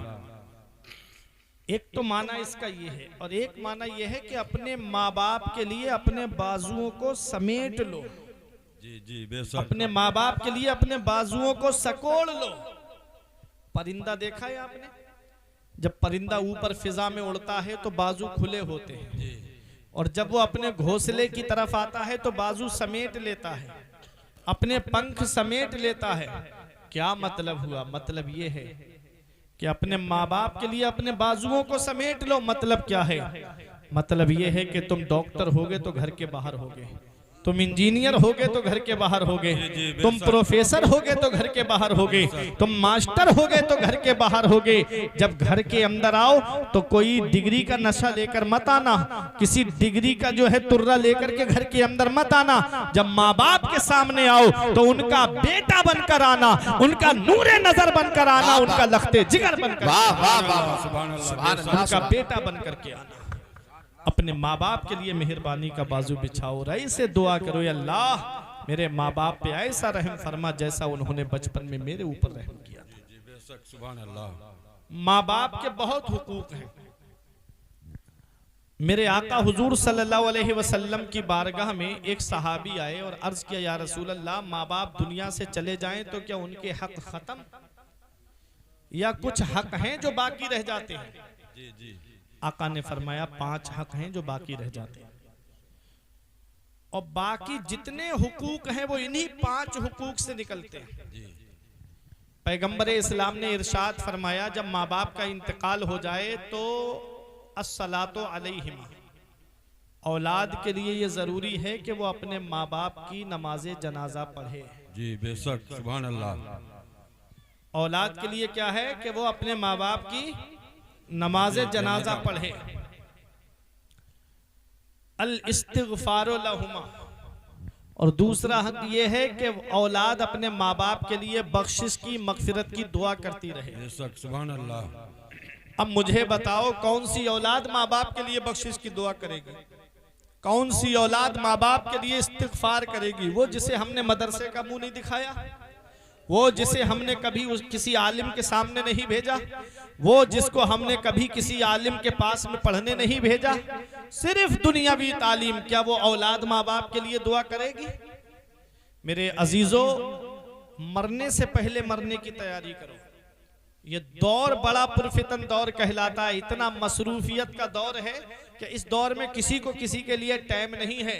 एक तो माना इसका ये है और एक माना ये है कि अपने माँ बाप के लिए अपने बाजुओं को समेट लो। जी जी बेशक। अपने माँ बाप के लिए अपने बाजुओं को सकोड़ लो। परिंदा देखा है आपने? जब परिंदा ऊपर फिजा में उड़ता है तो बाजू खुले होते हैं और जब वो अपने घोंसले की तरफ आता है तो बाजू समेट लेता है, अपने पंख समेट लेता है। क्या मतलब हुआ? मतलब ये है कि अपने माँ बाप के लिए अपने बाजुओं को समेट लो। मतलब क्या है? मतलब ये है कि तुम डॉक्टर होगे तो घर के बाहर होगे, तुम इंजीनियर होगे तो घर के बाहर होगे, तुम प्रोफेसर होगे तो घर के बाहर होगे, तुम मास्टर होगे तो घर के बाहर होगे। जब घर के अंदर आओ तो कोई डिग्री का नशा लेकर मत आना, किसी डिग्री का जो है तुर्रा लेकर के घर के अंदर मत आना। जब माँ बाप के सामने आओ तो उनका बेटा बनकर आना, उनका नूरे नजर बनकर आना, उनका लखते जिगर बनकर, उनका बेटा बनकर के आना। अपने माँ बाप के लिए मेहरबानी का बाजू बिछाओ, रई से दुआ करो, अल्लाह मेरे माँ बाप पे ऐसा रहम फरमा जैसा उन्होंने बचपन में मेरे ऊपर रहम किया था। सुभान अल्लाह। माँ बाप के बहुत हुकूक हैं। मेरे आका हुजूर सल्लल्लाहु अलैहि वसल्लम की बारगाह में एक सहाबी आए और अर्ज किया, या रसूल अल्लाह, माँ बाप दुनिया से चले जाएं तो क्या उनके हक खत्म या कुछ हक हैं जो बाकी रह जाते हैं? जी जी। आका ने फरमाया 5 हक हैं जो बाकी रह जाते हैं, और बाकी जितने हुकूक हैं वो इन्हीं 5 हुकूक से निकलते हैं। पैगंबर इस्लाम ने इरशाद फरमाया, जब माँ बाप का इंतकाल हो जाए तो अस्सलातो अलैहिमा, औलाद के लिए ये जरूरी है कि वो अपने माँ बाप की नमाज जनाजा पढ़े। जी बेशक, सुभान अल्लाह। औलाद के लिए क्या है कि वो अपने माँ बाप की नमाज जनाजा पढ़े। अल इस्तिग़फ़ारु लहुमा, और दूसरा हक ये है कि औलाद अपने माँ बाप के लिए बख्शिश की, मग़फ़िरत की दुआ करती रहे। बेशक, सुभान अल्लाह। अब मुझे बताओ, कौन सी औलाद माँ बाप के लिए बख्शिश की दुआ करेगी? कौन सी औलाद माँ बाप के लिए इस्तिग़फ़ार करेगी? वो जिसे हमने मदरसे का मुंह नहीं दिखाया, वो जिसे हमने कभी किसी आलिम के सामने नहीं भेजा, वो जिसको हमने कभी किसी आलिम के पास में पढ़ने नहीं भेजा, सिर्फ दुनियावी तालीम, क्या वो औलाद माँ बाप के लिए दुआ करेगी? मेरे अजीजों, मरने से पहले मरने की तैयारी करो। ये दौर बड़ा पुरफितन दौर कहलाता है। इतना मसरूफियत का दौर है कि इस दौर में किसी को किसी के लिए टाइम नहीं है।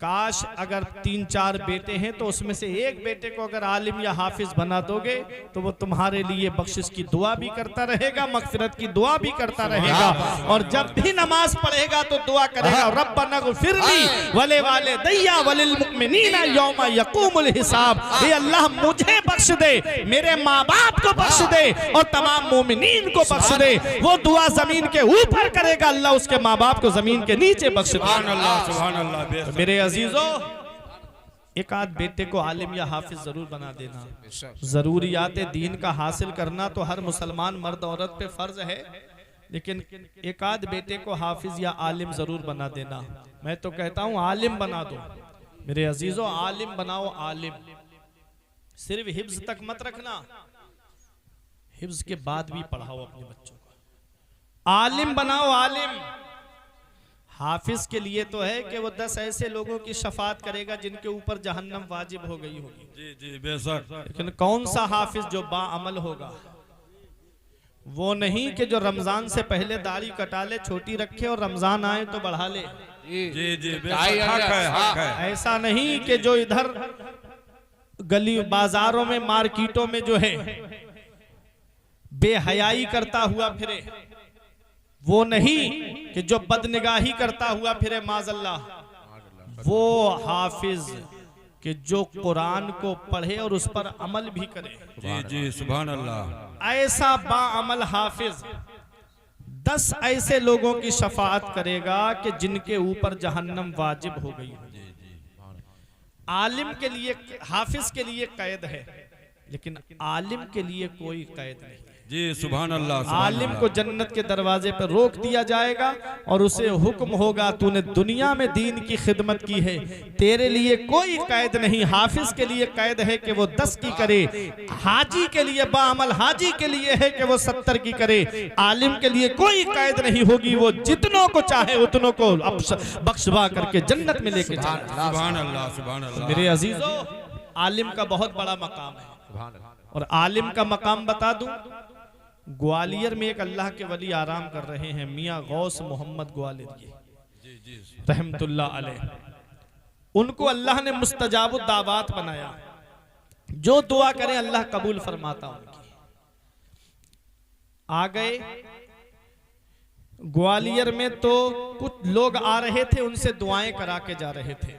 काश अगर 3-4 बेटे हैं तो उसमें से एक बेटे को अगर आलिम या हाफिज बना दोगे तो वो तुम्हारे लिए बख्शिश की दुआ भी करता रहेगा, मग़फ़िरत की दुआ भी करता रहेगा, और जब भी नमाज पढ़ेगा तो दुआ करेगा, रब्बना ग़फ़िरली वले वालिदैया वलिल मुमिनीना यौमा यक़ूमुल हिसाब। हे अल्लाह, मुझे बख्श दे, मेरे माँ बाप को बख्श दे और तमाम मोमिनीन को बख्श दे। वो दुआ जमीन के ऊपर करेगा, अल्लाह उसके माँ बाप को जमीन के नीचे बख्श दे। मेरे अजीजों, एक आध बेटे को आलिम या हाफिज जरूर बना देना। जरूरियात दीन का हासिल करना तो हर मुसलमान मर्द औरत पे फर्ज है, लेकिन एक आध बेटे को हाफिज या आलिम जरूर बना देना। मैं तो कहता हूं आलिम बना दो मेरे अजीजों, आलिम बनाओ। आलिम सिर्फ हिफ्ज तक मत रखना, हिफ्ज के बाद भी पढ़ाओ अपने बच्चों को। आलिम बनाओ, आलिम। हाफिज के लिए तो है कि वो 10 ऐसे लोगों की शफात करेगा जिनके ऊपर जहन्नम वाजिब हो गई होगी। जी जी बेशक। लेकिन कौन सा हाफिज जो बाअमल होगा? वो नहीं कि जो रमजान से पहले दाढ़ी कटा ले, छोटी रखे, और रमजान आए तो बढ़ा ले। जी जी बेशक, हक है। ऐसा नहीं कि जो इधर गली बाजारों में, मार्केटों में जो है बेहयाई करता हुआ फिरे, वो नहीं कि जो बदनिगाही करता हुआ फिरे माज़अल्लाह। वो हाफिज कि जो कुरान को पढ़े और उस पर अमल भी करे। जी जी सुभान अल्लाह। ऐसा बाअमल हाफिज 10 ऐसे लोगों की शफाअत करेगा कि जिनके ऊपर जहन्नम वाजिब हो गई। आलिम के लिए, हाफिज के लिए कैद है, लेकिन आलिम के लिए कोई कैद नहीं। जी सुभान अल्लाह। आलिम को जन्नत के दरवाजे पर रोक दिया जाएगा और उसे हुक्म होगा, तूने दुनिया में दीन की खिदमत की है, तेरे लिए कोई कैद नहीं। हाफिज के लिए कैद है कि वो 10 की करे, हाजी के लिए, बाअमल हाजी के लिए है कि वो 70 की करे। आलिम के लिए कोई कैद नहीं होगी, वो जितनों को चाहे उतनों को बख्शवा करके जन्नत में लेके जाए। सुभान अल्लाह, सुभान अल्लाह। मेरे अजीजों, आलिम का बहुत बड़ा मकाम है, और आलिम का मकाम बता दूं, ग्वालियर में एक अल्लाह के वली आराम कर रहे हैं, मियां गौस मोहम्मद ग्वालियरी रहमतुल्लाह अलैह। उनको अल्लाह ने मुस्तजाबुद दावात बनाया, जो दुआ करें अल्लाह कबूल फरमाता उनकी। आ गए ग्वालियर में तो कुछ लोग आ रहे थे, उनसे दुआएं करा के जा रहे थे।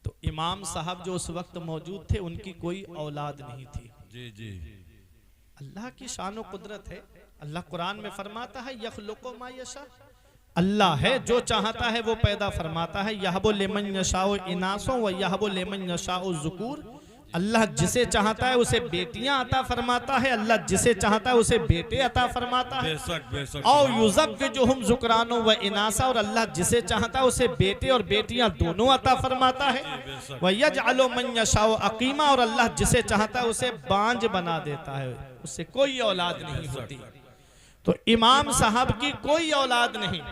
तो इमाम साहब जो उस वक्त मौजूद थे, उनकी कोई औलाद नहीं थी। जी जी। अल्लाह की शान और कुदरत है। अल्लाह कुरान में फरमाता है, यखलुकु मा यशा, अल्लाह है जो चाहता है वो पैदा फरमाता है। यहबु लिमन यशाउ इनासो व यहबु लिमन यशाउ ज़ुकूर, अल्लाह जिसे चाहता है उसे बेटियां अता फरमाता है, अल्लाह जिसे चाहता है उसे बेटे अता फरमाता है। बेशक बेशक। और युज़व्विजुहुम ज़ुकरानो व इनासा, और अल्लाह जिसे चाहता है उसे बेटे और बेटियां दोनों अता फरमाता है। व यजअलु मन यशाउ अकीमा, और अल्लाह जिसे चाहता है उसे बांझ बना देता है, उससे कोई औलाद नहीं होती। तो इमाम साहब की कोई औलाद नहीं,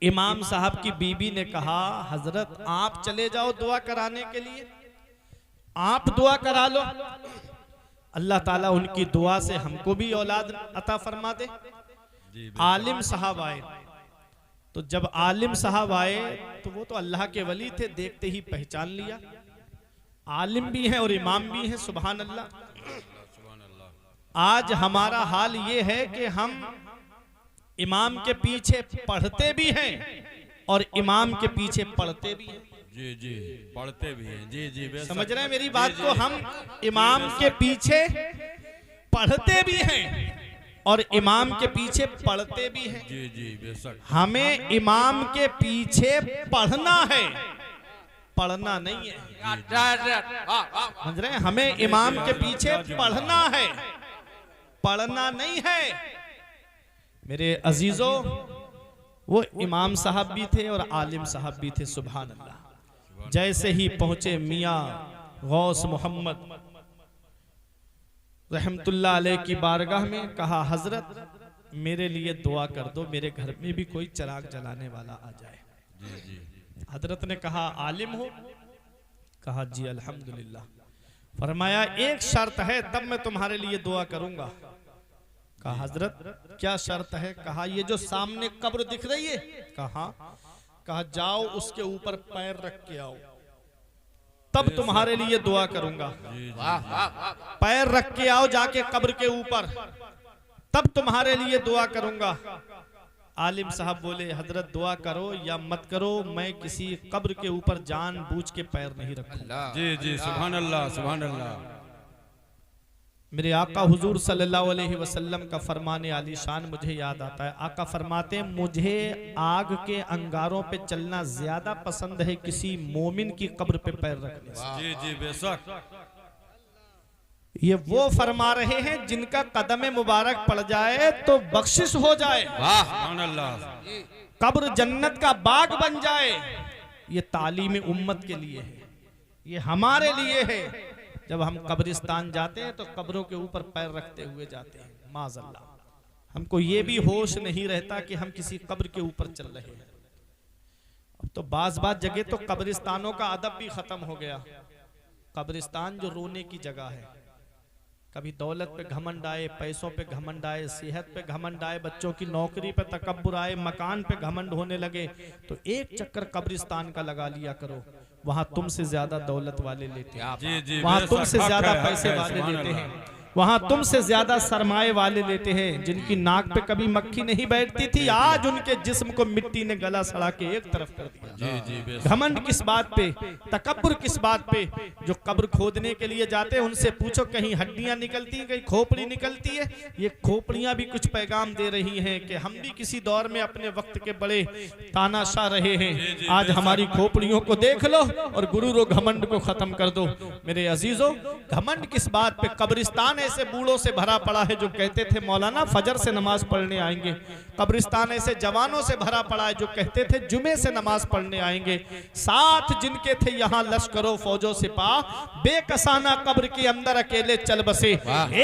इमाम साहब की बीबी ने कहा, हजरत आप चले जाओ दुआ कराने के लिए, आप दुआ करा लो, अल्लाह ताला उनकी दुआ से हमको भी औलाद अता फरमा दे। आलिम साहब आए, तो जब आलिम साहब आए तो वो तो अल्लाह के वली थे, देखते ही पहचान लिया, आलिम भी हैं और इमाम भी हैं। सुभान अल्लाह। आज हमारा हाल ये है कि हम इमाम के पीछे पढ़ते भी हैं और इमाम के पीछे पढ़ते भी हैं। जी जी, पढ़ते भी हैं। जी जी, समझ रहे हैं मेरी बात को? हम इमाम के पीछे पढ़ते भी हैं और इमाम के पीछे पढ़ते भी हैं। जी जी, बेशक। हमें इमाम के पीछे पढ़ना है, पढ़ना नहीं है। समझ रहे हैं? हमें इमाम के पीछे पढ़ना है, पढ़ना नहीं है। मेरे अजीजों, वो इमाम साहब भी थे और आलिम साहब भी थे। सुभान अल्लाह। जैसे ही पहुंचे मियाँ गौस मोहम्मद रहमतुल्लाह अलैह की बारगाह में, कहा हजरत मेरे लिए दुआ कर दो, मेरे घर में भी कोई चिराग जलाने वाला आ जाए। जी जी। हजरत ने कहा आलिम हो? कहा जी अल्हम्दुलिल्लाह। फरमाया एक शर्त है, तब मैं तुम्हारे लिए दुआ करूंगा। कहा हजरत क्या शर्त है? कहा ये जो सामने कब्र दिख रही है। कहा जाओ उसके ऊपर पैर रख के आओ, तब तुम्हारे लिए दुआ करूंगा। पैर रख के आओ जाके कब्र के ऊपर, तब तुम्हारे लिए दुआ करूंगा। आलिम साहब बोले हजरत दुआ करो या मत करो, मैं किसी कब्र के ऊपर जानबूझ के पैर नहीं रखूंगा। जी जी, सुभान अल्लाह, सुभान अल्लाह। मेरे आका हुजूर सल्लल्लाहु अलैहि वसल्लम का फरमाने आली शान मुझे याद आता है। आका फरमाते हैं मुझे आग के अंगारों पे चलना ज्यादा पसंद है किसी मोमिन की कब्र पे पैर रखने से। जी जी, बेशक। ये वो फरमा रहे हैं जिनका कदम मुबारक पड़ जाए तो बख्शिश हो जाए, सुभान अल्लाह। कब्र जन्नत का बाग बन जाए। ये तालीम उम्मत के लिए है, ये हमारे लिए है। जब हम कब्रिस्तान जाते हैं तो कब्रों के ऊपर पैर रखते हुए जाते हैं। माज़अल्लाह, हमको ये भी होश नहीं रहता कि हम किसी कब्र के ऊपर चल रहे हैं। अब तो बाज जगह तो कब्रिस्तानों का अदब भी खत्म हो गया। कब्रिस्तान जो रोने की जगह है, कभी दौलत पे घमंड आए, पैसों पे घमंड आए, सेहत पे घमंड आए, बच्चों की नौकरी पे तकब्बुर आए, मकान पे घमंड होने लगे, तो एक चक्कर कब्रिस्तान का लगा लिया करो। वहां तुमसे ज्यादा दौलत वाले लेते हैं, वहां तुमसे ज्यादा पैसे वाले लेते हैं, वहां तुमसे ज्यादा सरमाए वाले लेते हैं। जिनकी नाक पे कभी मक्खी नहीं बैठती थी, आज उनके जिस्म को मिट्टी ने गला सड़ा के एक तरफ कर दिया। जी जी, घमंड किस बात पे, तकब्बुर किस बात पे? जो कब्र खोदने के लिए जाते हैं उनसे पूछो कहीं हड्डियां निकलती हैं, कहीं खोपड़ी निकलती है। ये खोपड़ियां भी कुछ पैगाम दे रही हैं कि हम भी किसी दौर में अपने वक्त के बड़े तानाशाह रहे हैं। आज हमारी खोपड़ियों को देख लो और गुरूर और घमंड को खत्म कर दो। मेरे अजीजों, घमंड किस बात पे? कब्रिस्तान ऐसे बूढ़ों से भरा पड़ा है जो कहते थे मौलाना फजर से नमाज पढ़ने आएंगे। कब्रिस्तान ऐसे जवानों से भरा पड़ा है जो कहते थे जुमे से नमाज पढ़ने आएंगे। साथ जिनके थे यहाँ लश्करों फौजों सिपाह, बेकसाना कब्र के अंदर अकेले चल बसे।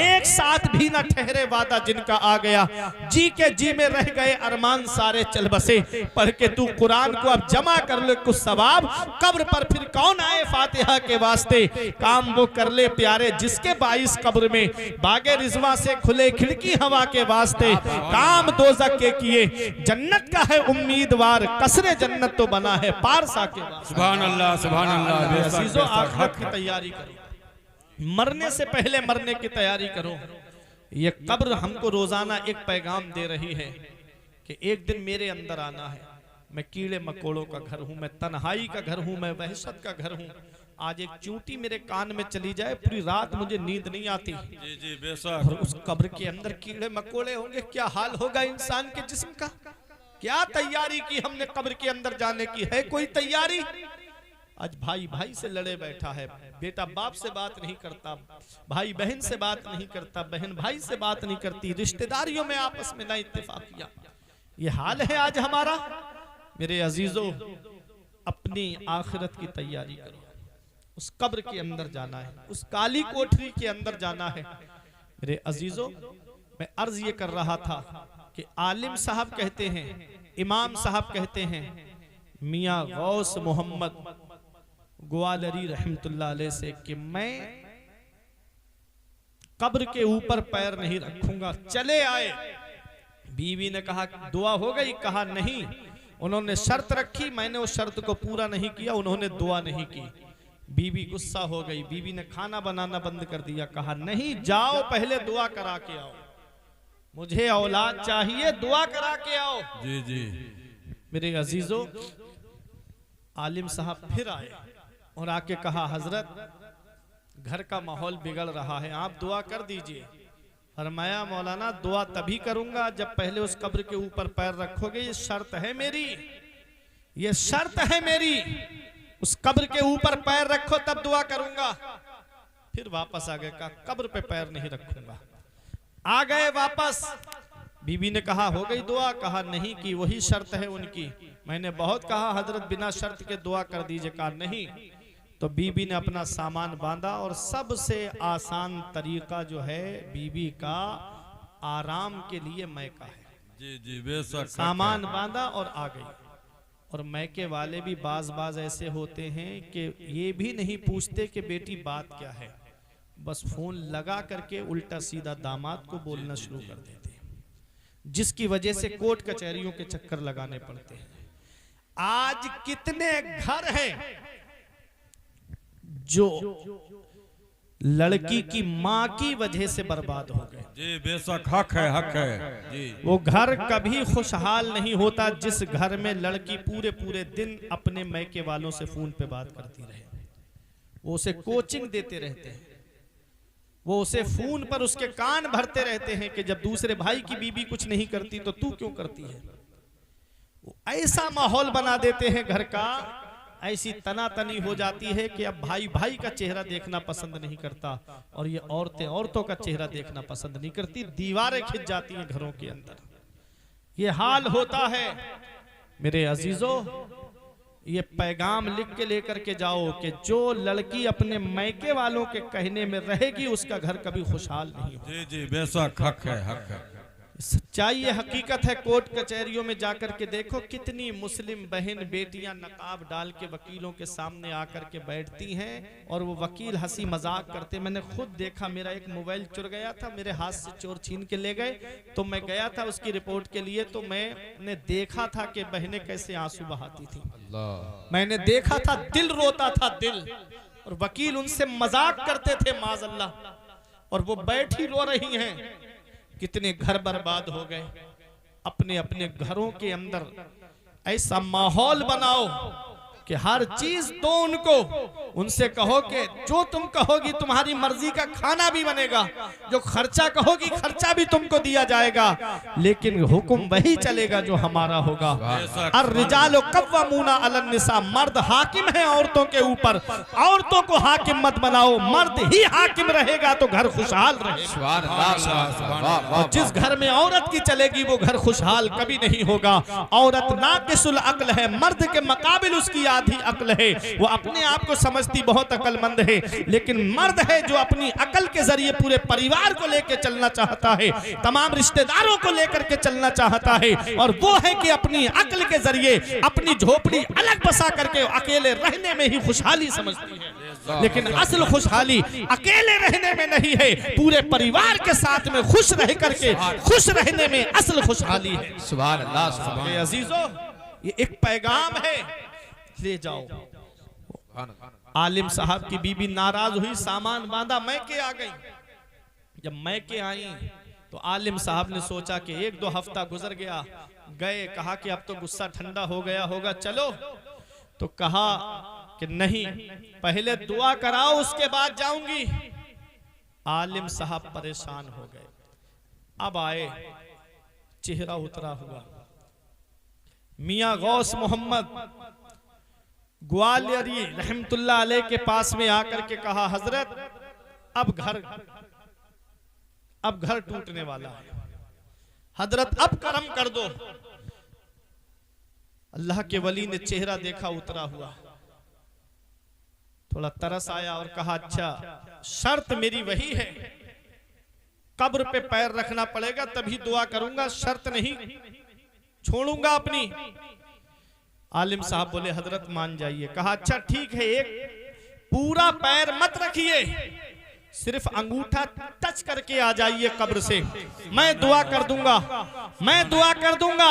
एक साथ भी न ठहरे वादा जिनका आ गया, जी के जी में रह गए अरमान सारे चल बसे। पढ़ के तू कुरान को अब जमा कर ले कुछ सवाब, कब्र पर फिर कौन आए फातिहा के वास्ते। काम वो कर ले प्यारे जिसके 22 कब्र में बागे रिजवा से खुले खिड़की हवा के वास्ते। काम दोज़ख के किए जन्नत का है उम्मीदवार, कसरे जन्नत तो बना है पारसा के वास्ते। सुभान अल्लाह, सुभान अल्लाह। अजीजों, आखिरत की तैयारी करो, मरने से पहले मरने की तैयारी करो। ये कब्र हमको रोजाना एक पैगाम दे रही है कि एक दिन मेरे अंदर आना है। मैं कीड़े मकोड़ों का घर हूं, मैं तन्हाई का घर हूं, मैं वहशत का घर हूं। आज एक चूंटी मेरे कान में चली जाए, पूरी रात मुझे नींद नहीं आती। जी जी, बेशक। और उस कब्र के अंदर कीड़े मकोड़े होंगे, क्या हाल होगा इंसान के जिस्म का? क्या तैयारी की हमने कब्र के अंदर जाने की? है कोई तैयारी? आज भाई भाई से लड़े बैठा है, बेटा बाप से बात नहीं करता, भाई बहन से बात नहीं करता, बहन भाई से बात नहीं करती, रिश्तेदारियों में आपस में ना इत्तेफाकिया। ये हाल है आज हमारा। मेरे अजीजों, अपनी आखिरत की तैयारी करो। उस कब्र के अंदर जाना है, उस काली कोठरी के अंदर जाना है। मेरे अजीजों, मैं अर्ज ये कर रहा था कि आलिम साहब कहते हैं इमाम साहब कहते हैं मियाँ गौस मोहम्मद ग्वालरी रहमतुल्लाह अलैह से कि मैं कब्र के ऊपर पैर नहीं रखूंगा। चले आए, बीवी ने कहा दुआ हो गई, कहा नहीं। उन्होंने शर्त रखी, मैंने उस शर्त को पूरा नहीं किया, उन्होंने दुआ नहीं की। बीवी गुस्सा हो गई, बीवी ने खाना बनाना बंद कर दिया, कहा नहीं जाओ पहले दुआ करा के आओ, मुझे औलाद चाहिए, दुआ करा के आओ। जी जी मेरे अजीजों, आलिम साहब फिर आए और आके कहा हजरत घर का माहौल बिगड़ रहा है, आप दुआ कर दीजिए। फरमाया मौलाना दुआ तभी करूंगा जब पहले उस कब्र के ऊपर पैर रखोगे, ये शर्त है मेरी, ये शर्त है मेरी, उस कब्र के ऊपर पैर रखो तब दुआ करूंगा। फिर वापस आ गए, कहा कब्र पे पैर नहीं रखूंगा। आ गए वापस, बीबी ने कहा हो गई दुआ, कहा नहीं की, वही शर्त है उनकी। मैंने बहुत कहा हजरत बिना शर्त के दुआ कर दीजिए, कहा नहीं। तो बीबी ने अपना सामान बांधा और सबसे आसान तरीका जो है बीबी का आराम के लिए मैका है। जी जी बेशक। सामान बांधा और आ गई। और मैके वाले भी बाज ऐसे होते हैं कि ये भी नहीं पूछते कि बेटी बात क्या है, बस फोन लगा करके उल्टा सीधा दामाद को बोलना शुरू कर देते हैं, जिसकी वजह से कोर्ट कचहरियों के चक्कर लगाने पड़ते हैं। आज कितने घर हैं जो लड़की की मां की वजह से बर्बाद हो गए। जी बेशक, हक है, हक है जी। वो घर कभी खुशहाल नहीं होता जिस घर में लड़की पूरे पूरे दिन अपने मैके वालों से फोन पे बात करती रहे। वो उसे कोचिंग देते रहते हैं, वो उसे फोन पर उसके कान भरते रहते हैं कि जब दूसरे भाई की बीबी कुछ नहीं करती तो तू क्यों करती है। वो ऐसा माहौल बना देते हैं घर का, ऐसी तनातनी हो जाती है कि अब भाई भाई का चेहरा देखना पसंद नहीं करता और ये औरतें औरतों का चेहरा देखना पसंद नहीं करती। दीवारें खिंच जाती हैं घरों के अंदर, ये हाल होता है। मेरे अजीजों, ये पैगाम लिख के लेकर के जाओ कि जो लड़की अपने मैके वालों के कहने में रहेगी उसका घर कभी खुशहाल नहीं होगा। जी जी बेशक, हक है, हक है। सच्चाई है, हकीकत है। कोर्ट कचहरियों में जाकर के देखो कितनी मुस्लिम बहन बेटियां नकाब डाल के वकीलों के सामने आकर के बैठती हैं और वो वकील हंसी मजाक करते। मैंने खुद देखा, मेरा एक मोबाइल चुर गया था, मेरे हाथ से चोर छीन के ले गए, तो मैं गया था उसकी रिपोर्ट के लिए, तो मैंने देखा था कि बहनें कैसे आंसू बहाती थी। मैंने देखा था, दिल रोता था दिल, और वकील उनसे मजाक करते थे माज़अल्लाह, और वो बैठी रो रही हैं। कितने घर बर्बाद हो गए। अपने अपने घरों के अंदर ऐसा माहौल बनाओ कि हर चीज दो उनको, उनसे कहो कि जो तुम कहोगी तुम्हारी मर्जी का खाना भी बनेगा, जो खर्चा कहोगी खर्चा भी तुमको दिया जाएगा, लेकिन हुक्म वही चलेगा जो हमारा होगा। अर्रिजालु कव्वामूना अलन निसा, मर्द हाकिम है औरतों के ऊपर, औरतों को हाकिम मत बनाओ, मर्द ही हाकिम रहेगा तो घर खुशहाल रहेगा। और जिस घर में औरत की चलेगी वो घर खुशहाल कभी नहीं होगा। औरत नाकिसुल अक्ल है, मर्द के मुकाबिल उसकी आधी अक्ल है, वो अपने आप को समझती बहुत अक्लमंद है, लेकिन मर्द है जो अपनी अक्ल के जरिए पूरे परिवार को लेकर चलना चाहता है, तमाम रिश्तेदारों को लेकर के चलना चाहता है, और वो है कि अपनी अक्ल के जरिए अपनी झोपड़ी अलग बसा करके अकेले रहने में ही खुशहाली समझती है। लेकिन असल खुशहाली अकेले रहने में नहीं है, पूरे परिवार के साथ में खुश रह करके खुश रहने में असल खुशहाली है। सुभान अल्लाह, सुभान अल्लाह। अजीजों, ये एक पैगाम है, ले जाओ। आलिम साहब की बीबी नाराज हुई, सामान बांधा, मैके आ गई। जब मैके आई तो आलिम साहब ने सोचा कि 1-2 हफ्ता गुजर गया, गए, कहा कि अब तो गुस्सा ठंडा हो गया होगा, चलो। तो कहा कि नहीं, पहले दुआ कराओ उसके बाद जाऊंगी। आलिम साहब परेशान हो गए। अब आए, चेहरा उतरा हुआ। मियां गौस मोहम्मद ग्वालियरी रहमतुल्लाह अलैह के पास में आकर के कहा हजरत अब घर टूटने वाला है, हजरत अब करम कर दो। अल्लाह के वली ने चेहरा देखा उतरा हुआ, थोड़ा तरस आया और कहा अच्छा, शर्त मेरी वही है, कब्र पे पैर रखना पड़ेगा तभी दुआ करूंगा, शर्त नहीं छोड़ूंगा अपनी। आलिम साहब बोले हजरत मान जाइए। कहा अच्छा ठीक है, एक पूरा पैर मत रखिए, सिर्फ अंगूठा टच करके आ जाइए कब्र से, मैं दुआ कर दूंगा, मैं दुआ कर दूंगा।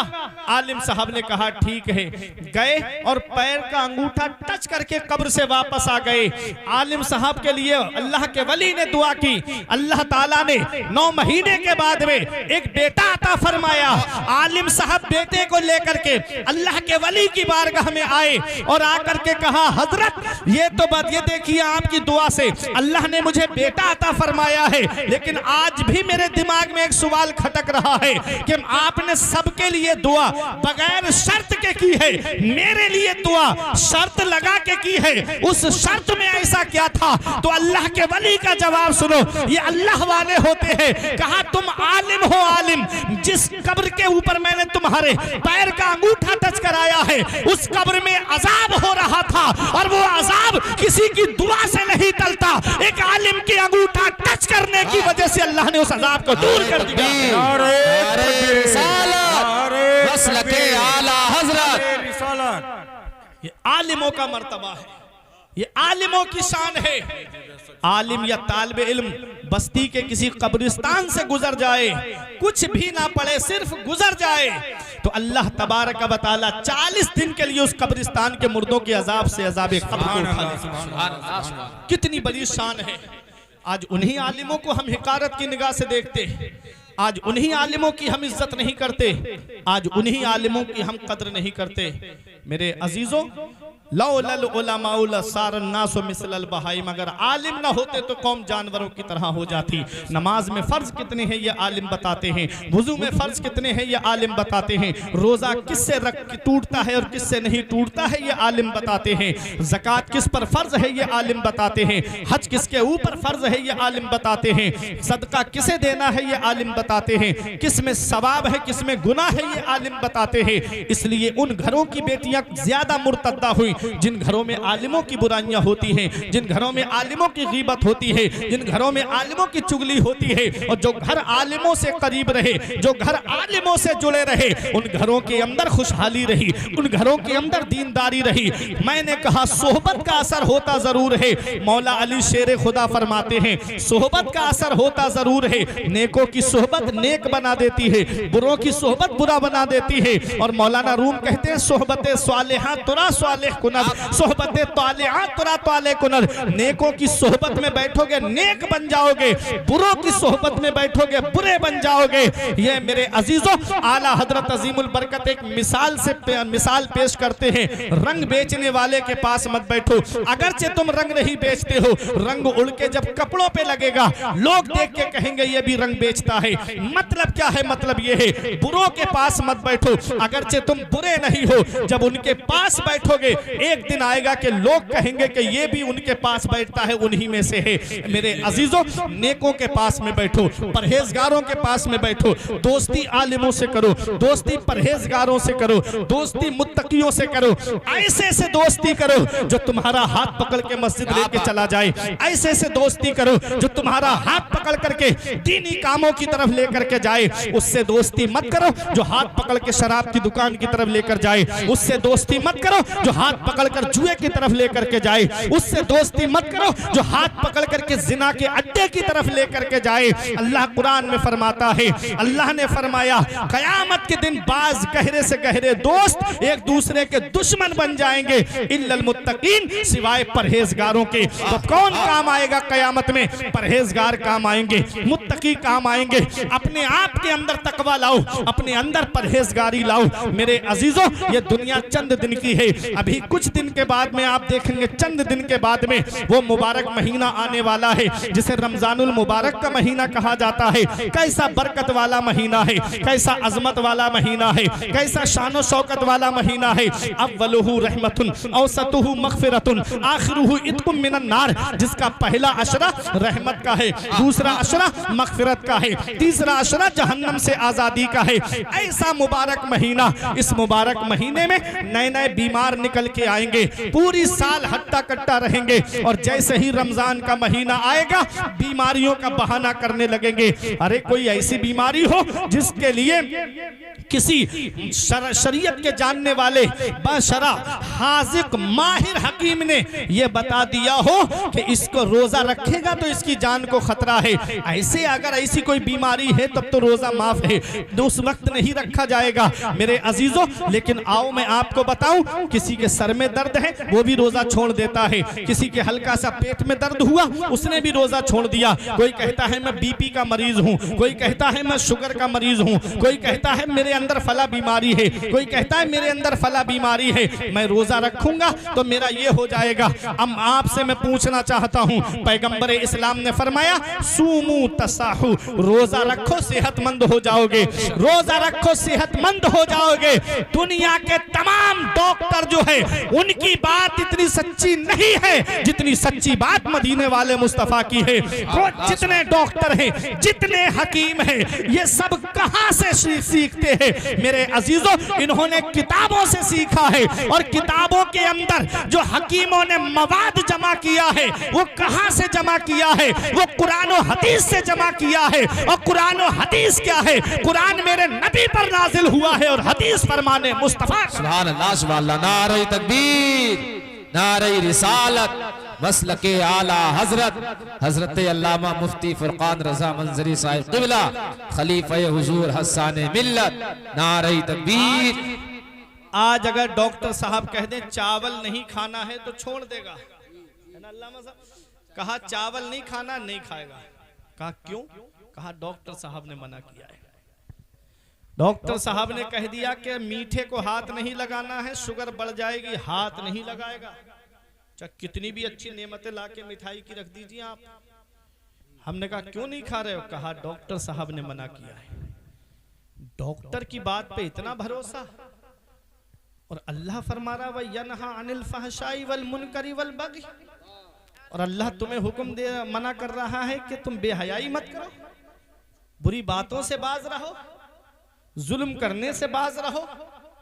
आलिम साहब ने कहा ठीक है। गए और पैर का अंगूठा टच करके कब्र से वापस आ गए। आलिम साहब के लिए अल्लाह के वली ने दुआ की। अल्लाह ताला ने 9 महीने के बाद में एक बेटा अता फरमाया। आलिम साहब बेटे को लेकर के अल्लाह के वली की बारगाह में आए और आकर के कहा हजरत ये तो बात, ये देखिए आपकी दुआ से अल्लाह ने मुझे बेटा अता फरमाया है, लेकिन आज भी मेरे दिमाग में एक सवाल खटक रहा है कि आपने सबके लिए दुआ बगैर शर्त के की है, मेरे लिए दुआ शर्त लगा के की है, उस शर्त में ऐसा क्या था? तो अल्लाह के वली का जवाब सुनो, ये अल्लाह वाले होते हैं। कहा तुम आलिम हो, आलिम जिस कब्र के ऊपर मैंने तुम्हारे पैर का अंगूठा टच कराया है, उस कब्र में अजाब हो रहा था और वो अजाब किसी की दुआ से नहीं टलता, एक आलिम की अंगूठा टच करने की वजह से अल्लाह ने उस अजाब को दूर कर दिया। ये आलिमों का मर्तबा है, ये आलिमों की शान है। आलिम या तालिब इल्म बस्ती के किसी कब्रिस्तान से गुजर जाए, कुछ भी ना पढ़े, सिर्फ गुजर जाए, तो अल्लाह तबारक व तआला 40 दिन के लिए उस कब्रिस्तान के मुर्दों के अजाब से अजाब कब्र को उठा लेगा। कितनी बड़ी शान है। आज उन्हीं आलिमों को हम हिकारत की निगाह से देखते, आज उन्हीं आलिमों की हम इज्जत नहीं करते, आज उन्हीं आलिमों की हम कद्र नहीं करते। मेरे अजीजों, लौलल उलमाउल सारन नासु मिसलल बहाइम, अगर आलिम ना होते तो कौम जानवरों की तरह हो जाती। नमाज में फर्ज कितने हैं ये आलिम बताते हैं, वुजू में फर्ज कितने हैं ये आलिम बताते हैं, रोजा किससे टूटता है और किससे नहीं टूटता है ये आलिम बताते हैं, ज़कात किस पर फर्ज है ये आलिम बताते हैं, हज किसके ऊपर फर्ज है ये आलिम बताते हैं, सदका किसे देना है ये आलिम बताते हैं, किस में सवाब है किस में गुनाह है ये आलिम बताते हैं। इसलिए उन घरों की बेटियां ज्यादा मुर्तद्दा हुई जिन घरों में आलिमों की बुराइयां होती हैं, जिन घरों में आलिमों की गीबत होती है, जिन घरों में आलिमों की चुगली होती है। और जो घर आलिमों से करीब रहे, जो घर आलिमों से जुड़े रहे, उन घरों के अंदर खुशहाली रही, उन घरों के अंदर दीनदारी रही। मैंने कहा सोहबत का असर होता जरूर है। मौला अली शेर खुदा फरमाते हैं सोहबत का असर होता जरूर है। नेकों की सोहबत नेक बना देती है, बुरों की सोहबत बुरा बना देती है। और मौलाना रूम कहते हैं सोहबत स्वालिहा तुरा स्वालिह कुनद, सोहबत तालिहा तुरा ताले कुनद। नेकों की सोहबत में बैठोगे नेक बन जाओगे, बुरों की सोहबत में बैठोगे बुरे बन जाओगे। ये मेरे अजीजों आला हजरत अजीमुल बरकत एक मिसाल पेश करते हैं। रंग बेचने वाले के पास मत बैठो, अगरचे तुम रंग नहीं बेचते हो, रंग उड़ के जब कपड़ों पे लगेगा लोग देख के कहेंगे ये भी रंग बेचता है। मतलब क्या है? मतलब ये है बुरों के पास मत बैठो, अगरचे तुम बुरे नहीं हो, जब उनके पास बैठोगे एक दिन आएगा कि लोग कहेंगे कि ये भी उनके पास बैठता है, उन्हीं में से है। मेरे अजीजों नेकों के पास में बैठो, परहेजगारों के पास में बैठो, दोस्ती आलिमों से करो, दोस्ती परहेजगारों से करो, दोस्ती मुत्तकियों से करो। ऐसे से दोस्ती करो जो तुम्हारा हाथ पकड़ के मस्जिद लेके चला जाए, ऐसे से दोस्ती करो जो तुम्हारा हाथ पकड़ करके दीनी कामों की तरफ लेकर के जाए। उससे दोस्ती मत करो जो हाथ पकड़ के शराब की दुकान की तरफ लेकर जाए, उससे दोस्ती मत करो जो हाथ पकड़कर जुए की तरफ लेकर के जाए, उससे दोस्ती मत करो जो हाथ पकड़ करके जिना के अड्डे की तरफ लेकर के जाए। अल्लाह कुरान में फरमाता है, अल्लाह ने फरमाया कयामत के दिन बाज गहरे से गहरे दोस्त एक दूसरे के दुश्मन बन जाएंगे, इल्लल मुत्तकीन, सिवाय परहेजगारों के। तो कौन काम आएगा कयामत में? परहेजगार काम आएंगे, मुत्तकी काम आएंगे। अपने आप के अंदर तकवा लाओ, अपने अंदर परहेजगारी लाओ। मेरे अजीजों ये दुनिया चंद दिन की है, अभी कुछ दिन के बाद में आप देखेंगे, चंद दिन के बाद में वो मुबारक महीना आने वाला है जिसे रमजानुल मुबारक का महीना कहा जाता है। कैसा बरकत वाला महीना है, कैसा अजमत वाला महीना है, कैसा शानो शौकत वाला महीना है। अव्वलुहु रहमतुन औसतुहु मगफिरतुन आखिरुहु इत्कुम मिनन नार, जिसका पहला अशरा रहमत का है, दूसरा अशरा मगफिरत का है, तीसरा अशरा जहन्नम से आजादी का है। ऐसा मुबारक महीना, इस मुबारक महीने में नए नए बीमार निकल के आएंगे, पूरी साल हट्टा कट्टा रहेंगे और जैसे ही रमजान का महीना आएगा बीमारियों का बहाना करने लगेंगे। अरे कोई ऐसी बीमारी हो जिसके लिए किसी शरीयत के जानने वाले बशरा हाजिक माहिर हकीम ने यह बता दिया हो कि इसको रोजा रखेगा तो इसकी जान को खतरा है, ऐसे अगर ऐसी कोई बीमारी है तब तो रोजा माफ है, तो उस वक्त नहीं रखा जाएगा मेरे अजीजों। लेकिन आओ मैं आपको बताऊं, किसी के सर में दर्द है वो भी रोजा छोड़ देता है, किसी के हल्का सा पेट में दर्द हुआ उसने भी रोजा छोड़ दिया। कोई कहता है मैं बीपी का मरीज हूं, कोई कहता है मैं शुगर का मरीज हूं, कोई कहता है मेरे अंदर फला बीमारी है, कोई कहता है मेरे अंदर फला बीमारी है, मैं रोजा रखूंगा तो मेरा ये हो जाएगा। अब आपसे मैं पूछना चाहता हूं, पैगंबर इस्लाम ने फरमाया सूमू तसाहु, रोजा रखो सेहतमंद हो जाओगे, रोजा रखो सेहतमंद हो जाओगे। दुनिया के तमाम डॉक्टर जो है उनकी बात इतनी सच्ची नहीं है जितनी सच्ची बात मदीने वाले मुस्तफा की है। वो जितने डॉक्टर हैं, जितने हकीम हैं, ये सब कहां से सीखते हैं मेरे अजीजों? इन्होंने किताबों से सीखा है और किताबों के अंदर जो हकीमों ने मवाद जमा किया है वो कहां से जमा किया है? वो कुरान और हदीस से जमा किया है। और कुरान और हदीस क्या है? कुरान मेरे नबी पर नाजिल हुआ है और हदीस फरमाने मुस्तफा। सुभान अल्लाह, सुभान अल्लाह, नारे तकबीर, नारे रिसालत, मसलके आला हजरत हजरत अल्लामा मुफ्ती फुरकान रजा मंजरी साहिब क़िबला खलीफा हुजूर हसन मिल्लत, नारे तकबीर। आज अगर डॉक्टर साहब कह दें चावल नहीं खाना है तो छोड़ देगा, है ना अल्लामा साहब? कहा चावल नहीं खाना, नहीं खाएगा। कहा क्यों? कहा डॉक्टर साहब ने मना किया है। डॉक्टर साहब ने कह दिया कि मीठे को हाथ नहीं लगाना है, शुगर बढ़ जाएगी, हाथ नहीं लगाएगा। चाहे कितनी भी अच्छी नेमतें लाके मिठाई की रख दीजिए आप। हमने कहा क्यों नहीं खा रहे हो? कहा डॉक्टर साहब ने मना किया है। डॉक्टर की बात पे इतना भरोसा, और अल्लाह फरमा रहा है यनहा अनिल फहशाई वल मुनकरी वल बगी, और अल्लाह तुम्हें हुक्म दे मना कर रहा है कि तुम बेहयाई मत करो, बुरी बातों से बाज रहो, जुल्म करने से बाज रहो।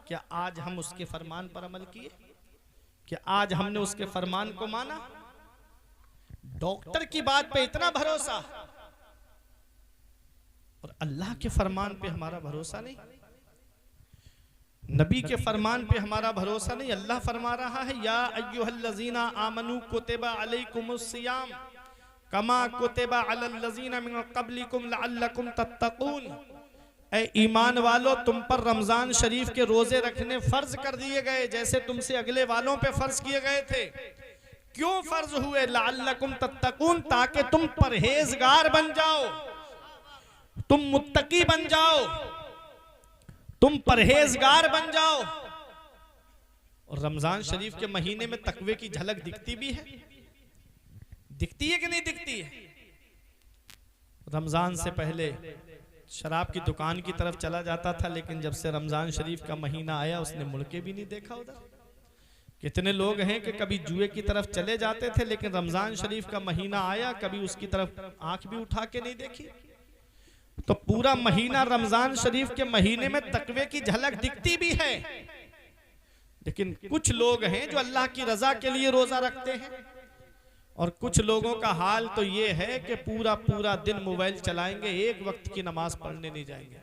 क्या आज हम उसके फरमान पर अमल किए? क्या आज हमने उसके फरमान को माना? डॉक्टर की बात पे इतना भरोसा और अल्लाह के फरमान पे हमारा भरोसा नहीं, नबी के फरमान पे हमारा भरोसा नहीं। अल्लाह फरमा रहा है या अय्युहल्लज़ीना आमनू कुतिबा अलैकुमुस्सियाम कमा कुतिबा अलल्लज़ीना मिन क़ब्लिकुम लअल्लकुम तत्तक़ून। ऐ ईमान वालो, तुम पर रमजान शरीफ के रोजे रखने फर्ज कर दिए गए जैसे तुमसे अगले वालों पे फर्ज किए गए थे। क्यों फर्ज हुए? लअल्लकुम तत्तक़ून, ताकि तुम परहेजगार बन जाओ, तुम मुत्तकी बन जाओ, तुम परहेजगार बन जाओ। और रमजान शरीफ के महीने में तकवे की झलक दिखती भी है, दिखती है कि नहीं दिखती है? रमजान से पहले शराब की दुकान की तरफ चला जाता था, लेकिन जब से रमजान शरीफ का महीना आया उसने मुड़ के भी नहीं देखा उधर। कितने लोग हैं कि कभी जुए की तरफ चले जाते थे, लेकिन रमजान शरीफ का महीना आया कभी उसकी तरफ आंख भी उठा के नहीं देखी। तो पूरा महीना रमजान शरीफ के महीने में तकवे की झलक दिखती भी है, लेकिन कुछ लोग हैं जो अल्लाह की रजा के लिए रोजा रखते हैं, और कुछ लोगों का हाल तो ये है कि पूरा पूरा दिन मोबाइल चलाएंगे, एक वक्त की नमाज पढ़ने नहीं जाएंगे,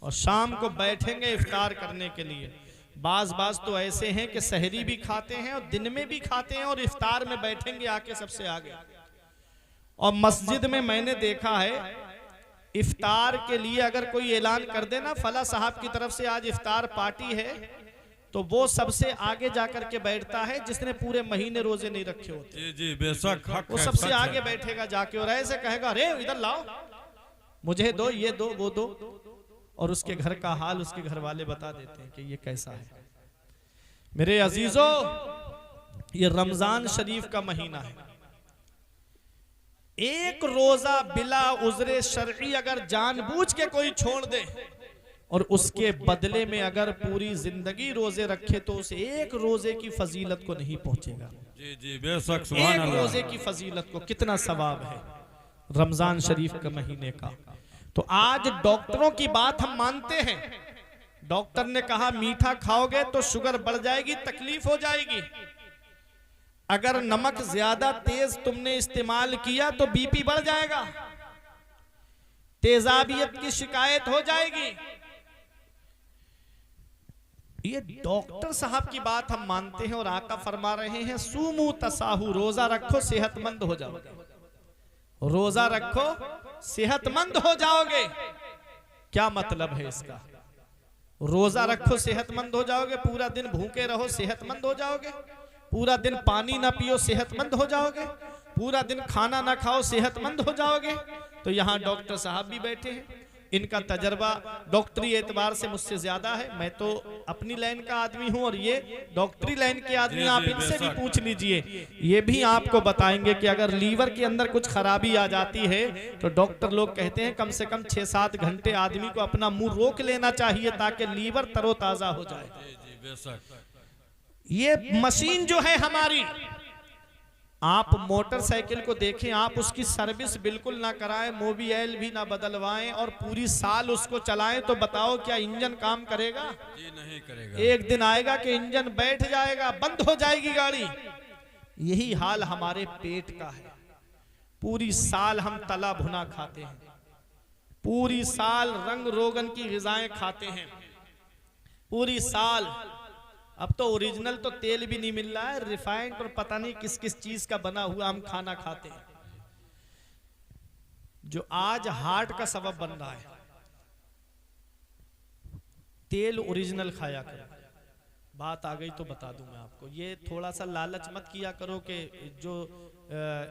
और शाम को बैठेंगे इफ्तार करने के लिए। बाज तो ऐसे हैं कि सहरी भी खाते हैं और दिन में भी खाते हैं, और इफ्तार में बैठेंगे आके सबसे आगे। और मस्जिद में मैंने देखा है इफ्तार के लिए अगर कोई ऐलान कर देना फला साहब की तरफ से आज इफ्तार पार्टी है, तो वो सबसे आगे जाकर के बैठता है जिसने पूरे महीने रोजे नहीं रखे होते। जी जी बेशक, वो सबसे आगे बैठेगा जाके और ऐसे कहेगा अरे इधर लाओ, मुझे दो, ये दो, वो दो, और उसके घर का हाल उसके घर वाले बता देते हैं कि ये कैसा है। मेरे अजीजों, ये रमजान शरीफ का महीना है। एक रोजा बिला उज़्र शरई अगर जानबूझ के कोई छोड़ दे और उसके बदले में अगर पूरी जिंदगी रोजे रखे तो उसे एक रोजे की फजीलत को नहीं पहुंचेगा। जी जी बेशक, सुभान अल्लाह। एक रोजे की फजीलत को कितना सवाब है रमजान शरीफ के महीने का। तो आज डॉक्टरों की बात हम मानते हैं, डॉक्टर ने कहा मीठा खाओगे तो शुगर बढ़ जाएगी, तकलीफ हो जाएगी। अगर नमक ज्यादा तेज तुमने इस्तेमाल किया तो बीपी बढ़ जाएगा, तेजाबियत की शिकायत हो जाएगी। ये डॉक्टर साहब की बात हम मानते हैं और आका फरमा रहे हैं सूमू तसाहू, रोजा रखो सेहतमंद हो जाओगे, रोजा रखो सेहतमंद हो जाओगे। क्या मतलब है इसका? रोजा रखो सेहतमंद हो जाओगे, पूरा दिन भूखे रहो सेहतमंद हो जाओगे, पूरा दिन पानी ना पियो सेहतमंद हो जाओगे, पूरा दिन खाना ना खाओ सेहतमंद हो जाओगे। तो यहाँ डॉक्टर साहब भी बैठे हैं, इनका तजर्बा डॉक्टरी एतबार से मुझसे ज्यादा है। मैं तो अपनी लाइन का आदमी हूं और ये डॉक्टरी लाइन के आदमी, आप इनसे भी पूछ लीजिए, ये भी आपको बताएंगे कि अगर लीवर के अंदर कुछ खराबी आ जाती है तो डॉक्टर लोग कहते हैं कम से कम 6-7 घंटे आदमी को अपना मुंह रोक लेना चाहिए ताकि लीवर तरोताजा हो जाए। ये मशीन जो है हमारी, आप मोटरसाइकिल को देखें, आप उसकी सर्विस बिल्कुल ना कराएं, मोबिल भी ना बदलवाएं और पूरी साल उसको चलाएं तो बताओ क्या इंजन काम करेगा? जी नहीं करेगा। एक दिन आएगा कि इंजन बैठ जाएगा, बंद हो जाएगी गाड़ी। यही हाल हमारे पेट का है। पूरी साल हम तला भुना खाते हैं, पूरी साल रंग रोगन की ग़िज़ाएं खाते हैं, पूरी साल। अब तो ओरिजिनल तो तेल भी नहीं मिल रहा है, रिफाइंड और पता नहीं किस किस चीज का बना हुआ हम खाना खाते हैं, जो आज हार्ट का सबब बन रहा है। तेल ओरिजिनल खाया करो। बात आ गई तो बता दूं मैं आपको, ये थोड़ा सा लालच मत किया करो कि जो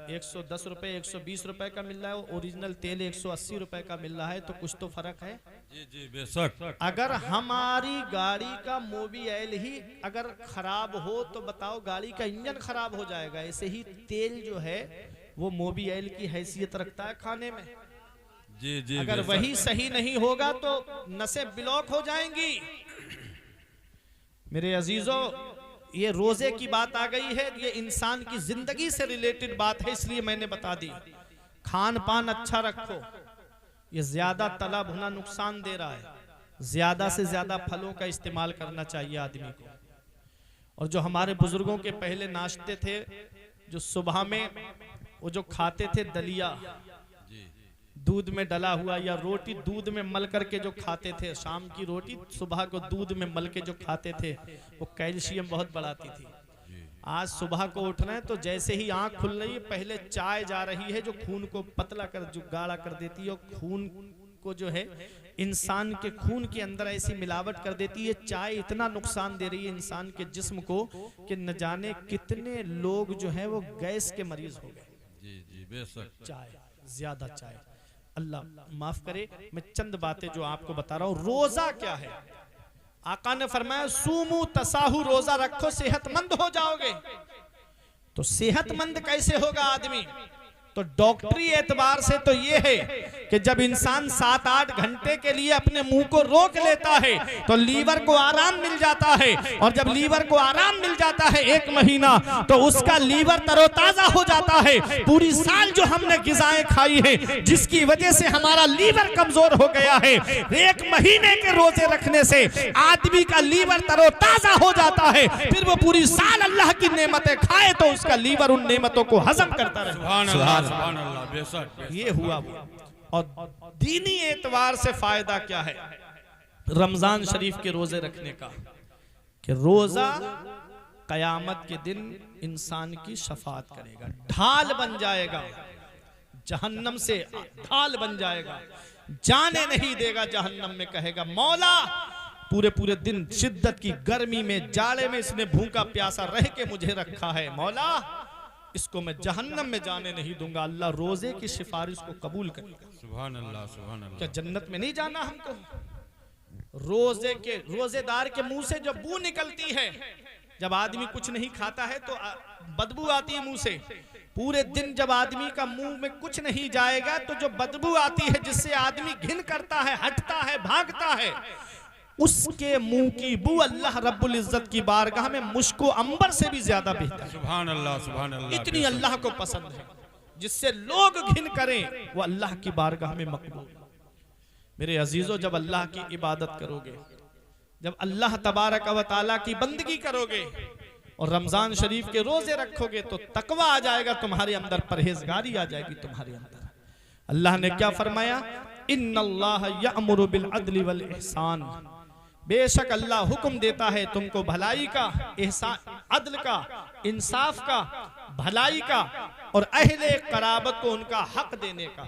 110 रुपए 120 रुपए का मिल रहा है वो ओरिजिनल तेल 180 रुपए का मिल रहा है, तो कुछ तो फर्क है। जी जी बेशक। अगर हमारी गाड़ी का मोबिल ही अगर खराब हो तो बताओ गाड़ी का इंजन खराब हो जाएगा। ऐसे ही तेल जो है वो मोबिल की हैसियत रखता है खाने में। जी जी, अगर वही सही नहीं होगा तो नसें ब्लॉक हो जाएंगी। मेरे अजीजों, ये रोजे की बात आ गई है, ये इंसान की जिंदगी से रिलेटेड बात है, इसलिए मैंने बता दी। खान पान अच्छा रखो। ये ज्यादा तला भुना नुकसान दे रहा है, ज्यादा से ज्यादा फलों का इस्तेमाल करना चाहिए आदमी को। और जो हमारे बुजुर्गों के पहले नाश्ते थे, जो सुबह में वो जो खाते थे दलिया, दूध में डला हुआ, या रोटी दूध में मल करके जो खाते थे, शाम की रोटी सुबह को दूध में मल के जो खाते थे, वो कैल्शियम बहुत बढ़ाती थी। आज सुबह को उठना है तो जैसे ही आंख खुल रही है पहले चाय जा रही है, जो खून को पतला कर, जो गाढ़ा कर देती है, और खून को जो है इंसान के खून के अंदर ऐसी मिलावट कर देती है। चाय इतना नुकसान दे रही है इंसान के जिस्म को कि न जाने कितने लोग जो है वो गैस के मरीज हो गए। जी जी बेशक। चाय, ज्यादा चाय, अल्लाह माफ करे। मैं चंद बातें जो आपको बता रहा हूं। रोजा क्या है? आका ने फरमाया सूमू तसाहू, रोजा रखो सेहतमंद हो जाओगे। तो सेहतमंद कैसे होगा आदमी? तो डॉक्टरी एतबार से तो ये है कि जब इंसान 7-8 घंटे के लिए अपने मुंह को रोक लेता है तो लीवर को आराम मिल जाता है, और जब लीवर को आराम मिल जाता है 1 महीना, तो उसका लीवर तरोताजा हो जाता है। पूरी साल जो हमने ग़िज़ाएं खाई है जिसकी वजह से हमारा लीवर कमजोर हो गया है, 1 महीने के रोजे रखने से आदमी का लीवर तरोताजा हो जाता है। फिर वो पूरी साल अल्लाह की नेमतें खाए तो उसका लीवर उन नेमतों को हजम करता रहे। सुभान अल्लाह, बेशक। ये हुआ वो। और दीनी एतवार से फायदा क्या है रमजान शरीफ के रोजे रखने का? कि रोजा कयामत के दिन इंसान की शफाअत करेगा, ढाल बन जाएगा, जहन्नम से ढाल बन जाएगा, जाने नहीं देगा जहन्नम में। कहेगा मौला पूरे पूरे दिन शिद्दत की गर्मी में, जाड़े में इसने भूखा प्यासा रह के मुझे रखा है, मौला इसको मैं जहन्नम में जाने नहीं दूंगा। अल्लाह रोजे की सिफारिश को कबूल करेगा। सुभान अल्लाह, सुभान अल्लाह। क्या जन्नत में नहीं जाना हमको? रोजेदार के मुंह से जब बू निकलती है, जब आदमी कुछ नहीं खाता है तो बदबू आती है मुंह से। पूरे दिन जब आदमी का मुंह में कुछ नहीं जाएगा तो जो बदबू आती है, जिससे आदमी घिन करता है, हटता है, भागता है, उसके मुंह की बू अल्लाह रब्बुल इज्जत की बारगाह में मुश्को अंबर से भी ज्यादा बेहतर है। सुभान अल्लाह, सुभान अल्लाह। इतनी अल्लाह को पसंद है, जिससे लोग घिन करें वो अल्लाह की बारगाह में मकबूल। मेरे अजीजों, जब अल्लाह की इबादत करोगे, जब अल्लाह तबारक व तआला की बंदगी करोगे और रमजान शरीफ के रोजे रखोगे तो तकवा आ जाएगा तुम्हारे अंदर, परहेजगारी आ जाएगी तुम्हारे अंदर। अल्लाह ने क्या फरमाया, इन्नल्लाह यअमुरु बिल अदली वल इहसान, बेशक अल्लाह हुक्म देता है तुमको भलाई का, एहसान, अदल का, इंसाफ का, भलाई का, और अहले कराबत को उनका हक देने का,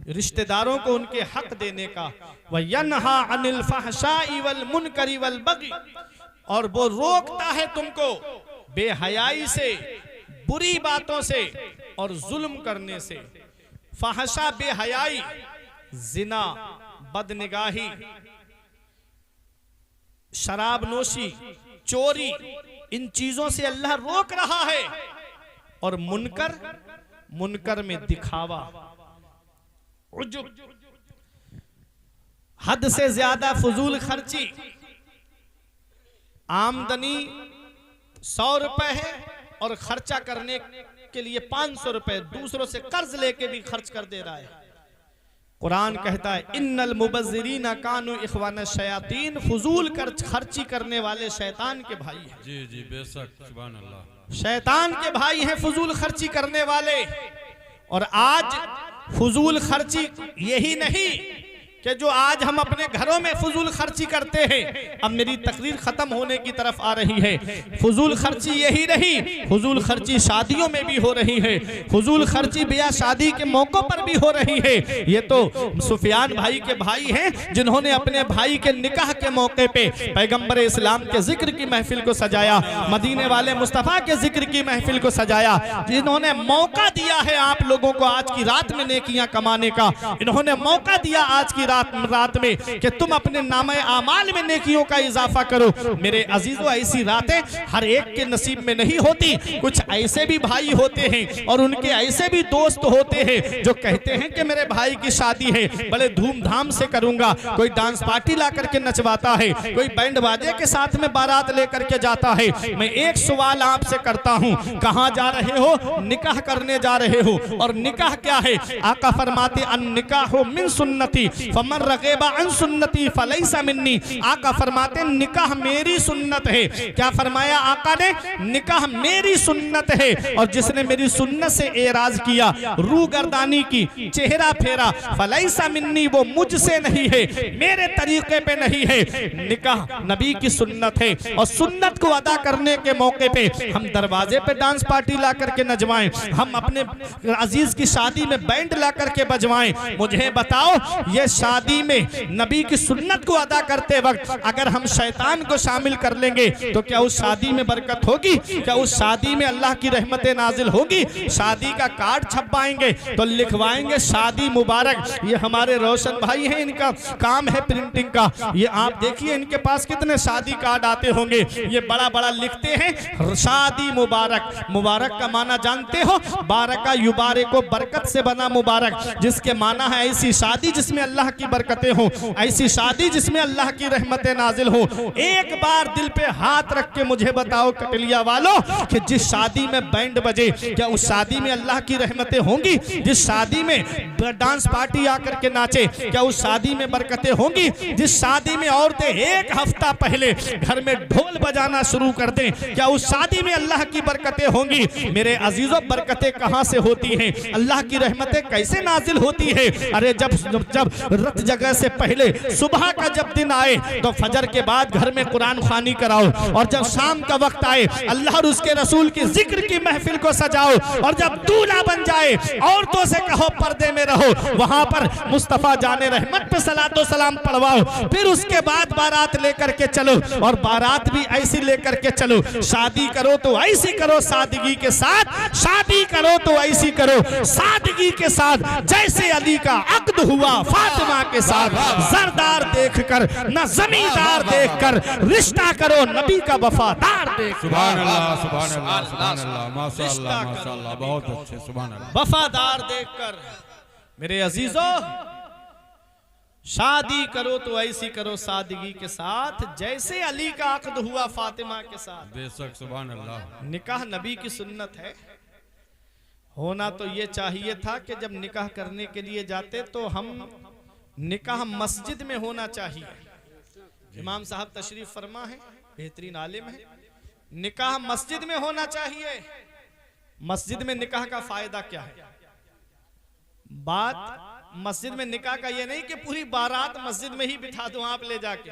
रिश्तेदारों को उनके हक देने का। व यन्हा अनिल फहशाई वल मुनकरी वल बगी, और वो रोकता है तुमको बेहयाई से, बुरी बातों से और जुल्म करने से। फहशा बेहयाई, जिना, बदनिगाही, शराब नोशी, चोरी, इन चीजों से अल्लाह रोक रहा है। और मुनकर, मुनकर में दिखावा, उजुब, हद से ज्यादा फजूल खर्ची। आमदनी 100 रुपए है और खर्चा करने के लिए 500 रुपए दूसरों से कर्ज लेके भी खर्च कर दे रहा है। कुरान कहता है इन्नल मुबज्जिरीना कानू इखवान शयातीन, फजूल खर्ची करने वाले शैतान के भाई हैं। जी जी बेशक, सुभान अल्लाह, शैतान के भाई हैं फजूल खर्ची करने वाले। और आज फजूल खर्ची यही नहीं कि जो आज हम अपने घरों में फजूल खर्ची करते हैं। अब मेरी तकरीर खत्म होने की तरफ आ रही है। फजूल खर्ची यही नहीं, फजूल खर्ची शादियों में भी हो रही है, फजूल खर्ची ब्याह शादी के मौकों पर भी हो रही है। ये तो सुफियान भाई के भाई हैं जिन्होंने अपने भाई के निकाह के मौके पे पैगंबर इस्लाम के जिक्र की महफिल को सजाया, मदीने वाले मुस्तफ़ा के जिक्र की महफिल को सजाया, जिन्होंने मौका दिया है आप लोगों को आज की रात में नेकियां कमाने का। इन्होंने मौका दिया आज की रात में कि तुम अपने नामे आमाल में नेकियों का इजाफा करो। मेरे अजीजों, ऐसी रातें हर एक के नसीब में नहीं होती। कुछ ऐसे भी भाई होते हैं और उनके ऐसे भी दोस्त होते हैं जो कहते हैं कि मेरे भाई की शादी है, बड़े धूमधाम से करूंगा। कोई डांस पार्टी ला करके नचवाता है, कोई बैंड बाजे के साथ में बारात लेकर के जाता है। मैं एक सवाल आपसे करता हूं, कहां जा रहे हो? निकाह करने जा रहे हो। और निकाह क्या है? आका फरमाते अन निकाह मिन सुन्नती फमन रगेबा अन सुन्नती फलैसा मिन्नी। आका फरमाते निकाह मेरी सुन्नत है। क्या फरमाया आका ने? निकाह मेरी सुन्नत है, और जिसने मेरी सुन्नत से एराज किया, रू गर्दानी की, चेहरा फेरा, फलैसा मिन्नी, वो मुझसे नहीं है, मेरे तरीके पे नहीं है। निकाह नबी की सुन्नत है, और सुन्नत को अदा करने के मौके पे हम दरवाजे पे डांस पार्टी ला करके नजवाएं, हम अपने अजीज की शादी में बैंड ला करके बजवाएं। मुझे बताओ, ये शादी में नबी की सुन्नत को अदा करते वक्त अगर हम शैतान को शामिल कर लेंगे तो क्या उस शादी में बरकत होगी? क्या उस शादी में अल्लाह की रहमतें नाजिल होगी? शादी का कार्ड छपवाएंगे तो लिखवाएंगे शादी मुबारक। ये हमारे रोशन भाई हैं, इनका काम है प्रिंटिंग का। ये आप देखिए इनके पास कितने शादी कार्ड आते होंगे। ये बड़ा बड़ा लिखते हैं शादी मुबारक। मुबारक का माना जानते हो? बारका युबारे को, बरकत से बना मुबारक, जिसके माना है ऐसी शादी जिसमें अल्लाह की बरकतें हो, ऐसी शादी जिसमें अल्लाह की रहमतें नाजिल हो। एक बार दिल पे हाथ रख के मुझे बताओ कटलिया वालों कि जिस शादी में बैंड बजे, क्या उस शादी में अल्लाह की रहमतें होंगी? जिस शादी में डांस पार्टी आकर के नाचे, क्या उस शादी में बरकतें होंगी? जिस शादी में औरतें एक हफ्ता पहले घर में ढोल बजाना शुरू कर दें, क्या उस शादी में अल्लाह की बरकतें होंगी? मेरे अजीजों, बरकतें कहां से होती हैं? अल्लाह की रहमतें कैसे नाजिल होती है? अरे जब रत जगह से पहले सुबह का जब दिन आए तो फजर के बाद घर में कुरान खानी कराओ, और जब शाम का वक्त आए अल्लाह और उसके रसूल की जिक्र की महफिल को सजाओ, और जब दूल्हा बन जाए औरतों से कहो पर्दे में रहो, वहां पर मुस्तफा जाने रहमत पे सलातो सलाम पढ़वाओ। फिर उसके बाद बारात लेकर के चलो, और बारात भी ऐसी लेकर के चलो। शादी करो तो ऐसी करो सादगी के साथ, शादी करो तो ऐसी करो सादगी के साथ जैसे अली का अक्द हुआ फातिमा के साथ। जरदार देखकर न जमींदार देखकर रिश्ता करो, नबी का वफादार देख। सुभान अल्लाह, सुभान अल्लाह, सुभान अल्लाह, माशाअल्लाह, माशाअल्लाह, बहुत अच्छे, सुभान अल्लाह। वफादार देखकर मेरे अजीजों, शादी करो तो ऐसी करो सादगी के साथ जैसे अली का अक्द हुआ फातिमा के साथ। बेशक, सुभान अल्लाह। निकाह नबी की सुन्नत है। होना तो ये चाहिए था कि जब निकाह करने के लिए जाते तो हम निकाह मस्जिद में होना चाहिए। इमाम साहब तशरीफ फरमा है, बेहतरीन आलिम है। निकाह मस्जिद में होना चाहिए। मस्जिद में निकाह का फायदा क्या है? बात मस्जिद में निकाह का ये नहीं कि पूरी बारात मस्जिद में ही बिठा दो आप ले जाके।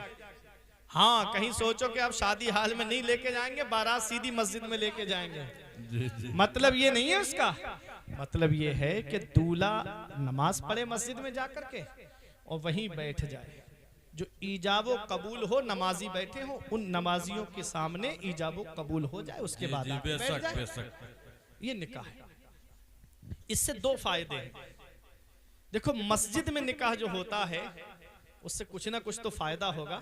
हाँ, कहीं सोचो कि आप शादी हाल में नहीं लेके जाएंगे, बारात सीधी मस्जिद में लेके जाएंगे। मतलब ये नहीं है उसका। मतलब ये है कि दूल्हा नमाज पढ़े मस्जिद में जाकर के और वहीं बैठ जाए। जो ईजाबो कबूल हो, नमाजी बैठे हो, उन नमाजियों के सामने ईजाबो कबूल हो जाए, उसके बाद बैठ जाए। ये निकाह है। इससे दो फायदे हैं। देखो, मस्जिद में निकाह जो होता है उससे कुछ ना कुछ तो फायदा होगा।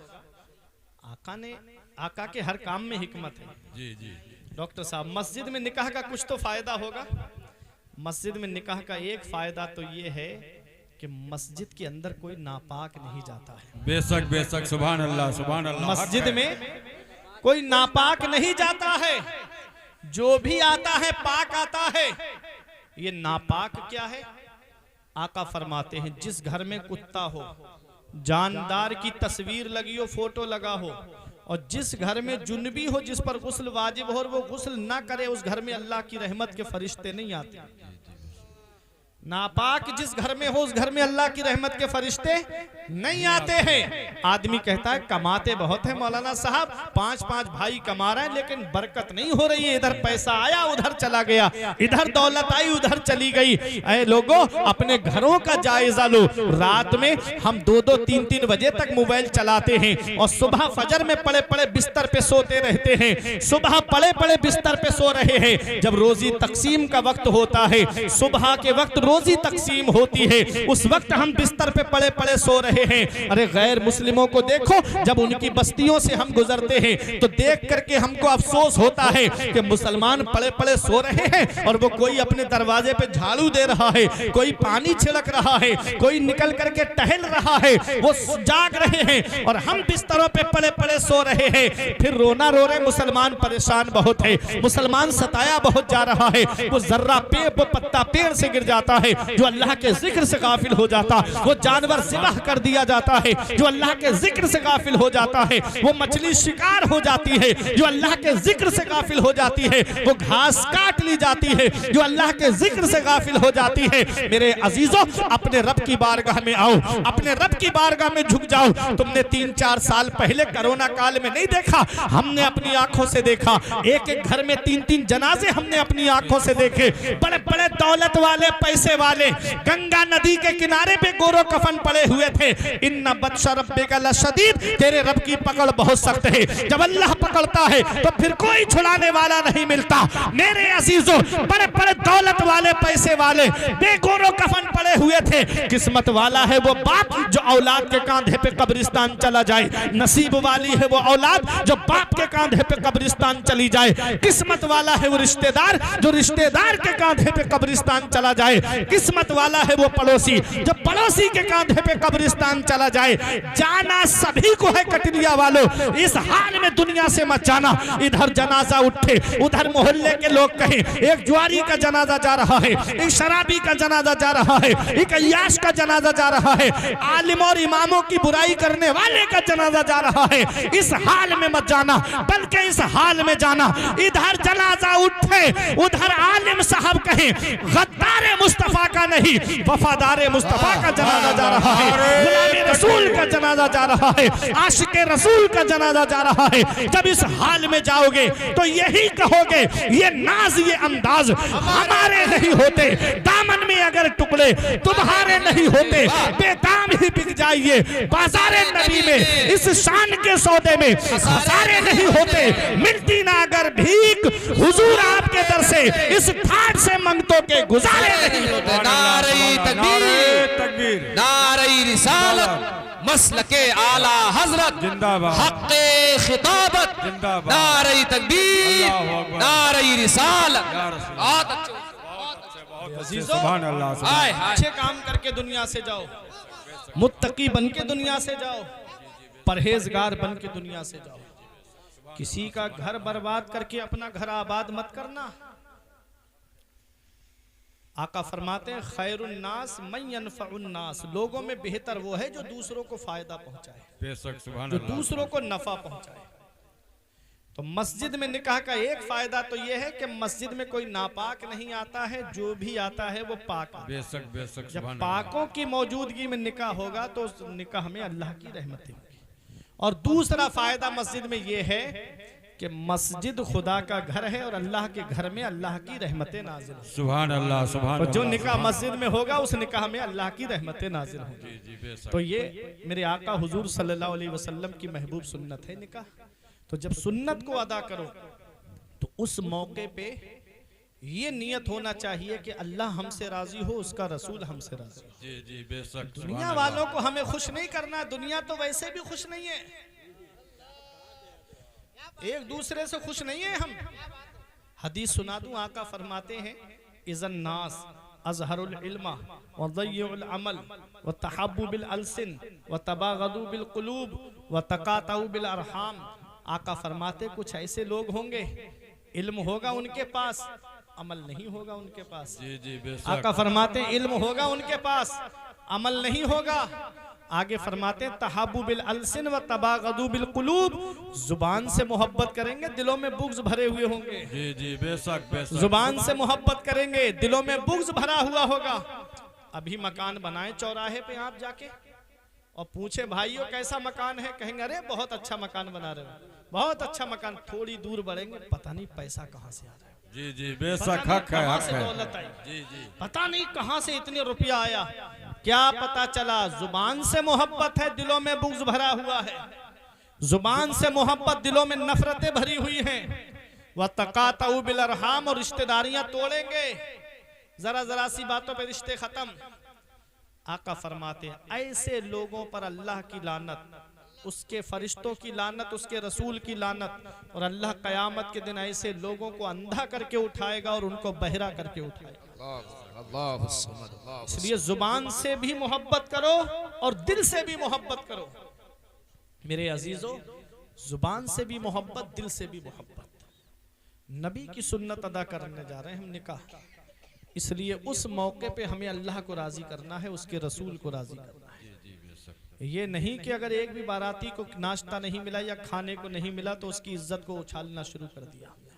आका के हर काम में हिकमत है। जी जी डॉक्टर साहब, मस्जिद में निकाह का कुछ तो फायदा होगा। मस्जिद में निकाह का एक फायदा तो ये है कि मस्जिद के अंदर कोई नापाक नहीं जाता है। बेशक बेशक, सुभान अल्लाह सुभान अल्लाह। मस्जिद में कोई नापाक नहीं जाता है। जो भी आता है पाक आता है। ये नापाक क्या है? आका फरमाते हैं, जिस घर में कुत्ता हो, जानदार की तस्वीर लगी हो, फोटो लगा हो, और जिस घर में जुनबी हो, जिस पर गुस्ल वाजिब हो और वो गुस्ल ना करे, उस घर में अल्लाह की रहमत के फरिश्ते नहीं आते। नापाक जिस घर में हो, उस घर में अल्लाह की रहमत के फरिश्ते नहीं आते हैं। आदमी कहता है कमाते बहुत है मौलाना साहब, 5-5 भाई कमा रहे हैं, लेकिन बरकत नहीं हो रही है। इधर पैसा आया उधर चला गया, इधर दौलत आई उधर चली गई। ऐ लोगों, अपने घरों का जायजा लो। रात में हम 2-2, 3-3 बजे तक मोबाइल चलाते हैं और सुबह फजर में पड़े पड़े बिस्तर पे सोते रहते हैं। सुबह पड़े पड़े बिस्तर पे सो रहे हैं। जब रोजी तकसीम का वक्त होता है, सुबह के वक्त रोजी तकसीम होती है, उस वक्त हम बिस्तर पे पड़े पड़े सो रहे हैं। अरे गैर मुस्लिमों को देखो, जब उनकी बस्तियों से हम गुजरते हैं तो देख करके हमको अफसोस होता है कि मुसलमान पड़े पड़े सो रहे हैं और वो कोई अपने दरवाजे पे झाड़ू दे रहा है, कोई पानी छिड़क रहा है, कोई निकल करके टहल रहा है, वो जाग रहे हैं और हम बिस्तरों पे पड़े पड़े सो रहे हैं। फिर रोना रो रहे मुसलमान, परेशान बहुत है, मुसलमान सताया बहुत जा रहा है। वो जर्रा पेड़, वो पत्ता पेड़ से गिर जाता है जो अल्लाह के जिक्र से गाफिल हो जाता, वो जानवर ज़िबाह कर दिया जाता है जो अल्लाह के जिक्र से गाफिल हो जाता है, वो मछली शिकार हो जाती है जो अल्लाह के जिक्र से गाफिल हो जाती है, वो घास काट ली जाती है जो अल्लाह के जिक्र से गाफिल हो जाती है। मेरे अजीजों, अपने रब की बारगाह में आओ, अपने रब की बारगाह में झुक जाओ। तुमने 3-4 साल पहले कोरोना काल में नहीं देखा, हमने अपनी आंखों से देखा। एक एक घर में 3-3 जनाजे हमने अपनी आंखों से देखे। बड़े बड़े दौलत वाले, पैसे वाले गंगा नदी के किनारे पे गोरो कफन पड़े हुए थे। इन्ना बत्शा रब्बिका लशदीद, तेरे रब की पकड़ बहुत सख्त है। जब अल्लाह पकड़ता है तो फिर कोई छुड़ाने वाला नहीं मिलता। मेरे अजीजों, बड़े बड़े दौलत वाले, पैसे वाले बेगोरो कफन पड़े हुए थे। किस्मत वाला है वो बाप जो औलाद के कांधे पे कब्रिस्तान चला जाए। नसीब वाली है वो औलाद जो बाप के कांधे पे कब्रिस्तान चली जाए। किस्मत वाला है वो रिश्तेदार जो रिश्तेदार के कांधे पे कब्रिस्तान चला जाए। किस्मत वाला है वो पड़ोसी जो पड़ोसी के कांधे पे कब्रिस्तान चला जाए। जाना सभी को है कटरिया वालों, इस हाल में दुनिया से मत जाना। इधर जनाजा उठे, उधर मोहल्ले के लोग कहें एक जुआरी का जनाजा जा रहा है, एक शराबी का जनाजा जा रहा है, एक अय्याश का जनाजा जा रहा है, आलिम और इमामों की बुराई करने वाले का जनाजा जा रहा है। इस हाल में मत जाना, बल्कि इस हाल में जाना, इधर जनाजा उठे उधर आलिम साहब कहें गद्दार मुस्तफा का नहीं, वफादार मुस्तफा का जनाजा जा रहा है, गुलाम रसूल का जनाजा जा रहा है, आशिक रसूल का जनाजा जा रहा है। जब इस हाल में जाओगे तो यही कहोगे ये नाज, ये अंदाज हमारे नहीं होते, दामन में अगर टुकड़े तुम्हारे नहीं होते, बेदाम ही बिक जाइए बाजारे नबी में। इस शान के सौदे में खसारे नहीं होते, मिलती ना अगर भीख हुजूर आपके दर से, इस ठाट से मंगतों के गुजारे नहीं होते। नारे तकबीर, नारे रिसालत, मसलके आला हजरत जिंदाबाद, हक़्क़े खिताबत जिंदाबाद, नारे तकबीर, नारे रिसालत। सुभान अल्लाह। अच्छे काम करके दुनिया से जाओ, मुत्तकी बन के दुनिया से जाओ, परहेजगार बन के दुनिया से जाओ। किसी का घर बर्बाद करके अपना घर आबाद मत करना। आका फरमाते हैं खैरुन्नास मन यनफउन्नास, लोगों में बेहतर वो है जो दूसरों को फायदा पहुंचाए, बेशक सुभान जो अल्लाह। दूसरों को नफा पहुंचाए। तो मस्जिद में निकाह का एक फायदा तो ये है कि मस्जिद में कोई नापाक नहीं आता है, जो भी आता है वो पाक आता है। बेशक बेशक जब सुभान पाकों की मौजूदगी में निकाह होगा तो उस निकाह में अल्लाह की रहमतें होंगी। और दूसरा फायदा मस्जिद में ये है कि मस्जिद खुदा का घर है और अल्लाह के घर में अल्लाह की रहमतें नाजिल होंगी। सुभान अल्लाह सुभान तो जो अल्लाह, निकाह मस्जिद में होगा उस निकाह में अल्लाह की रहमतें नाजिल होंगी। जी जी बेशक। तो ये मेरे आका हुजूर सल्लल्लाहु अलैहि वसल्लम की महबूब सुन्नत है निकाह। तो जब सुन्नत को अदा करो तो उस मौके पे ये नियत होना चाहिए कि अल्लाह हमसे राजी हो, उसका रसूल हमसे राजी हो। जी जी बेशक दुनिया वालों को हमें खुश नहीं करना, दुनिया तो वैसे भी खुश नहीं है, एक दूसरे से खुश नहीं है हम। हदीस सुना दूं, आका फरमाते हैं इज़न नास अज़हरुल इल्मा व ज़य्युल अमल व तहब्बु बिल अलसिन व तबागदु बिल कुलूब व तकातउ बिल अरहाम। आका फरमाते कुछ ऐसे लोग होंगे, इल्म होगा उनके पास, अमल नहीं होगा उनके पास। जी जी बेशक। आका फरमाते इल्म होगा उनके पास, अमल नहीं होगा। आगे फरमाते तहाबु बिल अलसिन व तबागदु बिल कुलूब, जुबान से मोहब्बत करेंगे, दिलों में बुग़्ज़ भरे हुए होंगे। जी जी बेशक बेशक। जुबान से मोहब्बत करेंगे, दिलों में बुग़्ज़ भरा हुआ होगा। अभी मकान बनाए चौराहे पे आप जाके और पूछे भाइयों कैसा मकान है, कहेंगे अरे बहुत अच्छा मकान बना रहे हो, बहुत अच्छा मकान। थोड़ी दूर बढ़ेंगे, पता नहीं पैसा कहाँ से आ रहा है, जी जी पता बेशक, नहीं हक है कहाँ हक से है। दौलत आई, जी जी पता नहीं कहाँ से इतने रुपया आया। क्या पता चला, जुबान से मोहब्बत है, दिलों में बुग़्ज़ भरा हुआ है। जुबान से मोहब्बत, दिलों में नफरतें भरी हुई हैं। वह तकातउ बिल अरहाम, और रिश्तेदारियां तोड़ेंगे, जरा जरा सी बातों पे रिश्ते खत्म। आका फरमाते हैं ऐसे लोगों पर अल्लाह की लानत, उसके फरिश्तों की लानत, उसके रसूल की लानत, और अल्लाह कयामत के दिन ऐसे लोगों को अंधा करके उठाएगा और उनको बहरा करके उठाएगा। इसलिए जुबान से भी मोहब्बत करो और दिल से भी मोहब्बत करो मेरे अजीजों। जुबान से भी मोहब्बत, दिल से भी मोहब्बत। नबी की सुन्नत अदा करने जा रहे हैं हम निकाह, इसलिए उस मौके पे हमें अल्लाह को राजी करना है, उसके रसूल को राजी करना है। ये नहीं कि अगर एक भी बाराती को नाश्ता नहीं मिला या खाने को नहीं मिला तो उसकी इज्जत को उछालना शुरू कर दिया हमने,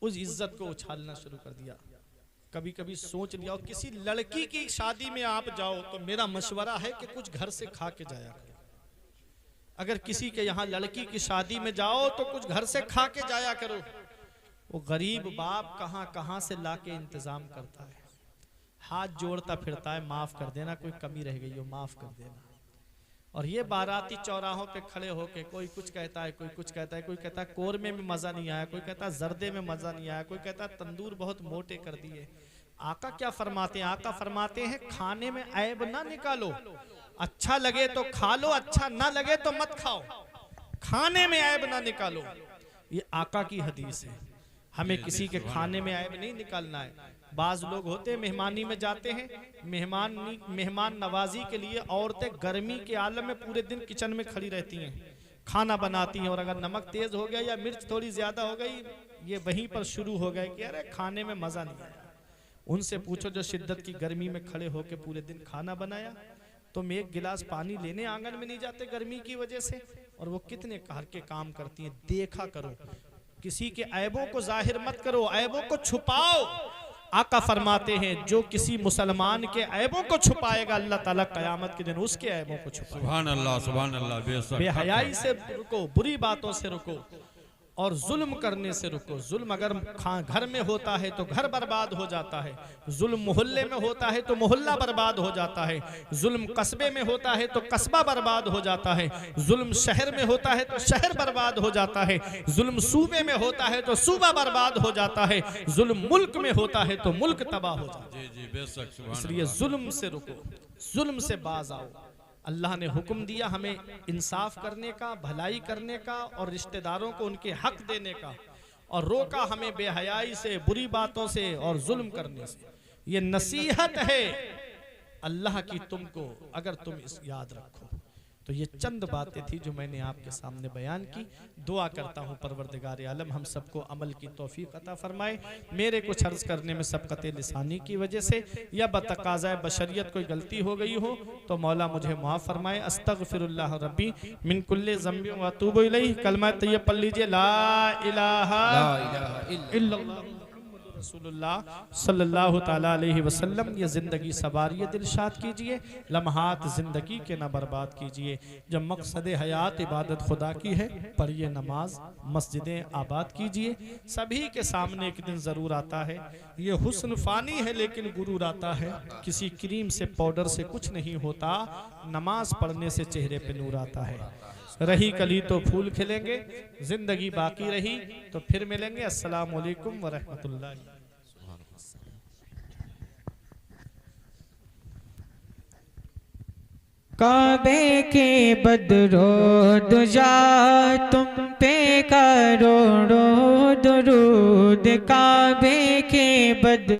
उस इज्जत को उछालना शुरू कर दिया। कभी कभी सोच लिया, और किसी लड़की की शादी में आप जाओ तो मेरा मशवरा है कि कुछ घर से खा के जाया करो। अगर किसी के यहाँ लड़की की शादी में जाओ तो कुछ घर से खा के जाया करो। वो गरीब बाप कहाँ कहाँ से लाके इंतजाम करता है, हाथ जोड़ता फिरता है, माफ कर देना, कोई कमी रह गई हो माफ कर देना। और ये बाराती चौराहों पे खड़े होके कोई कुछ कहता है, कोई कुछ कहता है, कोई कहता है कोरमे में मजा नहीं आया, कोई कहता है जर्दे में मजा नहीं आया, कोई कहता है तंदूर बहुत मोटे कर दिए। आका क्या फरमाते हैं? आका फरमाते हैं खाने में ऐब ना निकालो, अच्छा लगे तो खा लो, अच्छा ना लगे तो मत खाओ, खाने में ऐब ना निकालो। ये आका की हदीस है, हमें किसी के खाने में ऐब नहीं निकालना है। बाज लोग होते हैं मेहमानी में जाते हैं, मेहमान नवाजी के लिए औरतें गर्मी के आलम में पूरे दिन किचन में खड़ी रहती हैं, खाना बनाती हैं, और अगर नमक तेज हो गया या मिर्च थोड़ी ज्यादा हो गई, ये वहीं पर शुरू हो गए कि अरे खाने में मजा नहीं आया। उनसे पूछो जो शिद्दत की गर्मी में खड़े होकर पूरे दिन खाना बनाया, तुम एक गिलास पानी लेने आंगन में नहीं जाते गर्मी की वजह से, और वो कितने घर के काम करती हैं। देखा करो, किसी के ऐबों को जाहिर मत करो, ऐबों को छुपाओ। आका फरमाते हैं जो किसी मुसलमान के ऐबों को छुपाएगा, अल्लाह ताला कयामत के दिन उसके ऐबों को छुपाएगा। सुभान अल्लाह सुभान अल्लाह। बेशक बेहयाई से रुको, बुरी बातों से रुको, और जुल्म करने से रुको। जुल्म अगर घर में होता है तो घर बर्बाद हो जाता है, जुल्म मोहल्ले में होता है तो मोहल्ला बर्बाद हो जाता है, जुल्म कस्बे में होता है तो कस्बा बर्बाद हो जाता है, जुल्म शहर में होता है तो शहर बर्बाद हो जाता है, जुल्म सूबे में होता है तो सूबा बर्बाद हो जाता है, जुल्म मुल्क में होता है तो मुल्क तबाह हो जाता है। जी जी बेशक सुभान इसलिए जुल्म से रुको, जुल्म से बाज आओ। अल्लाह ने हुक्म दिया हमें इंसाफ करने का, भलाई करने का, और रिश्तेदारों को उनके हक देने का, और रोका हमें बेहयाई से, बुरी बातों से और जुल्म करने से। ये नसीहत है अल्लाह की तुमको, अगर तुम इस याद रखो। तो ये चंद बातें थी जो मैंने आपके सामने बयान की। दुआ करता हूँ परवरदिगार आलम हम सबको अमल की तौफीक अता फरमाए। मेरे कुछ अर्ज करने में सबकत लिसानी की वजह से या बतकाज़ाए बशरियत कोई गलती हो गई हो तो मौला मुझे माफ़ फरमाए। अस्तगफिरुल्लाह रब्बी मिन कुल्ले ज़ंबि व अतूबु इलैहि। कलमा तैयब पढ़ लीजिए, ला इलाहा इल्लल्लाह रसूलुल्लाह सल्लल्लाहु ताला अलैहि वसल्लम। ये ज़िंदगी सवारिय दिलशाद कीजिए, लम्हात ज़िंदगी के न बर्बाद कीजिए। जब मकसद हयात इबादत खुदा की है, पढ़िए नमाज, मस्जिदें आबाद कीजिए। सभी के सामने एक दिन ज़रूर आता है। ये हुस्न फ़ानी है लेकिन गुरूर आता है। किसी क्रीम से पाउडर से कुछ नहीं होता, नमाज पढ़ने से चेहरे पे नूर आता है। रही कली तो फूल खिलेंगे, जिंदगी बाकी रही तो फिर मिलेंगे। अस्सलामु अलैकुम व रहमतुल्लाह। काबे के बदरो दुजा तुम पे करोड़ों दुरूद। काबे के बद